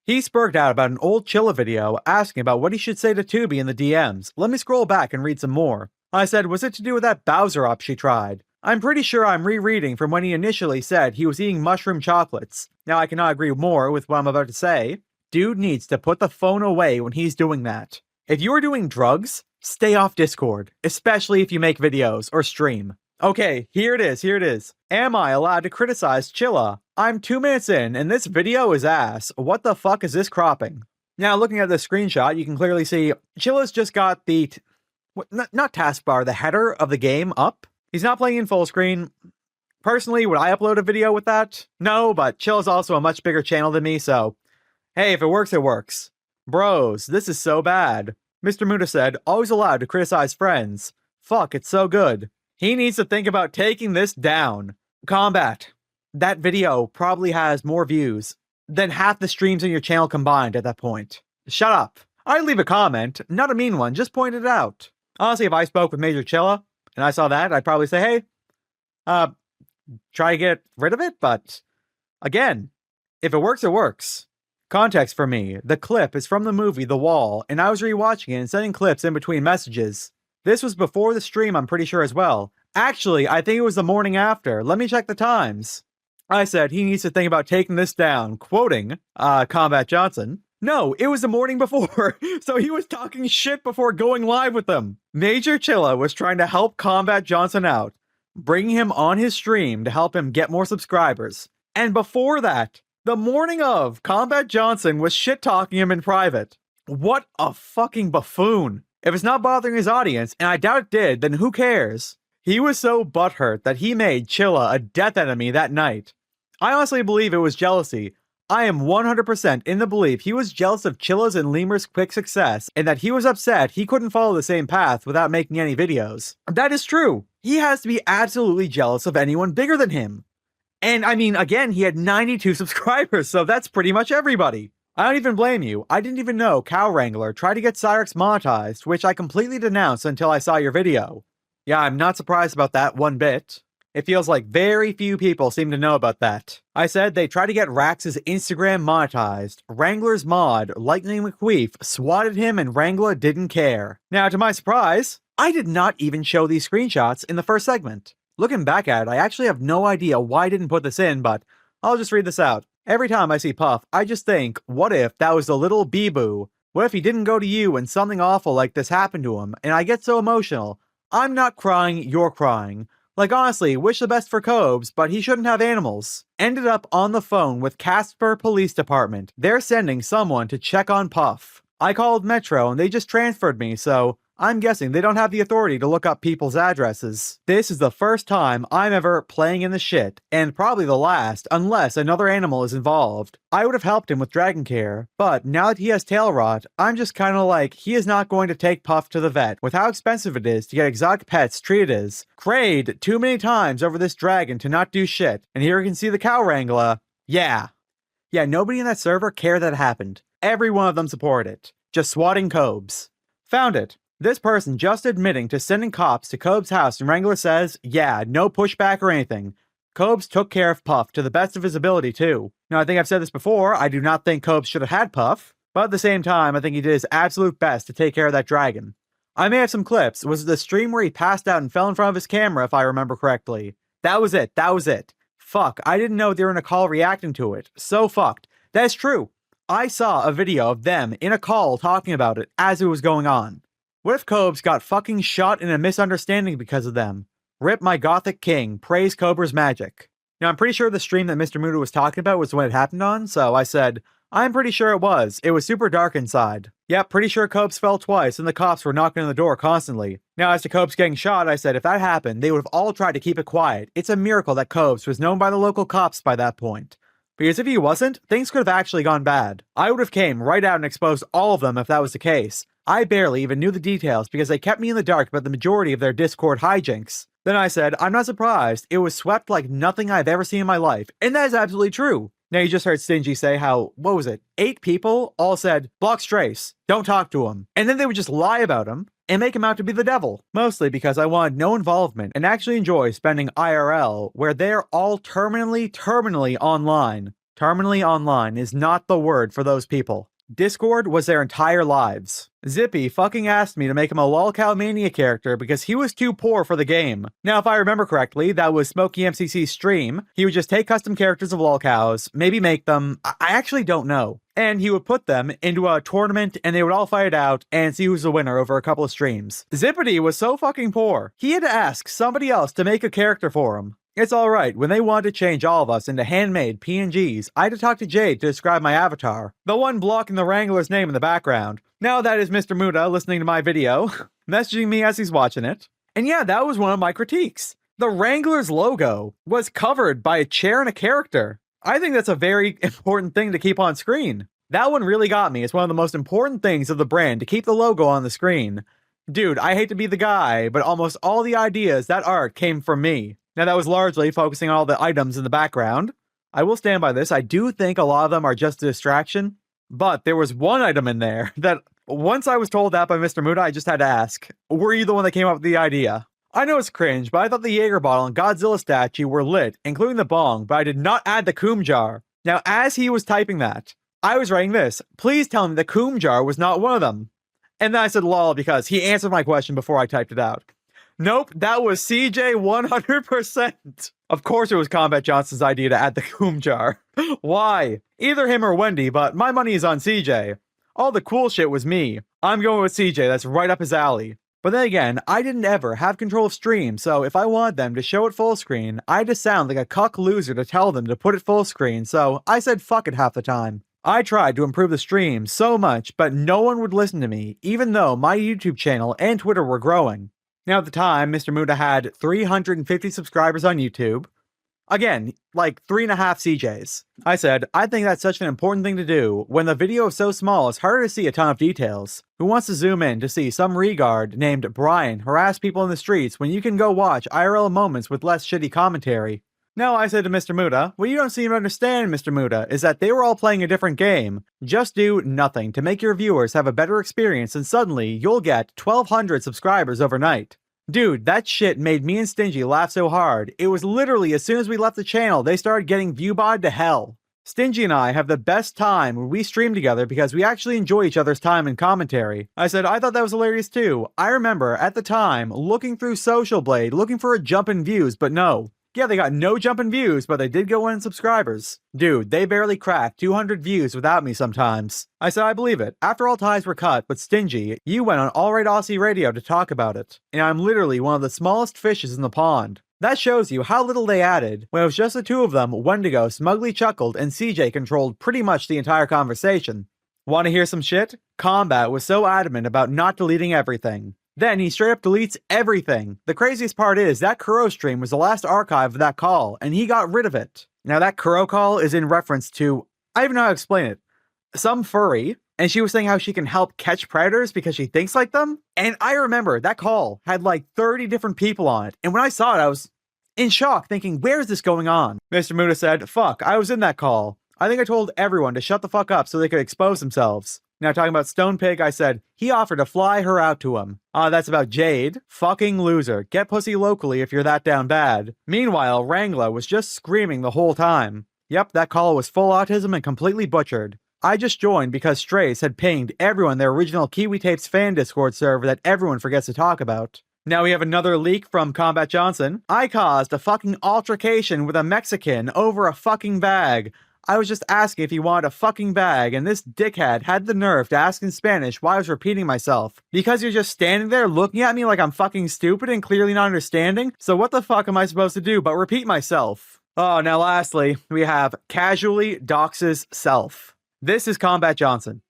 He spurred out about an old Chilla video asking about what he should say to Tubi in the DMs. Let me scroll back and read some more. I said, was it to do with that Bowser up she tried? I'm pretty sure I'm rereading from when he initially said he was eating mushroom chocolates. Now I cannot agree more with what I'm about to say. Dude needs to put the phone away when he's doing that. If you are doing drugs, stay off Discord, especially if you make videos or stream. Okay, here it is. Am I allowed to criticize Chilla? I'm 2 minutes in, and this video is ass. What the fuck is this cropping? Now, looking at the screenshot, you can clearly see Chilla's just got the, not taskbar, the header of the game up. He's not playing in full screen. Personally, would I upload a video with that? No, but Chilla's also a much bigger channel than me, so hey, if it works, it works. Bros, this is so bad. Mr. Muda said, always allowed to criticize friends. Fuck, it's so good. He needs to think about taking this down. Combat. That video probably has more views than half the streams on your channel combined at that point. Shut up. I'd leave a comment, not a mean one, just point it out. Honestly, if I spoke with Major Chilla and I saw that, I'd probably say, hey, try to get rid of it, but again, if it works, it works. Context for me, the clip is from the movie The Wall, and I was rewatching it and sending clips in between messages. This was before the stream, I'm pretty sure as well. Actually, I think it was the morning after. Let me check the times. I said he needs to think about taking this down, quoting Combat Johnson. No, it was the morning before, so he was talking shit before going live with them. Major Chilla was trying to help Combat Johnson out, bringing him on his stream to help him get more subscribers. And before that, the morning of, Combat Johnson was shit-talking him in private. What a fucking buffoon. If it's not bothering his audience, and I doubt it did, then who cares? He was so butthurt that he made Chilla a death enemy that night. I honestly believe it was jealousy. I am 100% in the belief he was jealous of Chilla's and Lemur's quick success, and that he was upset he couldn't follow the same path without making any videos. That is true. He has to be absolutely jealous of anyone bigger than him. And I mean, again, he had 92 subscribers, so that's pretty much everybody. I don't even blame you. I didn't even know Cow Wrangler tried to get Cyraxx monetized, which I completely denounced until I saw your video. Yeah, I'm not surprised about that one bit. It feels like very few people seem to know about that. I said they tried to get Rax's Instagram monetized. Wrangler's mod, Lightning McQueef, swatted him and Wrangler didn't care. Now, to my surprise, I did not even show these screenshots in the first segment. Looking back at it, I actually have no idea why I didn't put this in, but I'll just read this out. Every time I see Puff, I just think, what if that was the little bee-boo? What if he didn't go to you and something awful like this happened to him, and I get so emotional? I'm not crying, you're crying. Like, honestly, wish the best for Cobes, but he shouldn't have animals. Ended up on the phone with Casper Police Department. They're sending someone to check on Puff. I called Metro and they just transferred me, so I'm guessing they don't have the authority to look up people's addresses. This is the first time I'm ever playing in the shit, and probably the last, unless another animal is involved. I would have helped him with dragon care, but now that he has tail rot, I'm just kinda like, he is not going to take Puff to the vet, with how expensive it is to get exotic pets treated as. Crayed too many times over this dragon to not do shit, and here you can see the Cow Wrangler. Yeah, nobody in that server cared that it happened. Every one of them supported it. Just swatting Cobes. Found it. This person just admitting to sending cops to Cobes' house, and Wrangler says, yeah, no pushback or anything. Cobes took care of Puff to the best of his ability, too. Now, I think I've said this before, I do not think Cobes should have had Puff, but at the same time, I think he did his absolute best to take care of that dragon. I may have some clips. Was it the stream where he passed out and fell in front of his camera, if I remember correctly? That was it. Fuck, I didn't know they were in a call reacting to it. So fucked. That's true. I saw a video of them in a call talking about it as it was going on. What if Cobes got fucking shot in a misunderstanding because of them? Rip my gothic king, praise Cobra's magic. Now, I'm pretty sure the stream that Mr. Muda was talking about was the one it happened on, so I said, I'm pretty sure it was. It was super dark inside. Yep, pretty sure Cobes fell twice and the cops were knocking on the door constantly. Now, as to Cobes getting shot, I said if that happened, they would have all tried to keep it quiet. It's a miracle that Cobes was known by the local cops by that point. Because if he wasn't, things could have actually gone bad. I would have came right out and exposed all of them if that was the case. I barely even knew the details because they kept me in the dark about the majority of their Discord hijinks. Then I said, I'm not surprised, it was swept like nothing I've ever seen in my life, and that is absolutely true. Now you just heard Stingy say how, 8 people all said, block Strasse, don't talk to him. And then they would just lie about him and make him out to be the devil. Mostly because I wanted no involvement and actually enjoy spending IRL, where they're all terminally online. Terminally online is not the word for those people. Discord was their entire lives. Zippy fucking asked me to make him a lolcow mania character because he was too poor for the game. Now, if I remember correctly, that was Smokey MCC's stream. He would just take custom characters of lolcows, maybe make them, I actually don't know. And he would put them into a tournament and they would all fight it out and see who's the winner over a couple of streams. Zippity was so fucking poor. He had to ask somebody else to make a character for him. It's alright, when they wanted to change all of us into handmade PNGs, I had to talk to Jade to describe my avatar. The one blocking the Wrangler's name in the background. Now that is Mr. Muda listening to my video, messaging me as he's watching it. And yeah, that was one of my critiques. The Wrangler's logo was covered by a chair and a character. I think that's a very important thing to keep on screen. That one really got me. It's one of the most important things of the brand, to keep the logo on the screen. Dude, I hate to be the guy, but almost all the ideas, that art came from me. Now, that was largely focusing on all the items in the background. I will stand by this. I do think a lot of them are just a distraction. But there was one item in there that, once I was told that by Mr. Muda, I just had to ask, were you the one that came up with the idea? I know it's cringe, but I thought the Jaeger bottle and Godzilla statue were lit, including the bong, but I did not add the Coom jar. Now, as he was typing that, I was writing this. Please tell me the Coom jar was not one of them. And then I said lol because he answered my question before I typed it out. Nope, that was CJ 100%. Of course it was Combat Johnson's idea to add the Coom jar. Why? Either him or Wendy, but my money is on CJ. All the cool shit was me. I'm going with CJ, that's right up his alley. But then again, I didn't ever have control of stream, so if I wanted them to show it full screen, I had to sound like a cuck loser to tell them to put it full screen, so I said fuck it half the time. I tried to improve the stream so much, but no one would listen to me, even though my YouTube channel and Twitter were growing. Now at the time, Mr. Muda had 350 subscribers on YouTube. Again, like 3.5 CJs. I said, I think that's such an important thing to do. When the video is so small, it's harder to see a ton of details. Who wants to zoom in to see some regard named Brian harass people in the streets when you can go watch IRL moments with less shitty commentary? No, I said to Mr. Muda, what you don't seem to understand, Mr. Muda, is that they were all playing a different game. Just do nothing to make your viewers have a better experience and suddenly you'll get 1,200 subscribers overnight. Dude, that shit made me and Stingy laugh so hard. It was literally as soon as we left the channel, they started getting viewbod to hell. Stingy and I have the best time when we stream together because we actually enjoy each other's time and commentary. I said, I thought that was hilarious too. I remember, at the time, looking through Social Blade, looking for a jump in views, but no. Yeah, they got no jump in views, but they did go in subscribers. Dude, they barely cracked 200 views without me sometimes. I said, I believe it. After all ties were cut, but Stingy, you went on All Right Aussie Radio to talk about it. And I'm literally one of the smallest fishes in the pond. That shows you how little they added. When it was just the two of them, Wendigo smugly chuckled and CJ controlled pretty much the entire conversation. Want to hear some shit? Combat was so adamant about not deleting everything. Then he straight up deletes everything. The craziest part is that Kuro stream was the last archive of that call, and he got rid of it. Now that Kuro call is in reference to, I don't even know how to explain it, some furry, and she was saying how she can help catch predators because she thinks like them. And I remember that call had like 30 different people on it, and when I saw it, I was in shock, thinking, where is this going on? Mr. Muda said, fuck, I was in that call. I think I told everyone to shut the fuck up so they could expose themselves. Now, talking about Stone Pig, I said, he offered to fly her out to him. That's about Jade. Fucking loser. Get pussy locally if you're that down bad. Meanwhile, Wrangler was just screaming the whole time. Yep, that call was full autism and completely butchered. I just joined because Strasse had pinged everyone their original Kiwi Tapes fan Discord server that everyone forgets to talk about. Now we have another leak from Combat Johnson. I caused a fucking altercation with a Mexican over a fucking bag. I was just asking if he wanted a fucking bag, and this dickhead had the nerve to ask in Spanish why I was repeating myself. Because you're just standing there looking at me like I'm fucking stupid and clearly not understanding? So what the fuck am I supposed to do but repeat myself? Oh, now lastly, we have casually doxes self. This is Combat Johnson.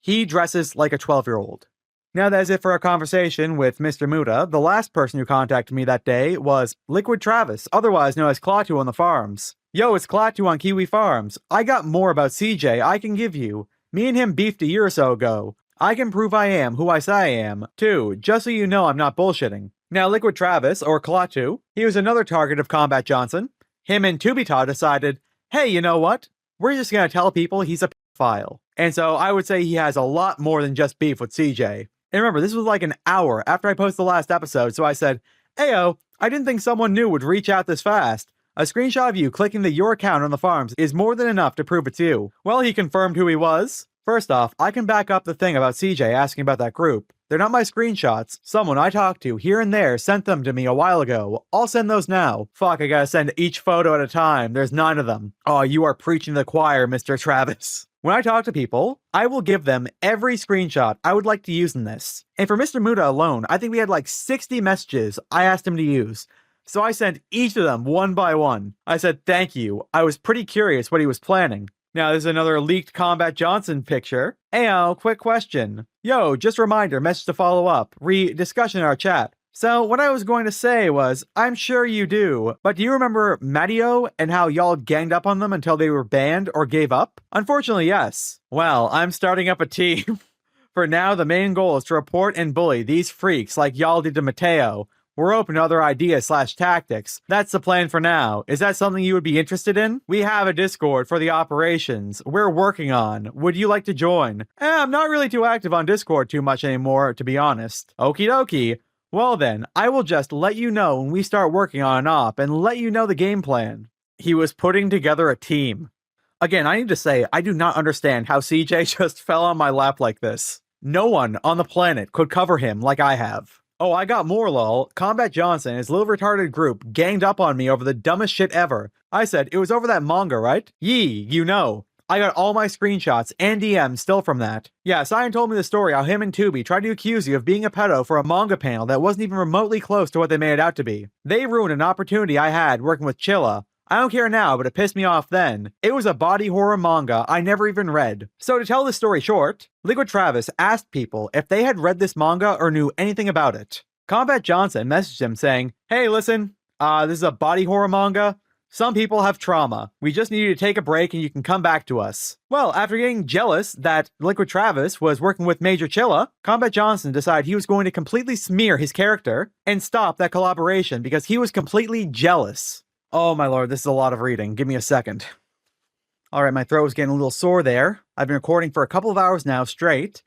He dresses like a 12-year-old. Now that's it for our conversation with Mr. Muda. The last person who contacted me that day was Liquid Travis, otherwise known as Klaatu on the farms. Yo, it's Klaatu on Kiwi Farms. I got more about CJ I can give you. Me and him beefed a year or so ago. I can prove I am who I say I am, too, just so you know I'm not bullshitting. Now, Liquid Travis, or Klaatu, he was another target of Combat Johnson. Him and Tubita decided, hey, you know what? We're just gonna tell people he's a pedophile. And so I would say he has a lot more than just beef with CJ. And remember, this was like an hour after I posted the last episode, so I said, Ayo, I didn't think someone new would reach out this fast. A screenshot of you clicking the your account on the farms is more than enough to prove it's you. Well, he confirmed who he was. First off, I can back up the thing about CJ asking about that group. They're not my screenshots. Someone I talked to here and there sent them to me a while ago. I'll send those now. Fuck, I gotta send each photo at a time. There's 9 of them. Oh, you are preaching to the choir, Mr. Travis. When I talk to people, I will give them every screenshot I would like to use in this. And for Mr. Muda alone, I think we had like 60 messages I asked him to use. So I sent each of them one by one. I said, thank you. I was pretty curious what he was planning. Now, there's another leaked Combat Johnson picture. Ayo, quick question. Yo, just a reminder, message to follow up. Discussion in our chat. So, what I was going to say was, I'm sure you do, but do you remember Matteo and how y'all ganged up on them until they were banned or gave up? Unfortunately, yes. Well, I'm starting up a team. For now, the main goal is to report and bully these freaks like y'all did to Matteo. We're open to other ideas/tactics. That's the plan for now. Is that something you would be interested in? We have a Discord for the operations we're working on. Would you like to join? I'm not really too active on Discord too much anymore, to be honest. Okie dokie. Well then, I will just let you know when we start working on an op and let you know the game plan. He was putting together a team. Again, I need to say, I do not understand how CJ just fell on my lap like this. No one on the planet could cover him like I have. Oh, I got more, lol. Combat Johnson and his little retarded group ganged up on me over the dumbest shit ever. I said, it was over that manga, right? Yee, you know. I got all my screenshots and DMs still from that. Yeah, Cyan told me the story how him and Tubi tried to accuse you of being a pedo for a manga panel that wasn't even remotely close to what they made it out to be. They ruined an opportunity I had working with Chilla. I don't care now, but it pissed me off then. It was a body horror manga I never even read. So to tell this story short, Liquid Travis asked people if they had read this manga or knew anything about it. Combat Johnson messaged him saying, hey listen, this is a body horror manga. Some people have trauma. We just need you to take a break and you can come back to us. Well, after getting jealous that Liquid Travis was working with Major Chilla, Combat Johnson decided he was going to completely smear his character and stop that collaboration because he was completely jealous. Oh my lord, this is a lot of reading. Give me a second. Alright, my throat was getting a little sore there. I've been recording for a couple of hours now straight,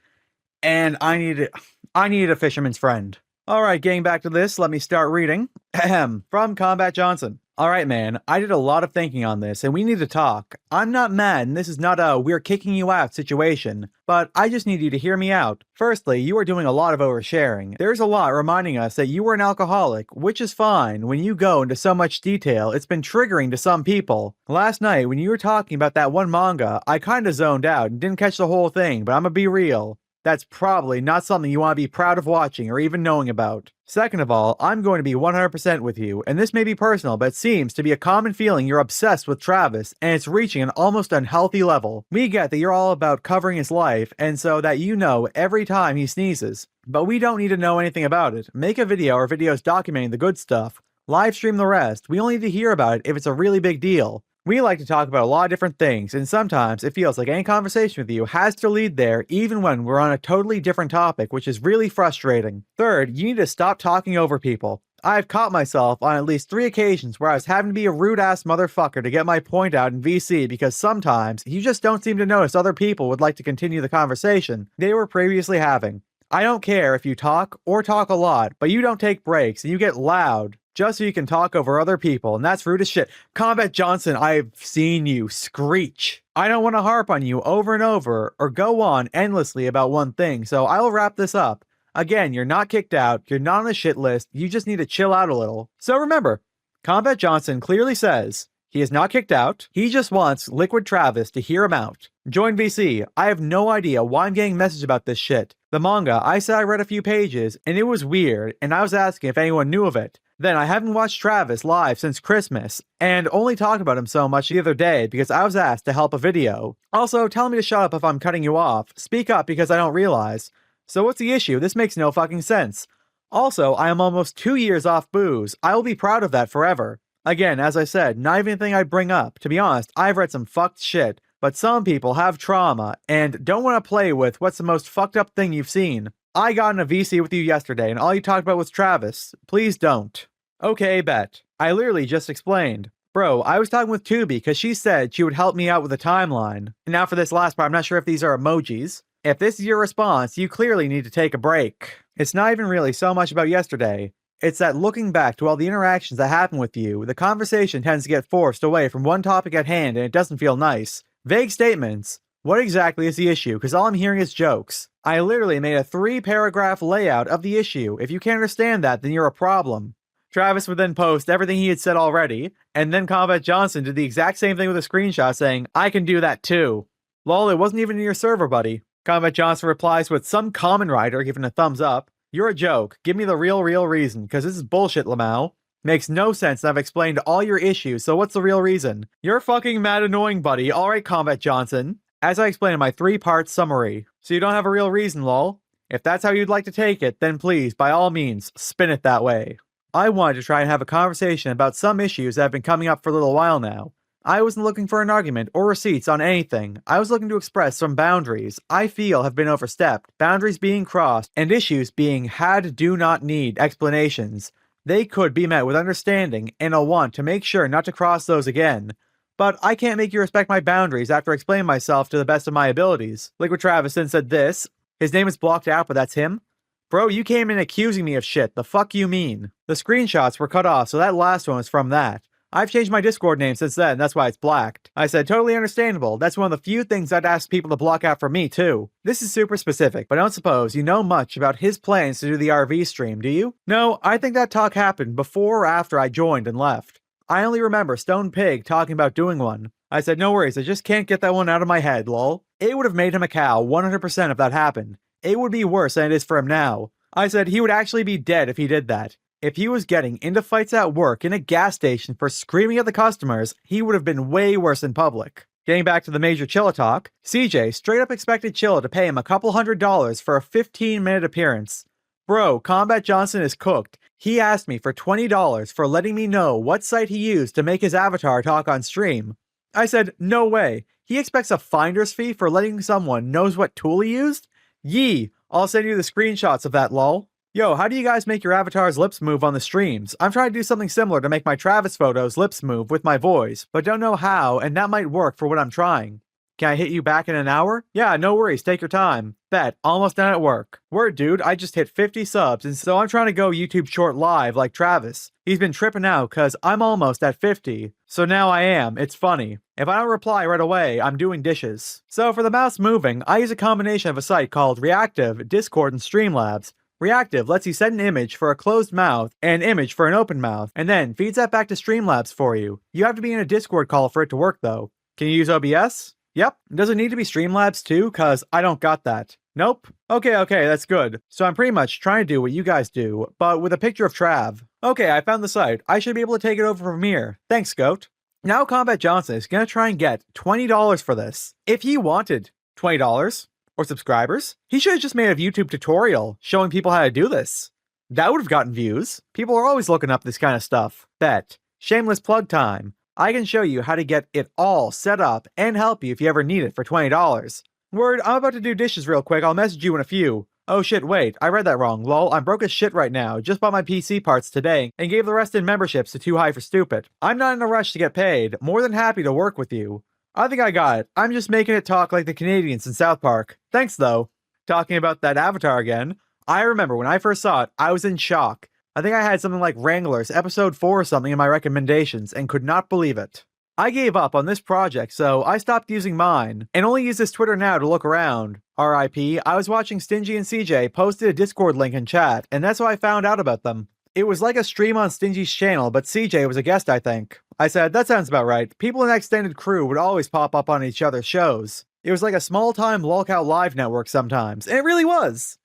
and I needed a fisherman's friend. Alright, getting back to this, let me start reading. Ahem, from Combat Johnson. Alright man, I did a lot of thinking on this, and we need to talk. I'm not mad, and this is not a we're kicking you out situation, but I just need you to hear me out. Firstly, you are doing a lot of oversharing. There's a lot reminding us that you were an alcoholic, which is fine. When you go into so much detail, it's been triggering to some people. Last night, when you were talking about that one manga, I kinda zoned out and didn't catch the whole thing, but I'ma be real. That's probably not something you want to be proud of watching or even knowing about. Second of all, I'm going to be 100% with you, and this may be personal, but it seems to be a common feeling you're obsessed with Travis, and it's reaching an almost unhealthy level. We get that you're all about covering his life, and so that you know every time he sneezes. But we don't need to know anything about it. Make a video or videos documenting the good stuff. Live stream the rest. We only need to hear about it if it's a really big deal. We like to talk about a lot of different things, and sometimes it feels like any conversation with you has to lead there even when we're on a totally different topic, which is really frustrating. Third, you need to stop talking over people. I've caught myself on at least 3 occasions where I was having to be a rude-ass motherfucker to get my point out in VC because sometimes you just don't seem to notice other people would like to continue the conversation they were previously having. I don't care if you talk or talk a lot, but you don't take breaks and you get loud just so you can talk over other people, and that's rude as shit. Combat Johnson, I've seen you screech. I don't want to harp on you over and over or go on endlessly about one thing, so I'll wrap this up. Again, you're not kicked out, you're not on a shit list, you just need to chill out a little. So remember, Combat Johnson clearly says he is not kicked out, he just wants Liquid Travis to hear him out. Join VC. I have no idea why I'm getting messages about this shit. The manga, I said I read a few pages, and it was weird, and I was asking if anyone knew of it. Then I haven't watched Travis live since Christmas, and only talked about him so much the other day because I was asked to help a video. Also, tell me to shut up if I'm cutting you off. Speak up because I don't realize. So what's the issue? This makes no fucking sense. Also, I am almost 2 years off booze. I will be proud of that forever. Again, as I said, not even anything I bring up. To be honest, I've read some fucked shit, but some people have trauma and don't want to play with what's the most fucked up thing you've seen. I got in a VC with you yesterday and all you talked about was Travis. Please don't. Okay, bet. I literally just explained. Bro, I was talking with Tubi because she said she would help me out with a timeline. And now for this last part, I'm not sure if these are emojis. If this is your response, you clearly need to take a break. It's not even really so much about yesterday. It's that looking back to all the interactions that happened with you, the conversation tends to get forced away from one topic at hand and it doesn't feel nice. Vague statements. What exactly is the issue? Because all I'm hearing is jokes. I literally made a 3-paragraph layout of the issue. If you can't understand that, then you're a problem. Travis would then post everything he had said already, and then Combat Johnson did the exact same thing with a screenshot saying, I can do that too. Lol, it wasn't even in your server, buddy. Combat Johnson replies with some common writer giving a thumbs up. You're a joke. Give me the real reason, because this is bullshit, Lamau. Makes no sense, and I've explained all your issues, so what's the real reason? You're fucking mad annoying, buddy. Alright, Combat Johnson. As I explained in my 3-part summary. So you don't have a real reason, lol? If that's how you'd like to take it, then please, by all means, spin it that way. I wanted to try and have a conversation about some issues that have been coming up for a little while now. I wasn't looking for an argument or receipts on anything. I was looking to express some boundaries I feel have been overstepped, boundaries being crossed, and issues being had do not need explanations. They could be met with understanding and a want to make sure not to cross those again. But I can't make you respect my boundaries after explaining myself to the best of my abilities. Liquid Travis then said this. His name is blocked out, but that's him? Bro, you came in accusing me of shit. The fuck you mean? The screenshots were cut off, so that last one was from that. I've changed my Discord name since then, that's why it's blacked. I said, totally understandable. That's one of the few things I'd ask people to block out for me, too. This is super specific, but I don't suppose you know much about his plans to do the RV stream, do you? No, I think that talk happened before or after I joined and left. I only remember Stone Pig talking about doing one. I said, no worries, I just can't get that one out of my head, lol. It would have made him a cow 100% if that happened. It would be worse than it is for him now. I said he would actually be dead if he did that. If he was getting into fights at work in a gas station for screaming at the customers, he would have been way worse in public. Getting back to the Major Chilla talk, CJ straight up expected Chilla to pay him a couple $100s for a 15-minute appearance. Bro, Combat Johnson is cooked. He asked me for $20 for letting me know what site he used to make his avatar talk on stream. I said, no way. He expects a finder's fee for letting someone knows what tool he used? Yee, I'll send you the screenshots of that, lol. Yo, how do you guys make your avatar's lips move on the streams? I'm trying to do something similar to make my Travis photos lips move with my voice, but don't know how, and that might work for what I'm trying. Can I hit you back in an hour? Yeah, no worries, take your time. Bet, almost done at work. Word, dude, I just hit 50 subs, and so I'm trying to go YouTube short live like Travis. He's been tripping out cause I'm almost at 50. So now I am, it's funny. If I don't reply right away, I'm doing dishes. So for the mouse moving, I use a combination of a site called Reactive, Discord, and Streamlabs. Reactive lets you set an image for a closed mouth and an image for an open mouth, and then feeds that back to Streamlabs for you. You have to be in a Discord call for it to work though. Can you use OBS? Yep. Does it need to be Streamlabs too? Cause I don't got that. Nope. Okay, that's good. So I'm pretty much trying to do what you guys do, but with a picture of Trav. Okay, I found the site. I should be able to take it over from here. Thanks, Goat. Now Combat Johnson is gonna try and get $20 for this. If he wanted $20 or subscribers, he should have just made a YouTube tutorial showing people how to do this. That would have gotten views. People are always looking up this kind of stuff. Bet. Shameless plug time. I can show you how to get it all set up and help you if you ever need it for $20. Word, I'm about to do dishes real quick. I'll message you in a few. Oh shit, wait, I read that wrong. Lol, I'm broke as shit right now. Just bought my PC parts today and gave the rest in memberships to Too High for Stupid. I'm not in a rush to get paid. More than happy to work with you. I think I got it. I'm just making it talk like the Canadians in South Park. Thanks though. Talking about that avatar again, I remember when I first saw it, I was in shock. I think I had something like Wranglers, episode 4 or something in my recommendations, and could not believe it. I gave up on this project, so I stopped using mine, and only use this Twitter now to look around. RIP, I was watching Stingy and CJ posted a Discord link in chat, and that's how I found out about them. It was like a stream on Stingy's channel, but CJ was a guest, I think. I said, that sounds about right. People in that extended crew would always pop up on each other's shows. It was like a small-time lolcout live network sometimes, and it really was.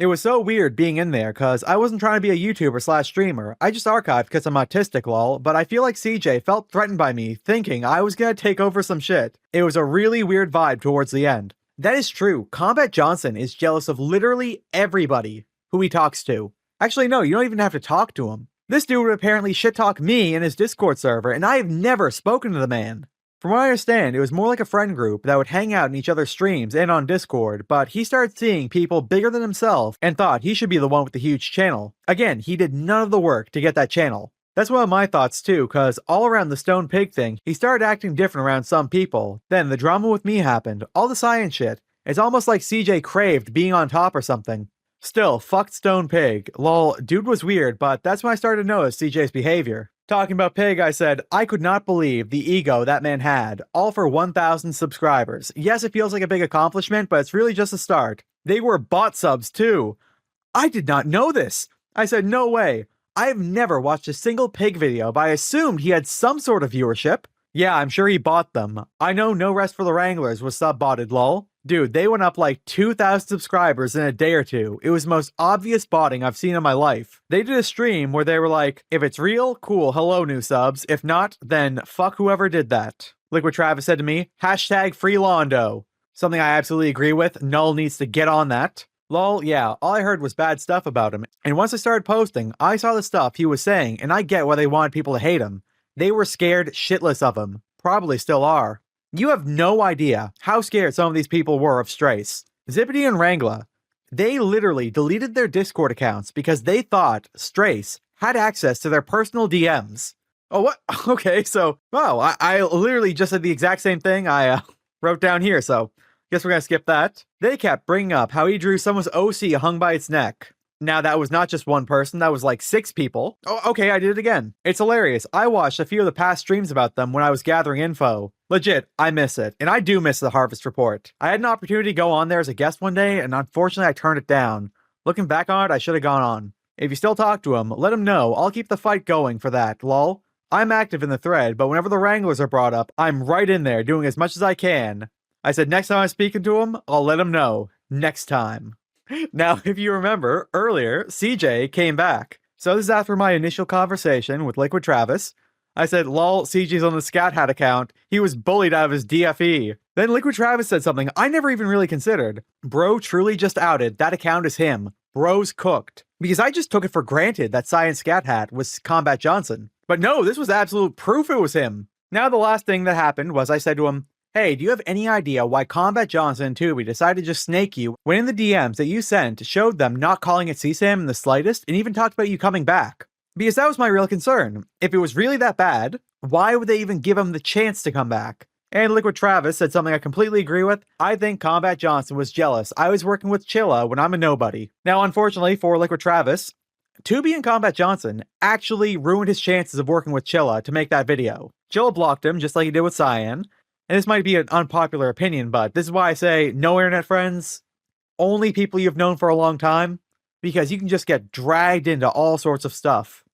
It was so weird being in there, cause I wasn't trying to be a YouTuber / streamer. I just archived cause I'm autistic lol, but I feel like CJ felt threatened by me, thinking I was gonna take over some shit. It was a really weird vibe towards the end. That is true, Combat Johnson is jealous of literally everybody who he talks to. Actually no, you don't even have to talk to him. This dude would apparently shit-talk me in his Discord server, and I have never spoken to the man. From what I understand, it was more like a friend group that would hang out in each other's streams and on Discord, but he started seeing people bigger than himself and thought he should be the one with the huge channel. Again, he did none of the work to get that channel. That's one of my thoughts too, cause all around the Stone Pig thing, he started acting different around some people. Then the drama with me happened, all the science shit. It's almost like CJ craved being on top or something. Still, fucked Stone Pig. Lol, dude was weird, but that's when I started to notice CJ's behavior. Talking about Pig, I said, I could not believe the ego that man had, all for 1,000 subscribers. Yes, it feels like a big accomplishment, but it's really just a start. They were bot subs too. I did not know this. I said, no way. I have never watched a single Pig video, but I assumed he had some sort of viewership. Yeah, I'm sure he bought them. I know No Rest for the Wranglers was sub-botted, lol. Dude, they went up like 2,000 subscribers in a day or two. It was the most obvious botting I've seen in my life. They did a stream where they were like, if it's real, cool, hello new subs. If not, then fuck whoever did that. Liquid Travis said to me, hashtag free Londo. Something I absolutely agree with. Null needs to get on that. Lol, yeah, all I heard was bad stuff about him. And once I started posting, I saw the stuff he was saying, and I get why they wanted people to hate him. They were scared shitless of him. Probably still are. You have no idea how scared some of these people were of Strasse. Zippity and Wrangler, they literally deleted their Discord accounts because they thought Strasse had access to their personal DMs. Oh, what? Okay, so, wow, I literally just said the exact same thing I wrote down here, so guess we're gonna skip that. They kept bringing up how he drew someone's OC hung by its neck. Now, that was not just one person, that was like 6 people. Oh, okay, I did it again. It's hilarious. I watched a few of the past streams about them when I was gathering info. Legit, I miss it. And I do miss the Harvest Report. I had an opportunity to go on there as a guest one day, and unfortunately I turned it down. Looking back on it, I should have gone on. If you still talk to him, let him know. I'll keep the fight going for that, lol. I'm active in the thread, but whenever the Wranglers are brought up, I'm right in there doing as much as I can. I said next time I'm speaking to him, I'll let him know. Next time. Now, if you remember, earlier, CJ came back. So this is after my initial conversation with Liquid Travis. I said, lol, CJ's on the Scat Hat account. He was bullied out of his DFE. Then Liquid Travis said something I never even really considered. Bro truly just outed that account is him. bros cooked. Because I just took it for granted that Science Scat Hat was Combat Johnson. But no, this was absolute proof it was him. Now the last thing that happened was I said to him, hey, do you have any idea why Combat Johnson and Tubi decided to just snake you when in the DMs that you sent showed them not calling it CSAM in the slightest and even talked about you coming back? Because that was my real concern. If it was really that bad, why would they even give him the chance to come back? And Liquid Travis said something I completely agree with. I think Combat Johnson was jealous I was working with Chilla when I'm a nobody. Now, unfortunately for Liquid Travis, Tubi and Combat Johnson actually ruined his chances of working with Chilla to make that video. Chilla blocked him just like he did with Cyan. And this might be an unpopular opinion, but this is why I say no internet friends, only people you've known for a long time, because you can just get dragged into all sorts of stuff.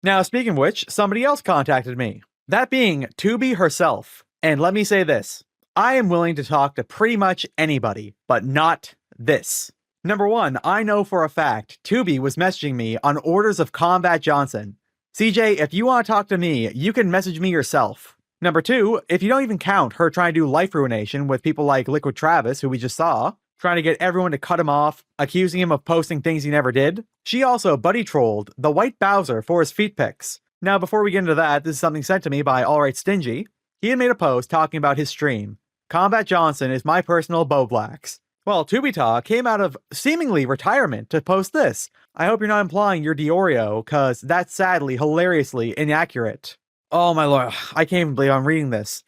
Now, speaking of which, somebody else contacted me. That being Tubi herself. And let me say this, I am willing to talk to pretty much anybody, but not this. Number one, I know for a fact Tubi was messaging me on orders of Combat Johnson. CJ, if you want to talk to me, you can message me yourself. Number two, if you don't even count her trying to do life ruination with people like Liquid Travis, who we just saw, trying to get everyone to cut him off, accusing him of posting things he never did, she also buddy trolled the White Bowser for his feet pics. Now, before we get into that, this is something sent to me by Alright Stingy. He had made a post talking about his stream. Combat Johnson is my personal Bo Blacks. Well, Tubita came out of seemingly retirement to post this. I hope you're not implying you're Diorio, cause that's sadly hilariously inaccurate. Oh my lord, I can't even believe I'm reading this.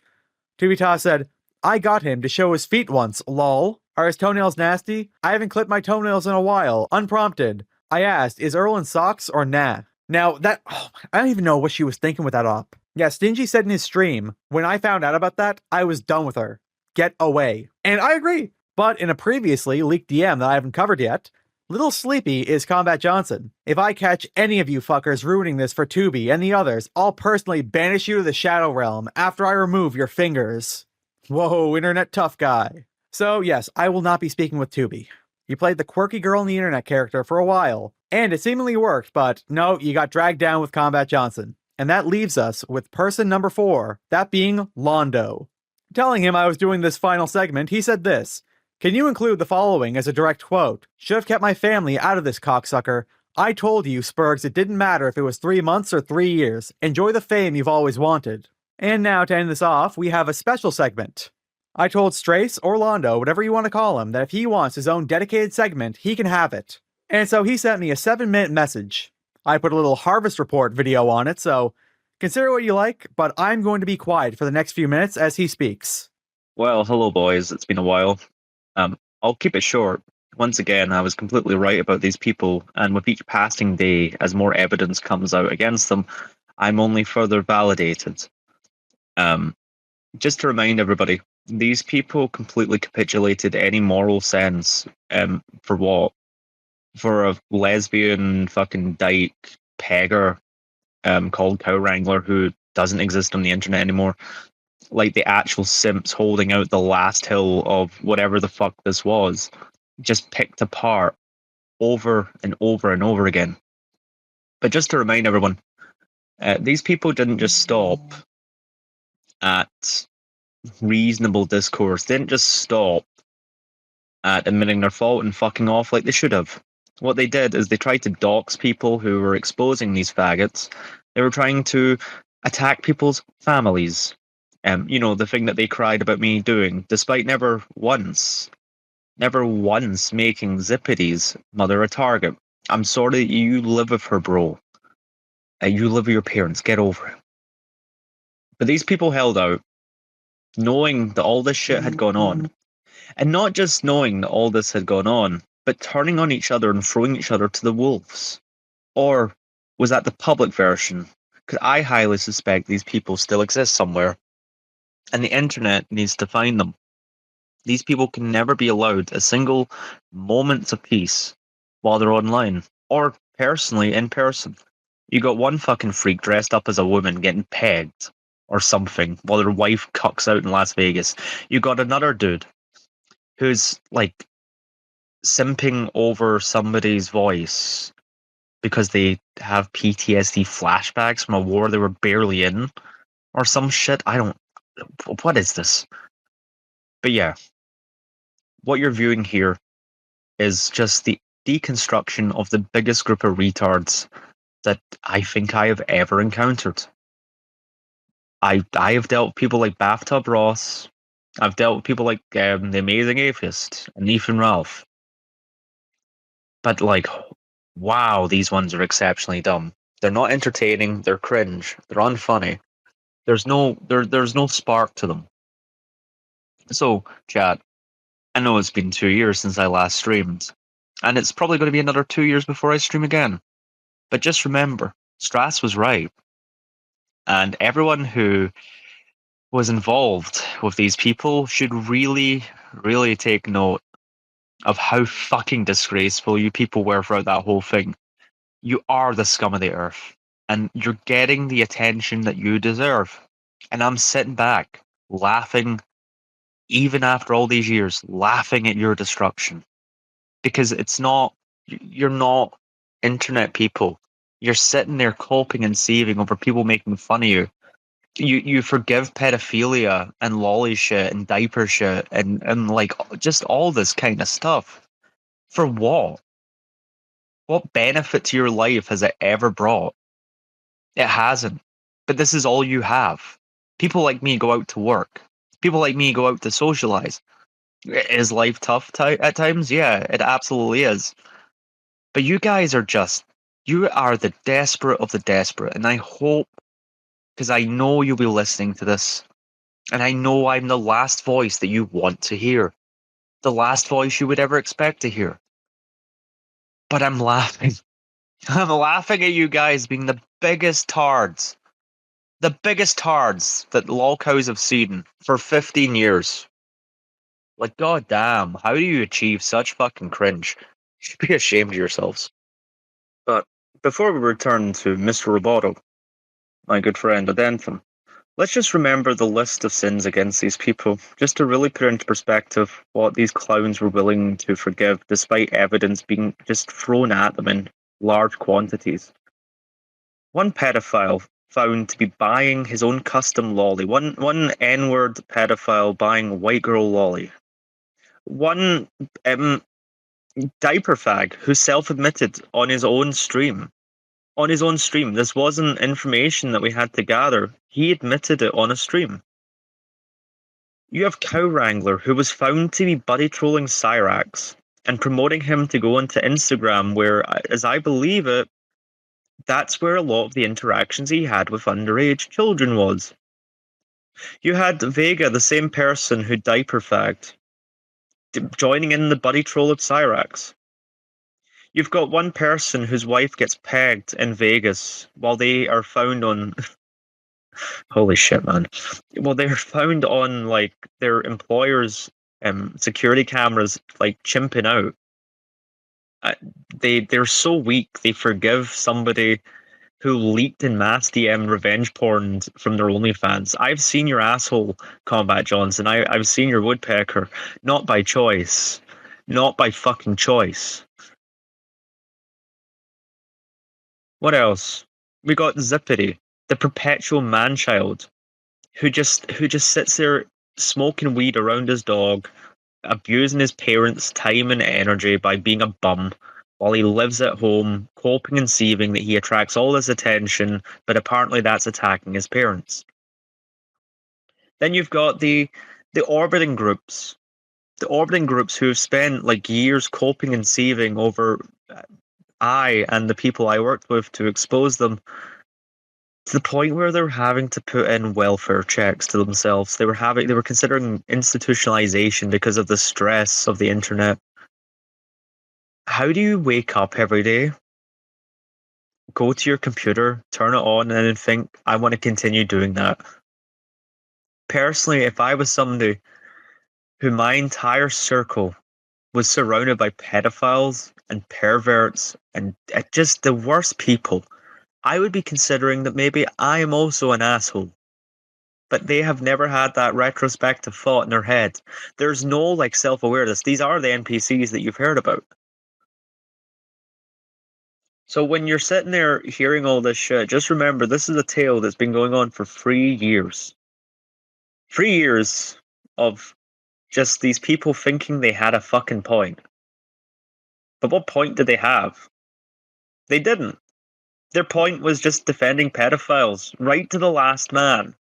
Tubita said, I got him to show his feet once, lol. Are his toenails nasty? I haven't clipped my toenails in a while, unprompted. I asked, is Earl in socks or nah? Now I don't even know what she was thinking with that up. Yeah, Stingy said in his stream, when I found out about that, I was done with her. Get away. And I agree. But in a previously leaked DM that I haven't covered yet, Little Sleepy is Combat Johnson. If I catch any of you fuckers ruining this for Tubi and the others, I'll personally banish you to the Shadow Realm after I remove your fingers. Whoa, internet tough guy. So yes, I will not be speaking with Tubi. You played the quirky girl in the internet character for a while, and it seemingly worked, but no, you got dragged down with Combat Johnson. And that leaves us with person number 4, that being Londo. Telling him I was doing this final segment, he said this, can you include the following as a direct quote? Should have kept my family out of this cocksucker. I told you, Spurgs, it didn't matter if it was 3 months or 3 years. Enjoy the fame you've always wanted. And now to end this off, we have a special segment. I told Strasse or Londo, whatever you want to call him, that if he wants his own dedicated segment, he can have it. And so he sent me a 7-minute message. I put a little harvest report video on it, so consider what you like, but I'm going to be quiet for the next few minutes as he speaks. Well, hello boys, it's been a while. I'll keep it short. Once again, I was completely right about these people, and with each passing day, as more evidence comes out against them, I'm only further validated. Just to remind everybody, these people completely capitulated any moral sense. For what? For a lesbian fucking dyke pegger called Cow Wrangler who doesn't exist on the internet anymore. Like the actual simps holding out the last hill of whatever the fuck this was, just picked apart over and over and over again. But just to remind everyone, these people didn't just stop at reasonable discourse. They didn't just stop at admitting their fault and fucking off like they should have. What they did is they tried to dox people who were exposing these faggots. They were trying to attack people's families. The thing that they cried about me doing, despite never once making Zippity's mother a target. I'm sorry that you live with her, bro. You live with your parents. Get over it. But these people held out, knowing that all this shit had gone on. And not just knowing that all this had gone on, but turning on each other and throwing each other to the wolves. Or was that the public version? Because I highly suspect these people still exist somewhere. And the internet needs to find them. These people can never be allowed a single moment of peace while they're online. Or personally, in person. You got one fucking freak dressed up as a woman getting pegged or something while their wife cucks out in Las Vegas. You got another dude who's like simping over somebody's voice because they have PTSD flashbacks from a war they were barely in or some shit. What is this? But yeah, what you're viewing here is just the deconstruction of the biggest group of retards that I think I have ever encountered. I have dealt with people like Bathtub Ross. I've dealt with people like The Amazing Atheist and Ethan Ralph. But like, wow, these ones are exceptionally dumb. They're not entertaining. They're cringe. They're unfunny. There's no spark to them. So, chat, I know it's been 2 years since I last streamed, and it's probably going to be another 2 years before I stream again. But just remember, Strasse was right. And everyone who was involved with these people should really, really take note of how fucking disgraceful you people were throughout that whole thing. You are the scum of the earth, and you're getting the attention that you deserve. And I'm sitting back, laughing, even after all these years, laughing at your destruction. Because you're not internet people. You're sitting there coping and saving over people making fun of you. You forgive pedophilia and lolly shit and diaper shit and like just all this kind of stuff. For what? What benefit to your life has it ever brought? It hasn't. But this is all you have. People like me go out to work. People like me go out to socialize. Is life tough at times? Yeah, it absolutely is. But you guys are you are the desperate of the desperate. And I hope, because I know you'll be listening to this, and I know I'm the last voice that you want to hear. The last voice you would ever expect to hear. But I'm laughing. I'm laughing at you guys being the biggest tards. The biggest tards that lolcows have seen for 15 years. Like, goddamn, how do you achieve such fucking cringe? You should be ashamed of yourselves. But before we return to Mr. Roboto, my good friend Audentum, let's just remember the list of sins against these people, just to really put into perspective what these clowns were willing to forgive, despite evidence being just thrown at them in large quantities. One pedophile found to be buying his own custom lolly. One N-word pedophile buying white girl lolly. One diaper fag who self-admitted on his own stream. On his own stream. This wasn't information that we had to gather. He admitted it on a stream. You have Cow Wrangler, who was found to be buddy trolling Cyraxx and promoting him to go onto Instagram, where, as I believe it, that's where a lot of the interactions he had with underage children was. You had Vega, the same person who diaper fagged, joining in the buddy troll of Cyraxx. You've got one person whose wife gets pegged in Vegas while they are found on... Holy shit, man. Well, they're found on, like, their employer's security cameras, like, chimping out. They're so weak, they forgive somebody who leaked in mass DM revenge porn from their OnlyFans. I've seen your asshole, Combat Johnson. I've seen your woodpecker. Not by choice. Not by fucking choice. What else? We got Zippity, the perpetual man-child, who just sits there smoking weed around his dog, abusing his parents' time and energy by being a bum, while he lives at home, coping and seething that he attracts all this attention, but apparently that's attacking his parents. Then you've got the orbiting groups. The orbiting groups who have spent like years coping and seething over I and the people I worked with to expose them, to the point where they're having to put in welfare checks to themselves. They were considering institutionalization because of the stress of the internet. How do you wake up every day, go to your computer, turn it on, and then think, I want to continue doing that? Personally, if I was somebody who my entire circle was surrounded by pedophiles and perverts and just the worst people, I would be considering that maybe I am also an asshole. But they have never had that retrospective thought in their head. There's no like self-awareness. These are the NPCs that you've heard about. So when you're sitting there hearing all this shit, just remember this is a tale that's been going on for 3 years. 3 years of just these people thinking they had a fucking point. But what point did they have? They didn't. Their point was just defending pedophiles, right to the last man.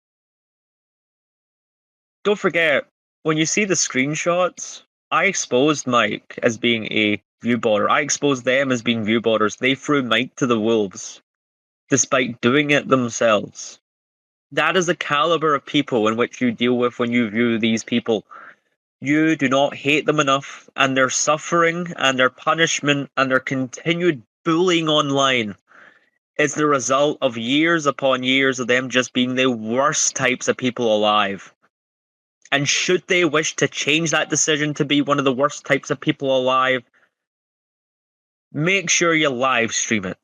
Don't forget, when you see the screenshots, I exposed Mike as being a viewboarder. I exposed them as being viewboarders. They threw Mike to the wolves, despite doing it themselves. That is the caliber of people in which you deal with when you view these people. You do not hate them enough, and their suffering and their punishment and their continued bullying online is the result of years upon years of them just being the worst types of people alive. And should they wish to change that decision to be one of the worst types of people alive, make sure you live stream it.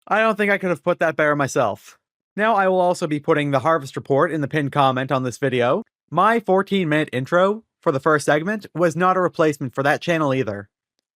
I don't think I could have put that better myself. Now I will also be putting the harvest report in the pinned comment on this video. My 14-minute intro for the first segment was not a replacement for that channel either.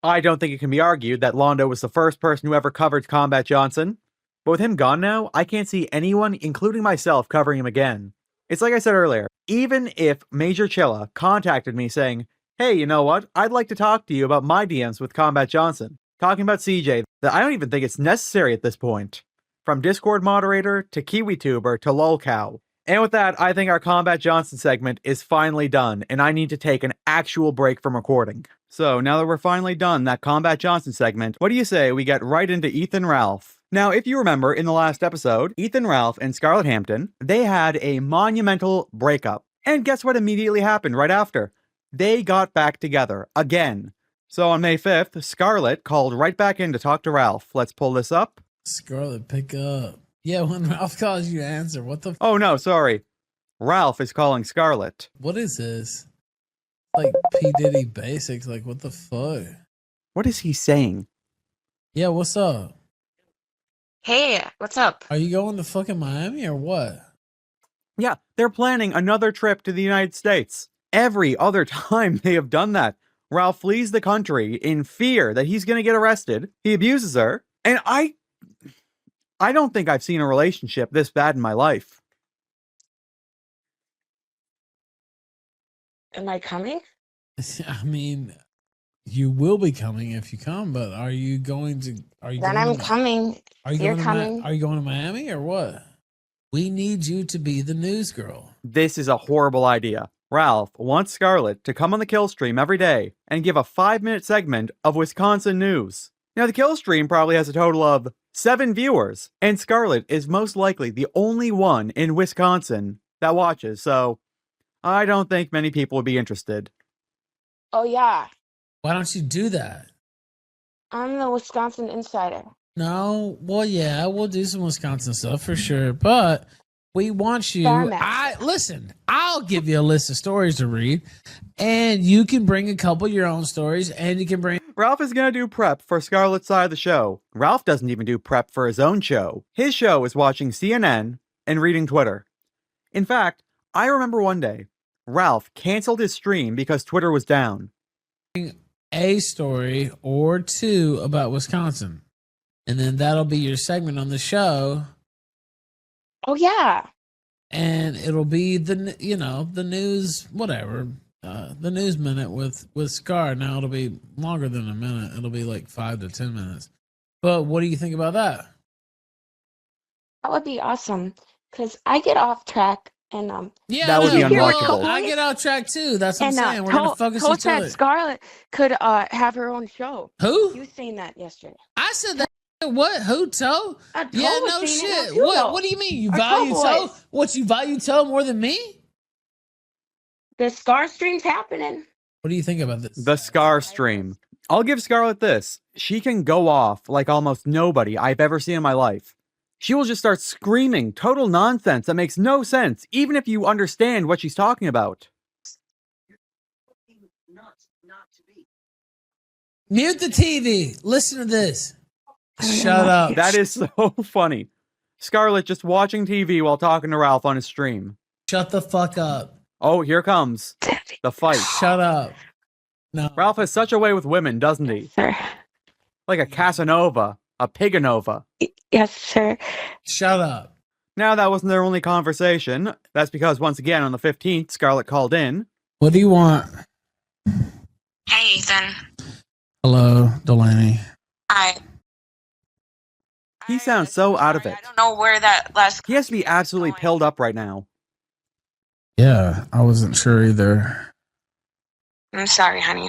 I don't think it can be argued that Londo was the first person who ever covered Combat Johnson, but with him gone now, I can't see anyone, including myself, covering him again. It's like I said earlier, even if Major Chilla contacted me saying, hey, you know what, I'd like to talk to you about my DMs with Combat Johnson, talking about CJ, that I don't even think it's necessary at this point. From Discord moderator to KiwiTuber to lolcow. And with that, I think our Combat Johnson segment is finally done, and I need to take an actual break from recording. So, now that we're finally done that Combat Johnson segment, what do you say we get right into Ethan Ralph? Now, if you remember, in the last episode, Ethan Ralph and Scarlett Hampton, they had a monumental breakup. And guess what immediately happened right after? They got back together, again. So on May 5th, Scarlett called right back in to talk to Ralph. Let's pull this up. Scarlett, pick up. Yeah, when Ralph calls you, answer. What the Oh no, sorry. Ralph is calling Scarlett. What is this? Like P. Diddy Basics, like what the fuck? What is he saying? Yeah, what's up? Hey, what's up? Are you going to fucking Miami or what? Yeah, they're planning another trip to the United States. Every other time they have done that, Ralph flees the country in fear that he's going to get arrested. He abuses her. And I don't think I've seen a relationship this bad in my life. Am I coming? I mean, you will be coming if you come, but are you going to? Are you? Then I'm coming. Are you You're going coming. Are you going to Miami or what? We need you to be the news girl. This is a horrible idea. Ralph wants Scarlett to come on the kill stream every day and give a 5-minute segment of Wisconsin news. Now, the kill stream probably has a total of 7 viewers, and Scarlett is most likely the only one in Wisconsin that watches, so I don't think many people would be interested. Oh, yeah. Why don't you do that? I'm the Wisconsin insider. No, well, yeah, we'll do some Wisconsin stuff for sure, but we want you. Listen, I'll give you a list of stories to read, and you can bring a couple of your own stories, and you can bring. Ralph is gonna do prep for Scarlett's side of the show. Ralph doesn't even do prep for his own show. His show is watching CNN and reading Twitter. In fact, I remember one day, Ralph canceled his stream because Twitter was down. A story or two about Wisconsin, and then that'll be your segment on the show. Oh, yeah. And it'll be the news, whatever, the news minute with Scar. Now it'll be longer than a minute. It'll be like 5 to 10 minutes. But what do you think about that? That would be awesome, because I get off track. And yeah, that would be unwatchable. I get off track too. That's what I'm saying. We're gonna focus each other. Scarlett could have her own show. Who? You saying that yesterday? I said that. What? Who? Toe? Yeah, no shit. What do you mean? You value Toe? What, you value Toe more than me? The Scar stream's happening. What do you think about this? The Scar stream. I'll give Scarlett this. She can go off like almost nobody I've ever seen in my life. She will just start screaming total nonsense that makes no sense, even if you understand what she's talking about. Mute the TV. Listen to this. Shut up. That is so funny. Scarlett just watching TV while talking to Ralph on his stream. Shut the fuck up. Oh, here comes the fight. Shut up. No. Ralph has such a way with women, doesn't he? Sir. Like a Casanova, a Piganova. Yes, sir. Shut up. Now, that wasn't their only conversation. That's because, once again, on the 15th, Scarlett called in. What do you want? Hey, Ethan. Hello, Delaney. He sounds so out of it. I don't know where that last. He has to be absolutely pilled up right now. Yeah, I wasn't sure either. I'm sorry, honey.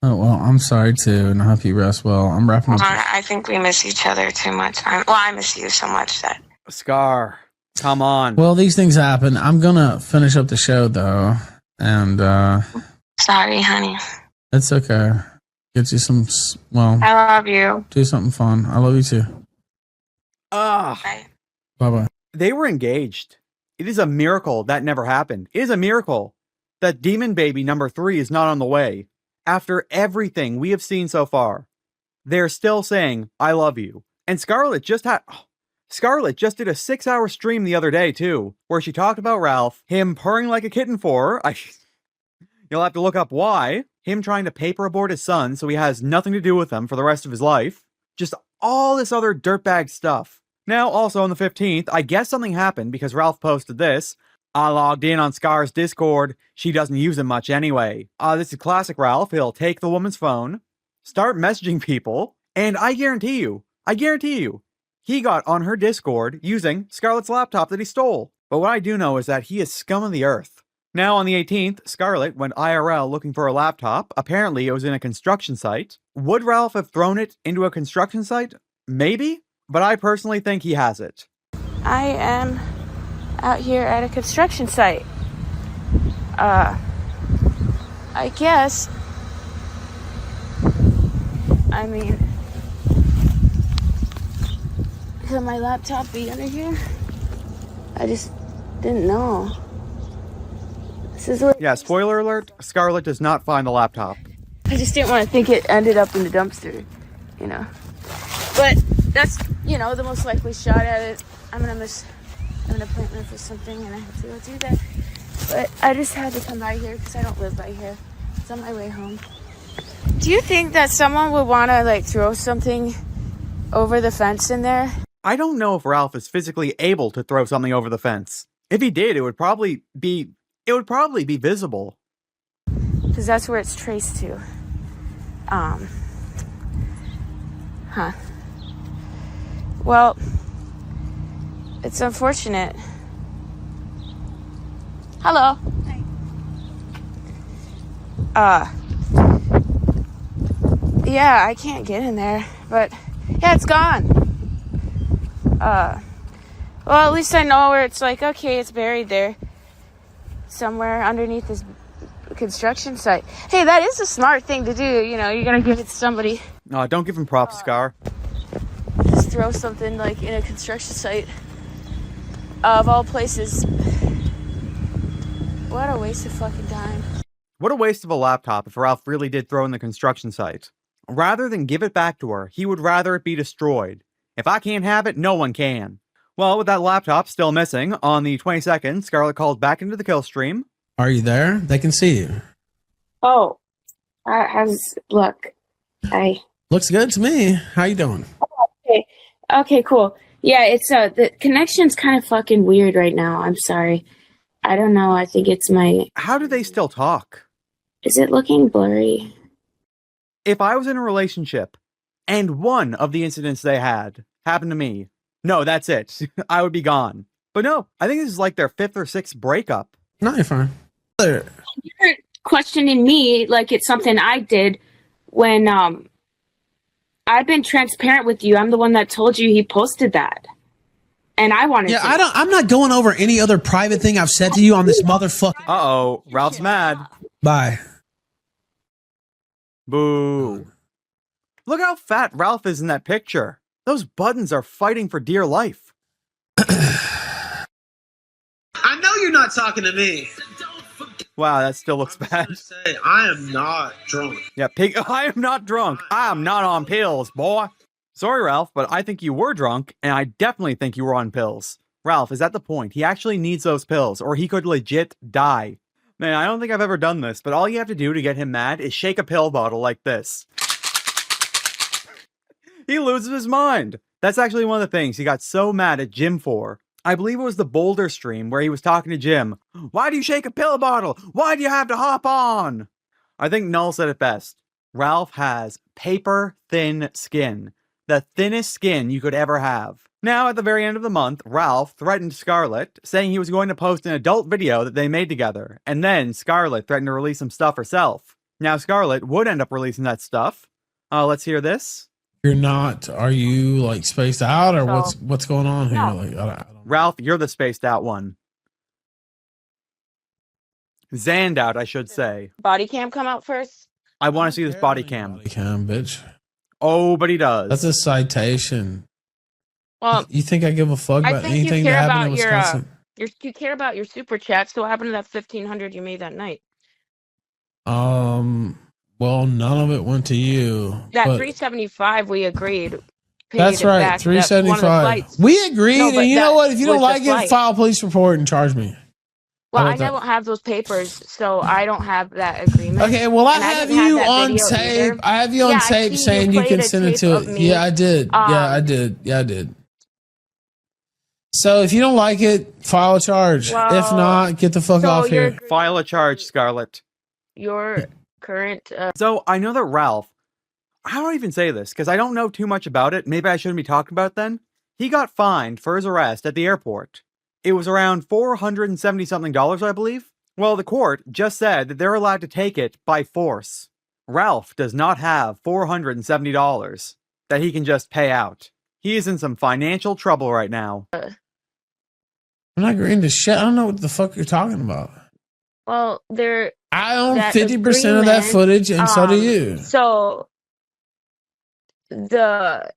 Oh, well, I'm sorry too, and I hope you rest well. I'm wrapping up. I think we miss each other too much. I miss you so much that. Scar, come on. Well, these things happen. I'm gonna finish up the show though, and Sorry, honey. it's okay. Get you some. Well, I love you. do something fun. I love you too. Bye. Bye bye. They were engaged. It is a miracle that never happened. It is a miracle that Demon Baby number 3 is not on the way. After everything we have seen so far, they're still saying, I love you. And Scarlet just did a 6-hour stream the other day, too, where she talked about Ralph, him purring like a kitten for her. You'll have to look up why. Him trying to paper abort his son so he has nothing to do with them for the rest of his life. Just all this other dirtbag stuff. Now, also on the 15th, I guess something happened because Ralph posted this. I logged in on Scar's Discord. She doesn't use it much anyway. This is classic Ralph. He'll take the woman's phone, start messaging people, and I guarantee you, he got on her Discord using Scarlet's laptop that he stole. But what I do know is that he is scum of the earth. Now on the 18th, Scarlet went IRL looking for a laptop. Apparently it was in a construction site. Would Ralph have thrown it into a construction site? Maybe, but I personally think he has it. I am out here at a construction site. I guess. I mean, could my laptop be under here? I just didn't know. This is what. Yeah, spoiler alert, Scarlet does not find the laptop. I just didn't want to think it ended up in the dumpster, you know. But that's, you know, the most likely shot at it. I'm gonna miss an appointment for something and I have to go do that. But I just had to come by here because I don't live by here. It's on my way home. Do you think that someone would want to like throw something over the fence in there? I don't know if Ralph is physically able to throw something over the fence. If he did, it would probably be visible. Because that's where it's traced to. Well, it's unfortunate. Hello. Hi. Yeah, I can't get in there, but yeah, it's gone. Well, at least I know where it's like, okay, it's buried there somewhere underneath this construction site. Hey, that is a smart thing to do. You know, you're gonna give it to somebody. No, don't give him props, Scar. Just throw something like in a construction site. Of all places. What a waste of fucking time. What a waste of a laptop if Ralph really did throw in the construction site. Rather than give it back to her, he would rather it be destroyed. If I can't have it, no one can. Well, with that laptop still missing, on the 22nd, Scarlet called back into the kill stream. Are you there? They can see you. Oh, how's luck? Looks good to me. How you doing? Okay, cool. Yeah, it's the connection's kind of fucking weird right now. I'm sorry. I don't know. I think it's my. How do they still talk? Is it looking blurry? If I was in a relationship and one of the incidents they had happened to me, no, that's it. I would be gone. But no, I think this is like their 5th or 6th breakup. No, you're fine. You're questioning me like it's something I did when I've been transparent with you. I'm the one that told you he posted that. And I wanted to. I'm not going over any other private thing I've said to you on this motherfucker. Uh-oh, Ralph's mad. Bye. Boo. Look how fat Ralph is in that picture. Those buttons are fighting for dear life. I know you're not talking to me. Wow, that still looks bad. I am not drunk. Yeah, I am not drunk. I am not on pills, boy. Sorry, Ralph, but I think you were drunk, and I definitely think you were on pills. Ralph, is that the point? He actually needs those pills, or he could legit die. Man, I don't think I've ever done this, but all you have to do to get him mad is shake a pill bottle like this. He loses his mind. That's actually one of the things he got so mad at Jim for. I believe it was the Boulder stream where he was talking to Jim. Why do you shake a pill bottle? Why do you have to hop on? I think Null said it best. Ralph has paper thin skin. The thinnest skin you could ever have. Now, at the very end of the month, Ralph threatened Scarlett, saying he was going to post an adult video that they made together, and then Scarlett threatened to release some stuff herself. Now, Scarlett would end up releasing that stuff. Let's hear this. You're not. Are you like spaced out, or what's going on here? No. Like, I don't Ralph, you're the spaced out one. Zanned out, I should say. Body cam come out first. I want to see this body cam. Body cam, bitch. Oh, but he does. That's a citation. Well, You think I give a fuck I about think you anything that care happened in about your Wisconsin? you care about your super chat. So what happened to that 1,500 you made that night? Well, none of it went to you. That but 375 we agreed. paid that's it right, back. That's one of the 375. flights. We agreed, No, but and you know that what? If you don't was the like it, flight. file a police report and charge me. Well, How I about that? don't have those papers, so I don't have that agreement. Okay, well, I And have didn't you that on video tape. either. I have you on Yeah, I tape see saying you played can a send it tape to of it. me. Yeah, I did. Yeah, I did. Yeah, I did. So if you don't like it, file a charge. If Well, not, get the fuck so off you're here. File a charge, Scarlett. Your current So, I know that Ralph, how do I even say this? Because I don't know too much about it. Maybe I shouldn't be talking about it then. He got fined for his arrest at the airport. It was around $470-something, I believe. Well, the court just said that they're allowed to take it by force. Ralph does not have $470 that he can just pay out. He is in some financial trouble right now. I'm not agreeing to shit. I don't know what the fuck you're talking about. well, there I own that 50% of that agreement, footage, and so do you. So the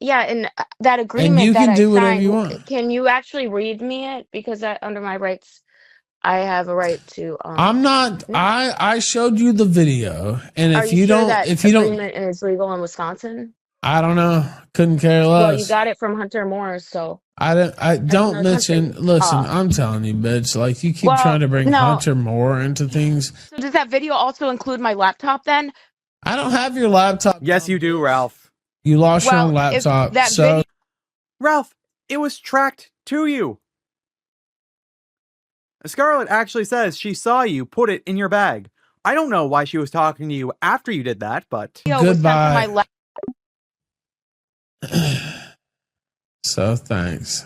and that agreement you can that do I whatever signed, you want. Can you actually read me it? Because under my rights, I have a right to. I'm not. I showed you the video, and Are if you sure don't, that if you don't, agreement is legal in Wisconsin? I don't know. Couldn't care less. Well, you got it from Hunter Moore, so I don't know mention. something. Listen, I'm telling you, bitch. Like you keep Well, trying to bring no. Hunter Moore into things. So does that video also include my laptop then? I don't have your laptop. Yes, you do, Ralph. You lost your own Well, if laptop. that So video- Ralph, it was tracked to you. Scarlett actually says she saw you put it in your bag. I don't know why she was talking to you after you did that, but video was sent from my goodbye. laptop. Thanks.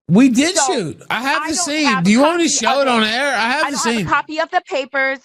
We did So, shoot. I have I the don't scene. have Do a you want me to copy show of it on it. air? I have I the don't have scene. a copy of the papers.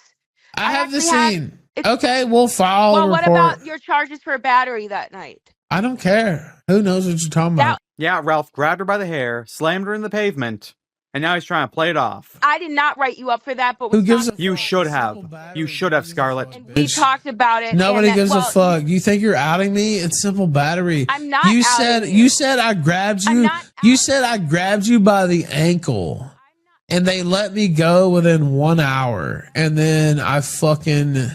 I have the actually have- scene. Okay, we'll file Well, a what report. about your charges for battery that night? I don't care. Who knows what you're talking about? yeah, Ralph grabbed her by the hair, slammed her in the pavement, and now he's trying to play it off. I did not write you up for that, but Who gives a You should have. You should have, Scarlett. we talked about it. Nobody and that- gives well, a fuck. You think you're outing me? It's simple battery. I'm not You outing said you. said I grabbed I'm you. not You said I grabbed you by the ankle, and they let me go within 1 hour, and then I fucking.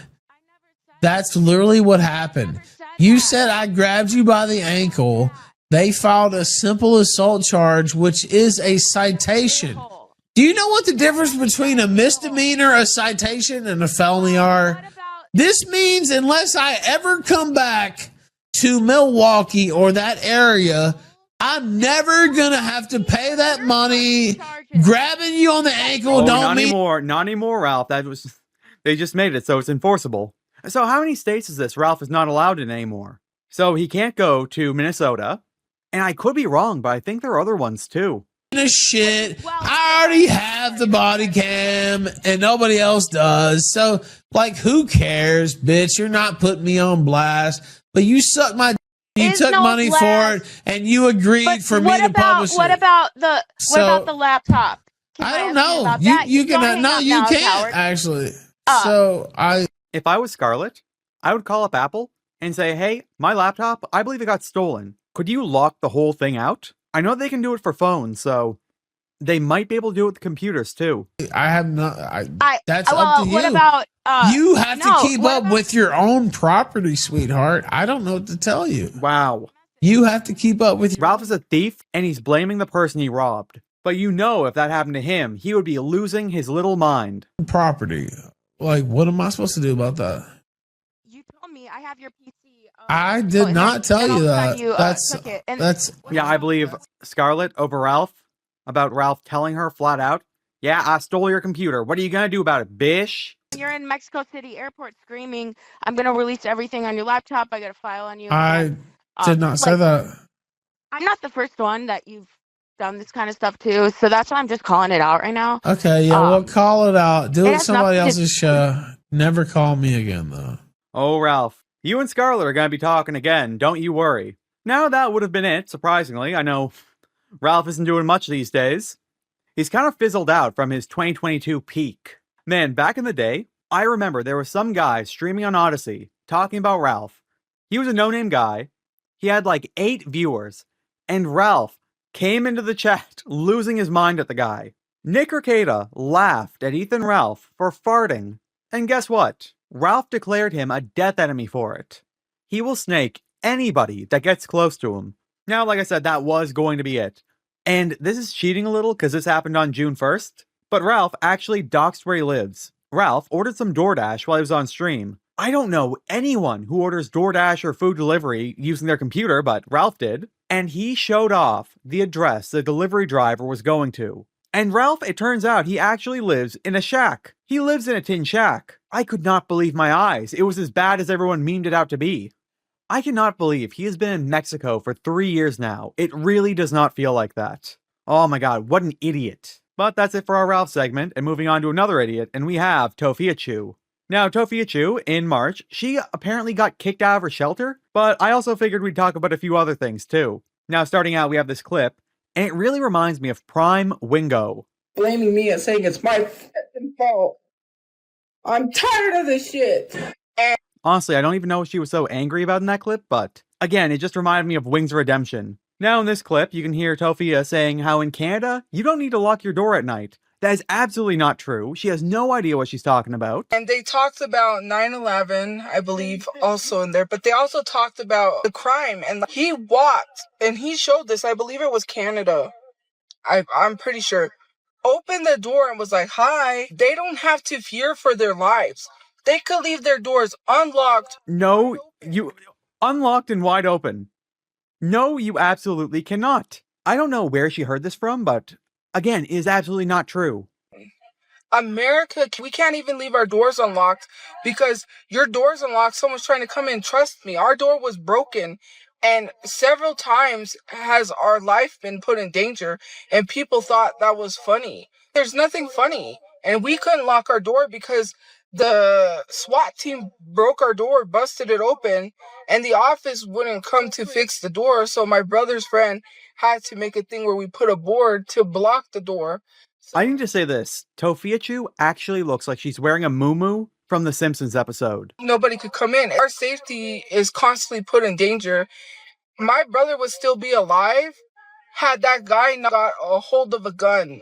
That's literally what happened. You said I grabbed you by the ankle. They filed a simple assault charge, which is a citation. Do you know what the difference between a misdemeanor, a citation, and a felony are? This means unless I ever come back to Milwaukee or that area, I'm never gonna have to pay that money. Grabbing you on the ankle Oh, don't not mean anymore. Not anymore, Ralph. They just made it so it's enforceable. So how many states is this Ralph is not allowed in anymore? So he can't go to Minnesota. And I could be wrong, but I think there are other ones too. shit. I already have the body cam and nobody else does. So, like, who cares, bitch? You're not putting me on blast, but you suck my. You Is took no money blast. for it, and you agreed But for me what to about publish what it. about the So- what about the laptop? Can I don't ask you know. about You that? you Don't can hang no, up you now, can't Howard. actually. So I. If I was Scarlett, I would call up Apple and say, hey, my laptop, I believe it got stolen. Could you lock the whole thing out? I know they can do it for phones, so they might be able to do it with computers too. I have not. That's up to you. What about you have no, to keep what up about- with your own property, sweetheart. I don't know what to tell you. Wow. You have to keep up with your Ralph is a thief, and he's blaming the person he robbed. But you know if that happened to him, he would be losing his little mind. property. Like, what am I supposed to do about that? You told me I have your PC. I did not tell and you all of a that. sudden you, That's took it. And that's Yeah, I believe Scarlett over Ralph, about Ralph telling her flat out, yeah, I stole your computer. What are you gonna do about it, bish? You're in Mexico City airport screaming, I'm going to release everything on your laptop. I got a file on you. I did not say that. I'm not the first one that you've done this kind of stuff to, so that's why I'm just calling it out right now. Okay, yeah, well, call it out. Do it has somebody nothing to- else's show. Never call me again, though. Oh, Ralph, you and Scarlett are going to be talking again, don't you worry. Now that would have been it, surprisingly. I know Ralph isn't doing much these days. He's kind of fizzled out from his 2022 peak. Man, back in the day, I remember there was some guy streaming on Odyssey talking about Ralph. He was a no-name guy. He had like 8 viewers. And Ralph came into the chat losing his mind at the guy. Nick Arcada laughed at Ethan Ralph for farting. And guess what? Ralph declared him a death enemy for it. He will snake anybody that gets close to him. Now, like I said, that was going to be it. And this is cheating a little because this happened on June 1st. But Ralph actually doxed where he lives. Ralph ordered some DoorDash while he was on stream. I don't know anyone who orders DoorDash or food delivery using their computer, but Ralph did. And he showed off the address the delivery driver was going to. And Ralph, it turns out, he actually lives in a shack. He lives in a tin shack. I could not believe my eyes. It was as bad as everyone memed it out to be. I cannot believe he has been in Mexico for 3 years now. It really does not feel like that. Oh my god, what an idiot. But that's it for our Ralph segment, and moving on to another idiot, and we have Tophiachu. Now, Tophiachu, in March, she apparently got kicked out of her shelter, but I also figured we'd talk about a few other things too. Now, starting out, we have this clip, and it really reminds me of Prime Wingo. Blaming me and saying it's my fault. I'm tired of this shit. Honestly, I don't even know what she was so angry about in that clip, but again, it just reminded me of Wings of Redemption. Now in this clip, you can hear Tophia saying how in Canada, you don't need to lock your door at night. That is absolutely not true. She has no idea what she's talking about. And they talked about 9/11, I believe, also in there, but they also talked about the crime. And he walked, and he showed this, I believe it was Canada. I'm pretty sure. Opened the door and was like, hi. They don't have to fear for their lives. They could leave their doors unlocked. No, you... unlocked and wide open. No, you absolutely cannot. I don't know where she heard this from, but again, it is absolutely not true. America, we can't even leave our doors unlocked because your door's unlocked, someone's trying to come in. Trust me, our door was broken and several times has our life been put in danger and people thought that was funny. There's nothing funny. And we couldn't lock our door because the SWAT team broke our door, busted it open, and the office wouldn't come to fix the door. So my brother's friend had to make a thing where we put a board to block the door. I need to say this. Tophiachu actually looks like she's wearing a muumuu from the Simpsons episode. Nobody could come in. Our safety is constantly put in danger. My brother would still be alive had that guy not got a hold of a gun.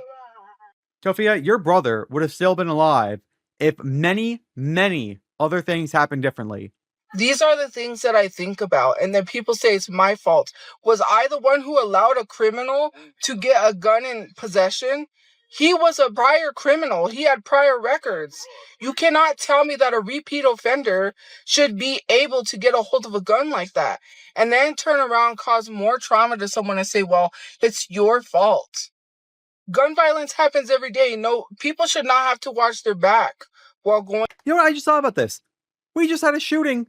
Tophia, your brother would have still been alive if many, many other things happened differently. These are the things that I think about, and then people say it's my fault. Was I the one who allowed a criminal to get a gun in possession? He was a prior criminal. He had prior records. You cannot tell me that a repeat offender should be able to get a hold of a gun like that and then turn around, cause more trauma to someone and say, well, it's your fault. Gun violence happens every day. No, people should not have to watch their back while going. You know what? I just thought about this. We just had a shooting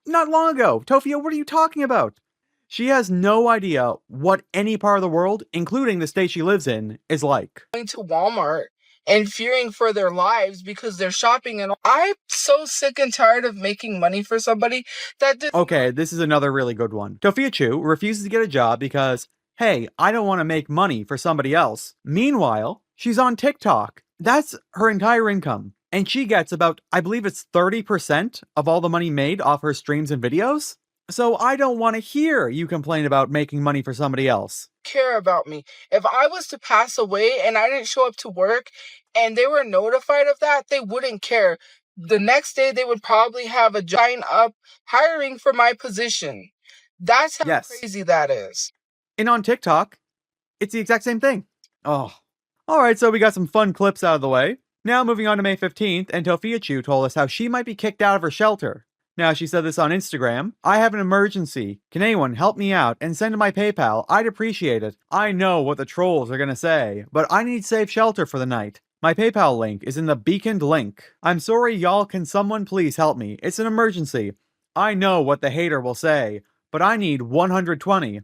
not long ago. Tophia, what are you talking about? She has no idea what any part of the world, including the state she lives in, is like. Going to Walmart and fearing for their lives because they're shopping, and I'm so sick and tired of making money for somebody that. Okay, this is another really good one. Tophiachu refuses to get a job because, hey, I don't want to make money for somebody else. Meanwhile, she's on TikTok. That's her entire income. And she gets about, I believe it's 30% of all the money made off her streams and videos. So I don't want to hear you complain about making money for somebody else. Care about me. If I was to pass away and I didn't show up to work and they were notified of that, they wouldn't care. The next day they would probably have a giant up hiring for my position. That's how crazy that is. And on TikTok, it's the exact same thing. Oh. Alright, so we got some fun clips out of the way. Now moving on to May 15th, and Tophiachu told us how she might be kicked out of her shelter. Now she said this on Instagram. I have an emergency. Can anyone help me out and send to my PayPal? I'd appreciate it. I know what the trolls are gonna say, but I need safe shelter for the night. My PayPal link is in the beaconed link. I'm sorry, y'all. Can someone please help me? It's an emergency. I know what the hater will say, but I need 120.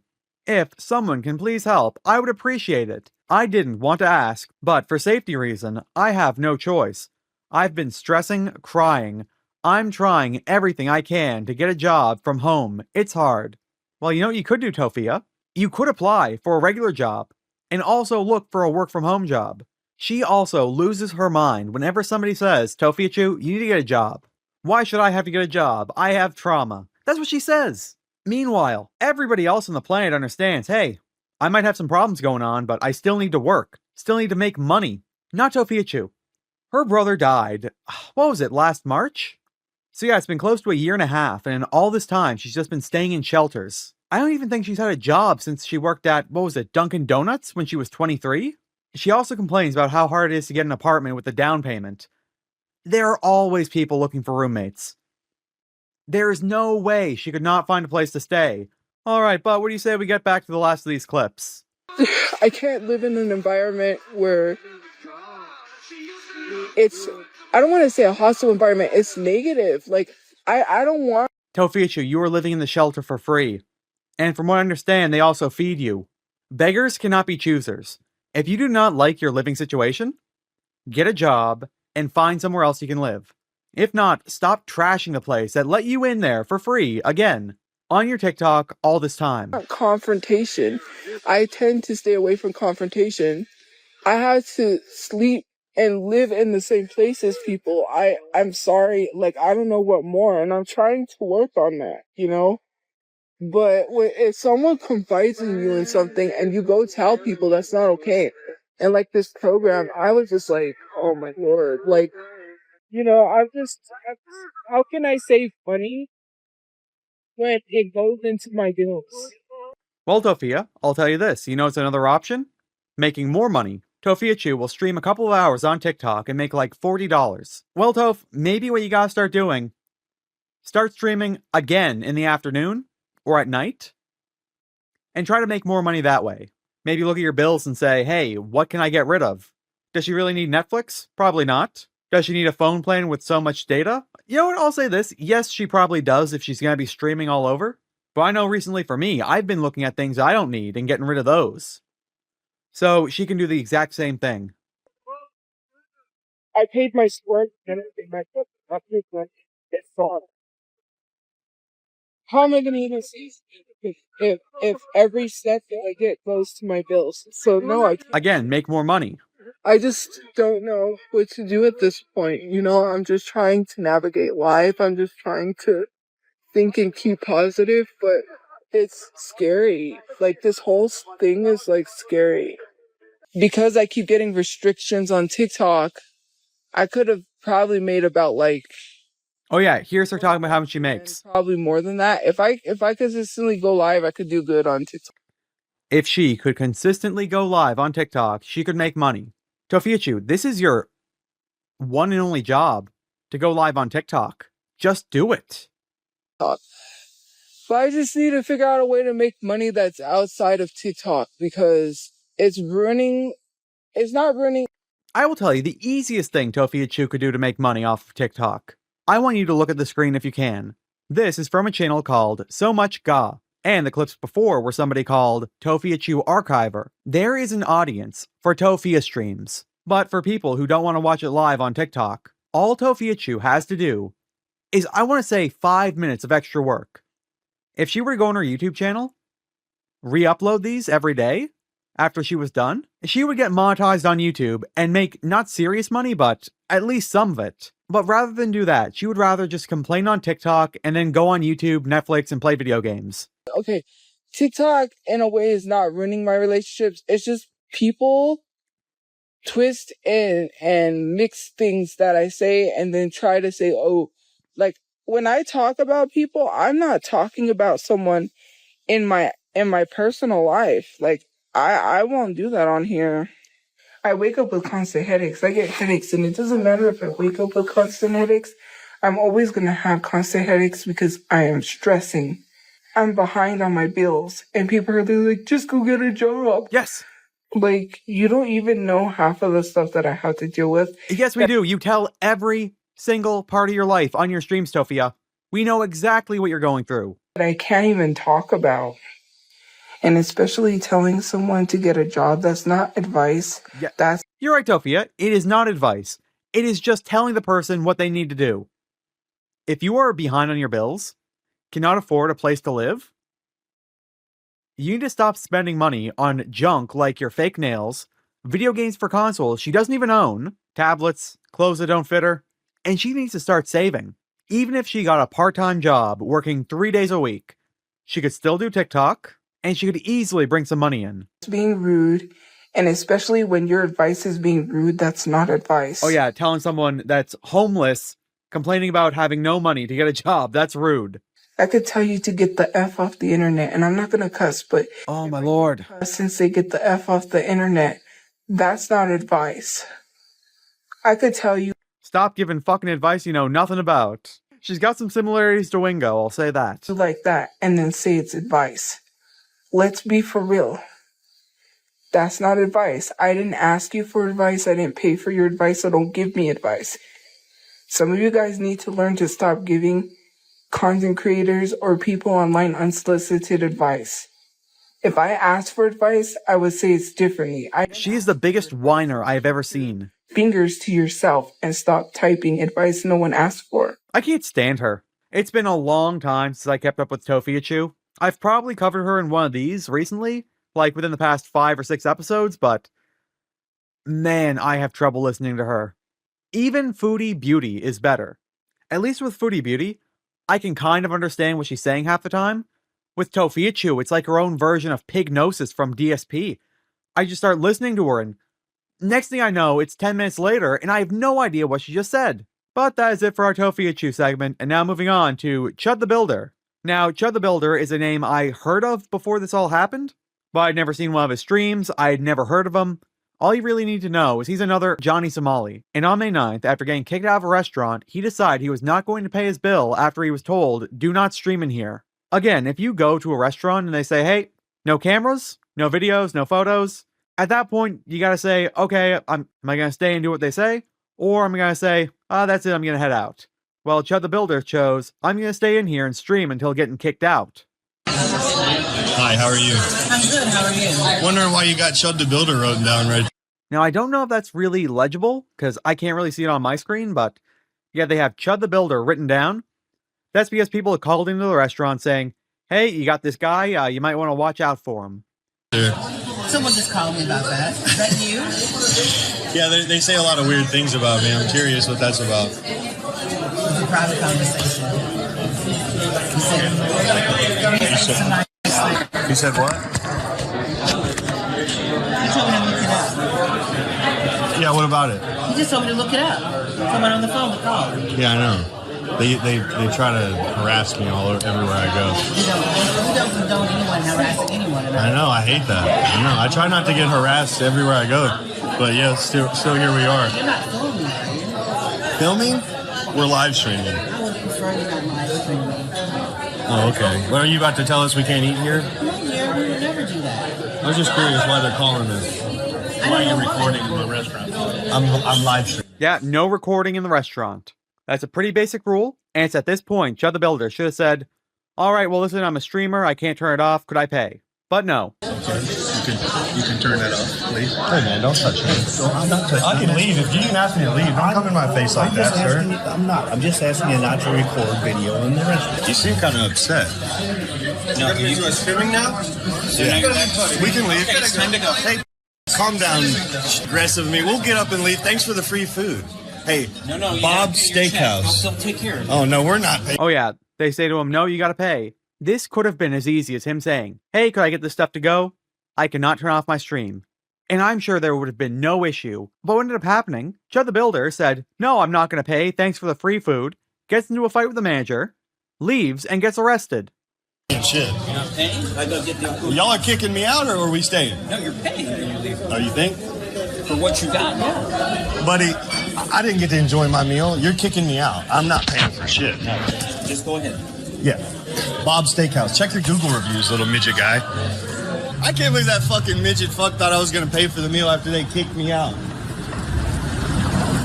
If someone can please help, I would appreciate it. I didn't want to ask, but for safety reason, I have no choice. I've been stressing, crying. I'm trying everything I can to get a job from home. It's hard. Well, you know what you could do, Tophia? You could apply for a regular job and also look for a work from home job. She also loses her mind whenever somebody says, Tophiachu, you need to get a job. Why should I have to get a job? I have trauma. That's what she says. Meanwhile, everybody else on the planet understands, hey, I might have some problems going on, but I still need to work. Still need to make money. Not Tophiachu. Her brother died, what was it, last March? So yeah, it's been close to a year and a half, and in all this time, she's just been staying in shelters. I don't even think she's had a job since she worked at, what was it, Dunkin' Donuts when she was 23? She also complains about how hard it is to get an apartment with the down payment. There are always people looking for roommates. There is no way she could not find a place to stay. Alright, but what do you say we get back to the last of these clips? I can't live in an environment where it's, I don't want to say a hostile environment, it's negative. Like, I don't want... Tophiachu, you are living in the shelter for free. And from what I understand, they also feed you. Beggars cannot be choosers. If you do not like your living situation, get a job and find somewhere else you can live. If not, stop trashing the place that let you in there for free, again, on your TikTok all this time. Confrontation. I tend to stay away from confrontation. I had to sleep and live in the same place as people. I'm sorry, like, I don't know what more, and I'm trying to work on that, you know? But if someone confides in you in something and you go tell people, that's not okay. And like this program, I was just like, oh my Lord, like, you know, how can I save money when it goes into my bills? Well, Tophia, I'll tell you this. You know it's another option? Making more money. Tophiachu will stream a couple of hours on TikTok and make like $40. Well, Toph, maybe what you gotta start doing, start streaming again in the afternoon or at night and try to make more money that way. Maybe look at your bills and say, hey, what can I get rid of? Does she really need Netflix? Probably not. Does she need a phone plan with so much data? You know what, I'll say this. Yes, she probably does if she's going to be streaming all over. But I know recently for me, I've been looking at things I don't need and getting rid of those. So she can do the exact same thing. I paid my rent and everything. My rent is gone. How am I going to even see if every cent that I get goes to my bills? So no, I can't. Again, make more money. I just don't know what to do at this point. You know, I'm just trying to navigate life. I'm just trying to think and keep positive, but it's scary. Like, this whole thing is like scary. Because I keep getting restrictions on TikTok, I could have probably made about like... Oh yeah, here's her talking about how much she makes. Probably more than that. If I consistently go live, I could do good on TikTok. If she could consistently go live on TikTok, she could make money. Tophiachu, this is your one and only job, to go live on TikTok. Just do it. But I just need to figure out a way to make money that's outside of TikTok, because it's not ruining. I will tell you the easiest thing Tophiachu could do to make money off of TikTok. I want you to look at the screen if you can. This is from a channel called So Much Ga, and the clips before were somebody called Tophiachu Archiver. There is an audience for Tophia streams, but for people who don't want to watch it live on TikTok, all Tophiachu has to do is, I want to say, 5 minutes of extra work. If she were to go on her YouTube channel, re-upload these every day after she was done, she would get monetized on YouTube and make not serious money, but at least some of it. But rather than do that, she would rather just complain on TikTok and then go on YouTube, Netflix, and play video games. Okay, TikTok in a way is not ruining my relationships. It's just people twist and mix things that I say and then try to say, oh, like, when I talk about people, I'm not talking about someone in my personal life. Like, I won't do that on here. I wake up with constant headaches. I get headaches, and it doesn't matter if I wake up with constant headaches. I'm always going to have constant headaches because I am stressing. I'm behind on my bills, and people are like, just go get a job. Yes. Like, you don't even know half of the stuff that I have to deal with. Yes, we do. You tell every single part of your life on your streams, Tophia. We know exactly what you're going through. That I can't even talk about. And especially telling someone to get a job, that's not advice. Yeah, you're right, Tophia. It is not advice. It is just telling the person what they need to do. If you are behind on your bills, cannot afford a place to live, you need to stop spending money on junk like your fake nails, video games for consoles she doesn't even own, tablets, clothes that don't fit her, and she needs to start saving. Even if she got a part-time job working 3 days a week, she could still do TikTok, and she could easily bring some money in. It's being rude, and especially when your advice is being rude, that's not advice. Oh yeah, telling someone that's homeless, complaining about having no money to get a job, that's rude. I could tell you to get the F off the internet, and I'm not going to cuss, but... Oh my lord. Since they get the F off the internet, that's not advice. I could tell you... Stop giving fucking advice you know nothing about. She's got some similarities to Wingo, I'll say that. Like that, and then say it's advice. Let's be for real. That's not advice. I didn't ask you for advice. I didn't pay for your advice, so don't give me advice. Some of you guys need to learn to stop giving content creators or people online unsolicited advice. If I asked for advice, I would say it's differently. She's the biggest whiner I've ever seen. Fingers to yourself and stop typing advice no one asked for. I can't stand her. It's been a long time since I kept up with Tophiachu. I've probably covered her in one of these recently, like within the past 5 or 6 episodes, but man, I have trouble listening to her. Even Foodie Beauty is better. At least with Foodie Beauty, I can kind of understand what she's saying half the time. With Tophiachu, it's like her own version of Pignosis from DSP. I just start listening to her, and next thing I know, it's 10 minutes later, and I have no idea what she just said. But that is it for our Tophiachu segment, and now moving on to Chud the Builder. Now, Chud the Builder is a name I heard of before this all happened, but I'd never seen one of his streams, I had never heard of him. All you really need to know is he's another Johnny Somali, and on May 9th, after getting kicked out of a restaurant, he decided he was not going to pay his bill after he was told, do not stream in here. Again, if you go to a restaurant and they say, hey, no cameras, no videos, no photos, at that point, you gotta say, okay, am I gonna stay and do what they say? Or am I gonna say, that's it, I'm gonna head out? Well, Chud the Builder chose, I'm gonna stay in here and stream until getting kicked out. Hi, how are you? I'm good, how are you? Wondering why you got Chud the Builder written down right. Now, I don't know if that's really legible, because I can't really see it on my screen, but yeah, they have Chud the Builder written down. That's because people have called into the restaurant saying, hey, you got this guy, you might want to watch out for him. Sure. Someone just called me about that. Is that you? Yeah, they say a lot of weird things about me. I'm curious what that's about. It's a private conversation. He said what? He told me to look it up. Yeah, what about it? He just told me to look it up. Someone on the phone to call. Yeah, I know. They try to harass me everywhere I go. You don't condone anyone harassing anyone. I know, I hate that. I know. I try not to get harassed everywhere I go. But yeah, still here we are. You're not filming, are you? Filming? We're live streaming. I would prefer you not live streaming. Oh, okay. What are you about to tell us we can't eat here? Yeah, we would never do that. I was just curious why they're calling us. Why are you recording in the restaurant? I'm live streaming. Yeah, no recording in the restaurant. That's a pretty basic rule, and it's at this point Chud the Builder should have said, alright, well listen, I'm a streamer, I can't turn it off, could I pay? But no. Okay, you can turn that off, please. Hey man, don't touch me. I'm not touching. I can leave. If you can ask me to leave, don't come in my face like that, sir. I'm not. I'm just asking you not to record video in the restaurant. You seem kind of upset. No, you guys filming now? Yeah. We can leave. Okay, it's time to go. Hey, calm down, aggressive of me. We'll get up and leave. Thanks for the free food. Hey, no, Bob's Steakhouse. I'll take care of it. Oh, no, we're not paying. Oh yeah, they say to him, no, you gotta pay. This could have been as easy as him saying, hey, could I get this stuff to go? I cannot turn off my stream. And I'm sure there would have been no issue. But what ended up happening, Chud the Builder said, no, I'm not gonna pay, thanks for the free food, gets into a fight with the manager, leaves, and gets arrested. Shit. You're not paying? I gotta get the food. Y'all are kicking me out, or are we staying? No, you're paying when you leave. Oh, you think? For what you got, yeah. Buddy, I didn't get to enjoy my meal. You're kicking me out. I'm not paying for shit. No, just go ahead. Yeah. Bob's Steakhouse. Check your Google reviews, little midget guy. I can't believe that fucking midget fuck thought I was gonna pay for the meal after they kicked me out.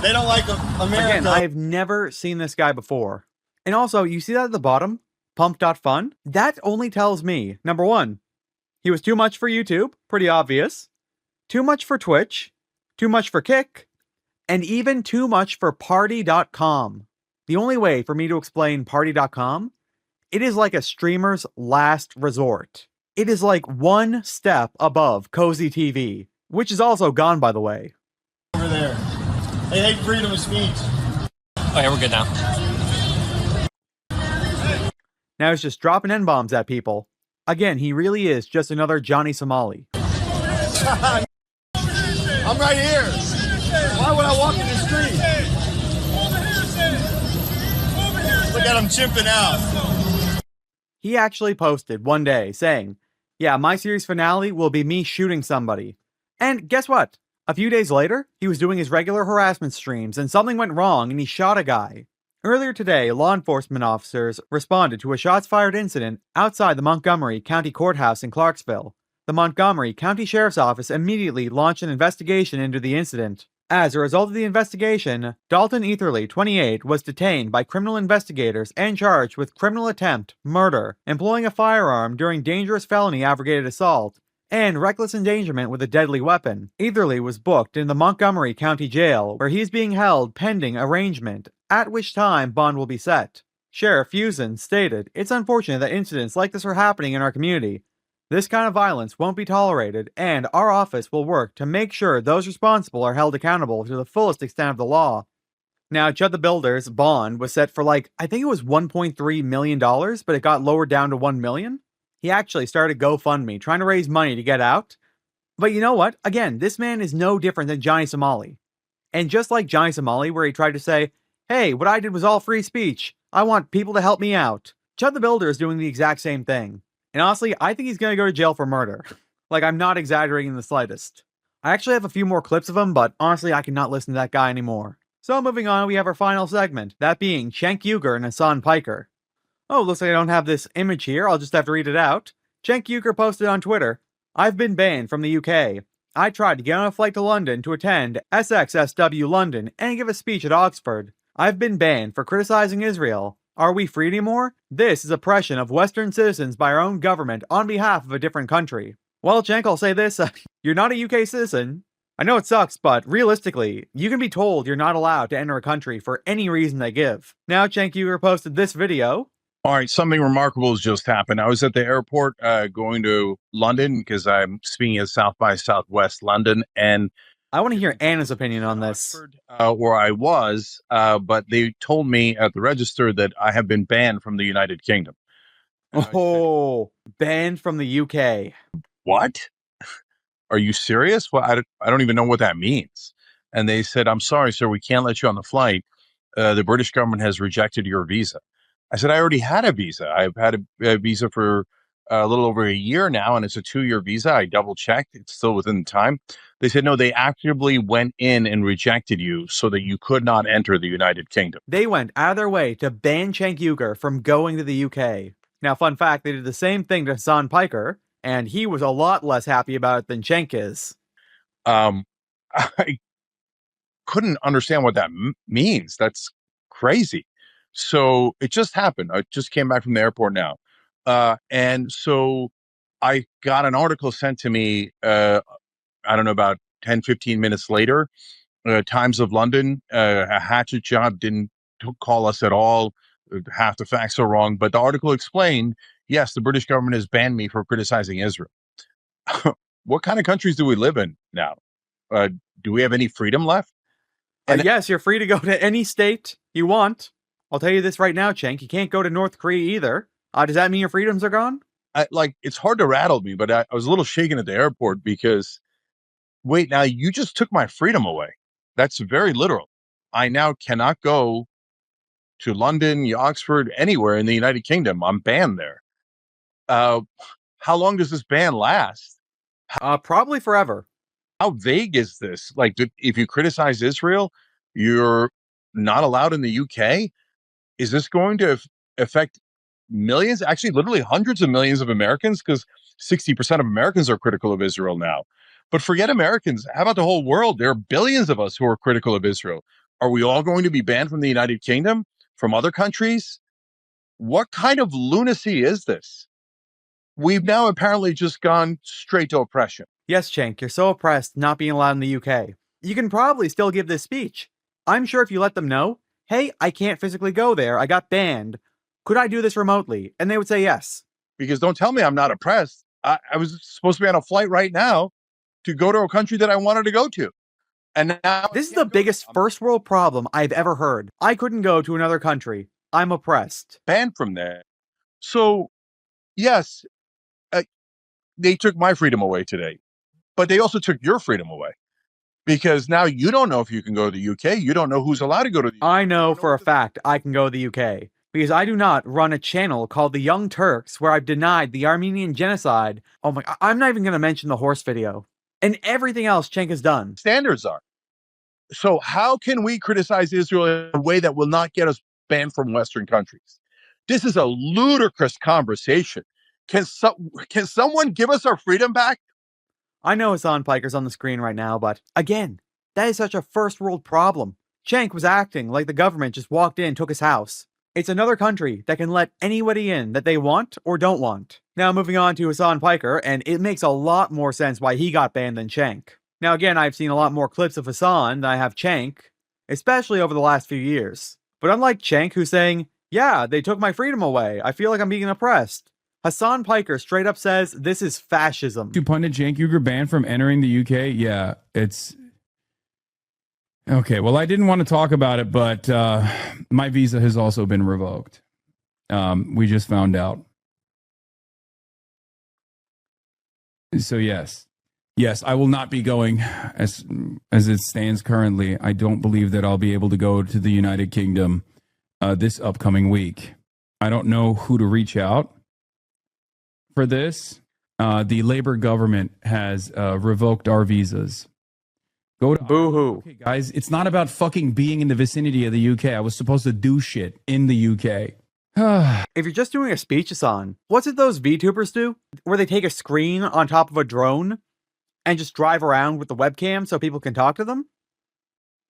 They don't like America. Again, I've never seen this guy before. And also, you see that at the bottom? Pump.fun? That only tells me, number one, he was too much for YouTube, pretty obvious. Too much for Twitch. Too much for Kick. And even too much for Party.com. The only way for me to explain Party.com, it is like a streamer's last resort. It is like one step above Cozy TV, which is also gone, by the way. Over there. They hate freedom of speech. Oh yeah, we're good now. Now he's just dropping N-bombs at people. Again, he really is just another Johnny Somali. I'm right here. Why would I walk in the street? Look at him chimping out. He actually posted one day saying, yeah, my series finale will be me shooting somebody. And guess what? A few days later, he was doing his regular harassment streams and something went wrong and he shot a guy. Earlier today, law enforcement officers responded to a shots-fired incident outside the Montgomery County Courthouse in Clarksville. The Montgomery County Sheriff's Office immediately launched an investigation into the incident. As a result of the investigation, Dalton Etherly, 28, was detained by criminal investigators and charged with criminal attempt, murder, employing a firearm during dangerous felony abrogated assault, and reckless endangerment with a deadly weapon. Etherly was booked in the Montgomery County Jail, where he is being held pending arraignment, at which time bond will be set. Sheriff Fusen stated, "It's unfortunate that incidents like this are happening in our community. This kind of violence won't be tolerated, and our office will work to make sure those responsible are held accountable to the fullest extent of the law." Now, Chud the Builder's bond was set for I think it was $1.3 million, but it got lowered down to $1 million. He actually started GoFundMe, trying to raise money to get out. But you know what? Again, this man is no different than Johnny Somali. And just like Johnny Somali, where he tried to say, hey, what I did was all free speech. I want people to help me out. Chud the Builder is doing the exact same thing. And honestly, I think he's going to go to jail for murder. I'm not exaggerating in the slightest. I actually have a few more clips of him, but honestly, I cannot listen to that guy anymore. So moving on, we have our final segment, that being Cenk and Hasan Piker. Oh, looks like I don't have this image here, I'll just have to read it out. Cenk posted on Twitter, I've been banned from the UK. I tried to get on a flight to London to attend SXSW London and give a speech at Oxford. I've been banned for criticizing Israel. Are we free anymore? This is oppression of Western citizens by our own government on behalf of a different country. Well, Cenk, I'll say this, you're not a UK citizen. I know it sucks, but realistically, you can be told you're not allowed to enter a country for any reason they give. Now, Cenk posted this video. All right, something remarkable has just happened. I was at the airport going to London because I'm speaking at South by Southwest London, and I want to hear Anna's opinion on this. Where I was, but they told me at the register that I have been banned from the United Kingdom. Banned from the UK. What? Are you serious? Well, I don't even know what that means. And they said, I'm sorry, sir, we can't let you on the flight. The British government has rejected your visa. I said, I already had a visa. I've had a visa for a little over a year now, and it's a 2-year visa. I double checked. It's still within the time. They said, no, they actively went in and rejected you so that you could not enter the United Kingdom. They went out of their way to ban Cenk from going to the UK. Now, fun fact, they did the same thing to Hasan Piker, and he was a lot less happy about it than Cenk is. I couldn't understand what that means. That's crazy. So it just happened. I just came back from the airport now. And so I got an article sent to me, I don't know, about 10, 15 minutes later. Times of London, a hatchet job didn't call us at all. Half the facts are wrong. But the article explained, yes, the British government has banned me for criticizing Israel. What kind of countries do we live in now? Do we have any freedom left? Yes, you're free to go to any state you want. I'll tell you this right now, Cenk. You can't go to North Korea either. Does that mean your freedoms are gone? It's hard to rattle me, but I was a little shaken at the airport because, wait, now you just took my freedom away. That's very literal. I now cannot go to London, Oxford, anywhere in the United Kingdom. I'm banned there. How long does this ban last? Probably forever. How vague is this? If you criticize Israel, you're not allowed in the UK? Is this going to affect millions, actually literally hundreds of millions of Americans, because 60% of Americans are critical of Israel now. But forget Americans. How about the whole world? There are billions of us who are critical of Israel. Are we all going to be banned from the United Kingdom, from other countries? What kind of lunacy is this? We've now apparently just gone straight to oppression. Yes, Cenk, you're so oppressed not being allowed in the UK. You can probably still give this speech. I'm sure if you let them know, hey, I can't physically go there, I got banned. Could I do this remotely? And they would say yes. Because don't tell me I'm not oppressed. I was supposed to be on a flight right now to go to a country that I wanted to go to. And now this is the biggest first world problem I've ever heard. I couldn't go to another country. I'm oppressed. Banned from there. So, yes, they took my freedom away today. But they also took your freedom away. Because now you don't know if you can go to the UK. You don't know who's allowed to go to the UK. I know for a fact I can go to the UK. Because I do not run a channel called The Young Turks where I've denied the Armenian genocide. Oh my, I'm not even going to mention the horse video. And everything else Cenk has done. Standards are. So how can we criticize Israel in a way that will not get us banned from Western countries? This is a ludicrous conversation. Can someone give us our freedom back? I know Hasan Piker's on the screen right now, but again, that is such a first world problem. Cenk was acting like the government just walked in and took his house. It's another country that can let anybody in that they want or don't want. Now moving on to Hasan Piker, and it makes a lot more sense why he got banned than Cenk. Now again, I've seen a lot more clips of Hasan than I have Cenk, especially over the last few years. But unlike Cenk, who's saying, yeah, they took my freedom away, I feel like I'm being oppressed, Hasan Piker straight up says this is fascism. To pundit Cenk Uygur banned from entering the UK? Yeah, it's... Okay, well, I didn't want to talk about it, but my visa has also been revoked. We just found out. So yes, I will not be going as it stands currently. I don't believe that I'll be able to go to the United Kingdom this upcoming week. I don't know who to reach out for this. The Labour government has revoked our visas. Go to Boo-hoo. Okay, guys, it's not about fucking being in the vicinity of the UK. I was supposed to do shit in the UK. If you're just doing a speech, Hasan, what's it those VTubers do? Where they take a screen on top of a drone and just drive around with the webcam so people can talk to them?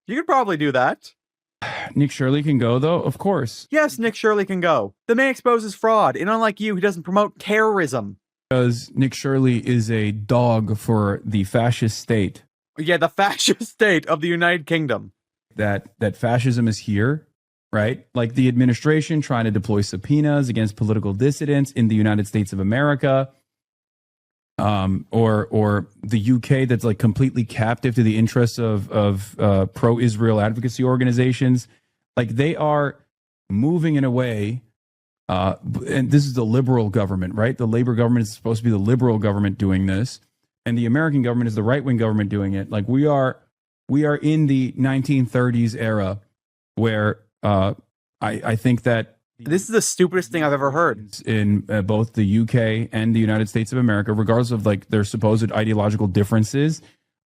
You could probably do that. Nick Shirley can go, though? Of course. Yes, Nick Shirley can go. The man exposes fraud, and unlike you, he doesn't promote terrorism. Because Nick Shirley is a dog for the fascist state. Yeah, the fascist state of the United Kingdom. That fascism is here, right? Like the administration trying to deploy subpoenas against political dissidents in the United States of America, or the UK that's like completely captive to the interests of pro-Israel advocacy organizations. Like they are moving in a way, and this is the liberal government, right? The Labour government is supposed to be the liberal government doing this. And the American government is the right-wing government doing it. Like we are in the 1930s era where I think that this is the stupidest thing I've ever heard in both the UK and the United States of America, regardless of like their supposed ideological differences,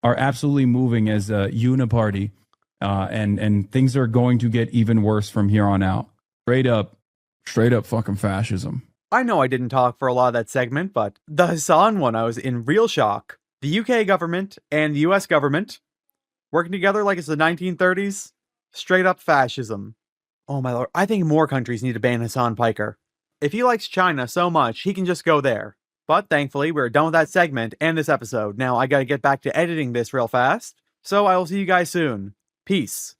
are absolutely moving as a uniparty, and things are going to get even worse from here on out. Straight up fucking fascism. I know I didn't talk for a lot of that segment, but the Hasan one, I was in real shock. The UK government and the US government working together like it's the 1930s. Straight up fascism. Oh my lord, I think more countries need to ban Hasan Piker. If he likes China so much, he can just go there. But thankfully, we're done with that segment and this episode. Now I gotta get back to editing this real fast. So I will see you guys soon. Peace.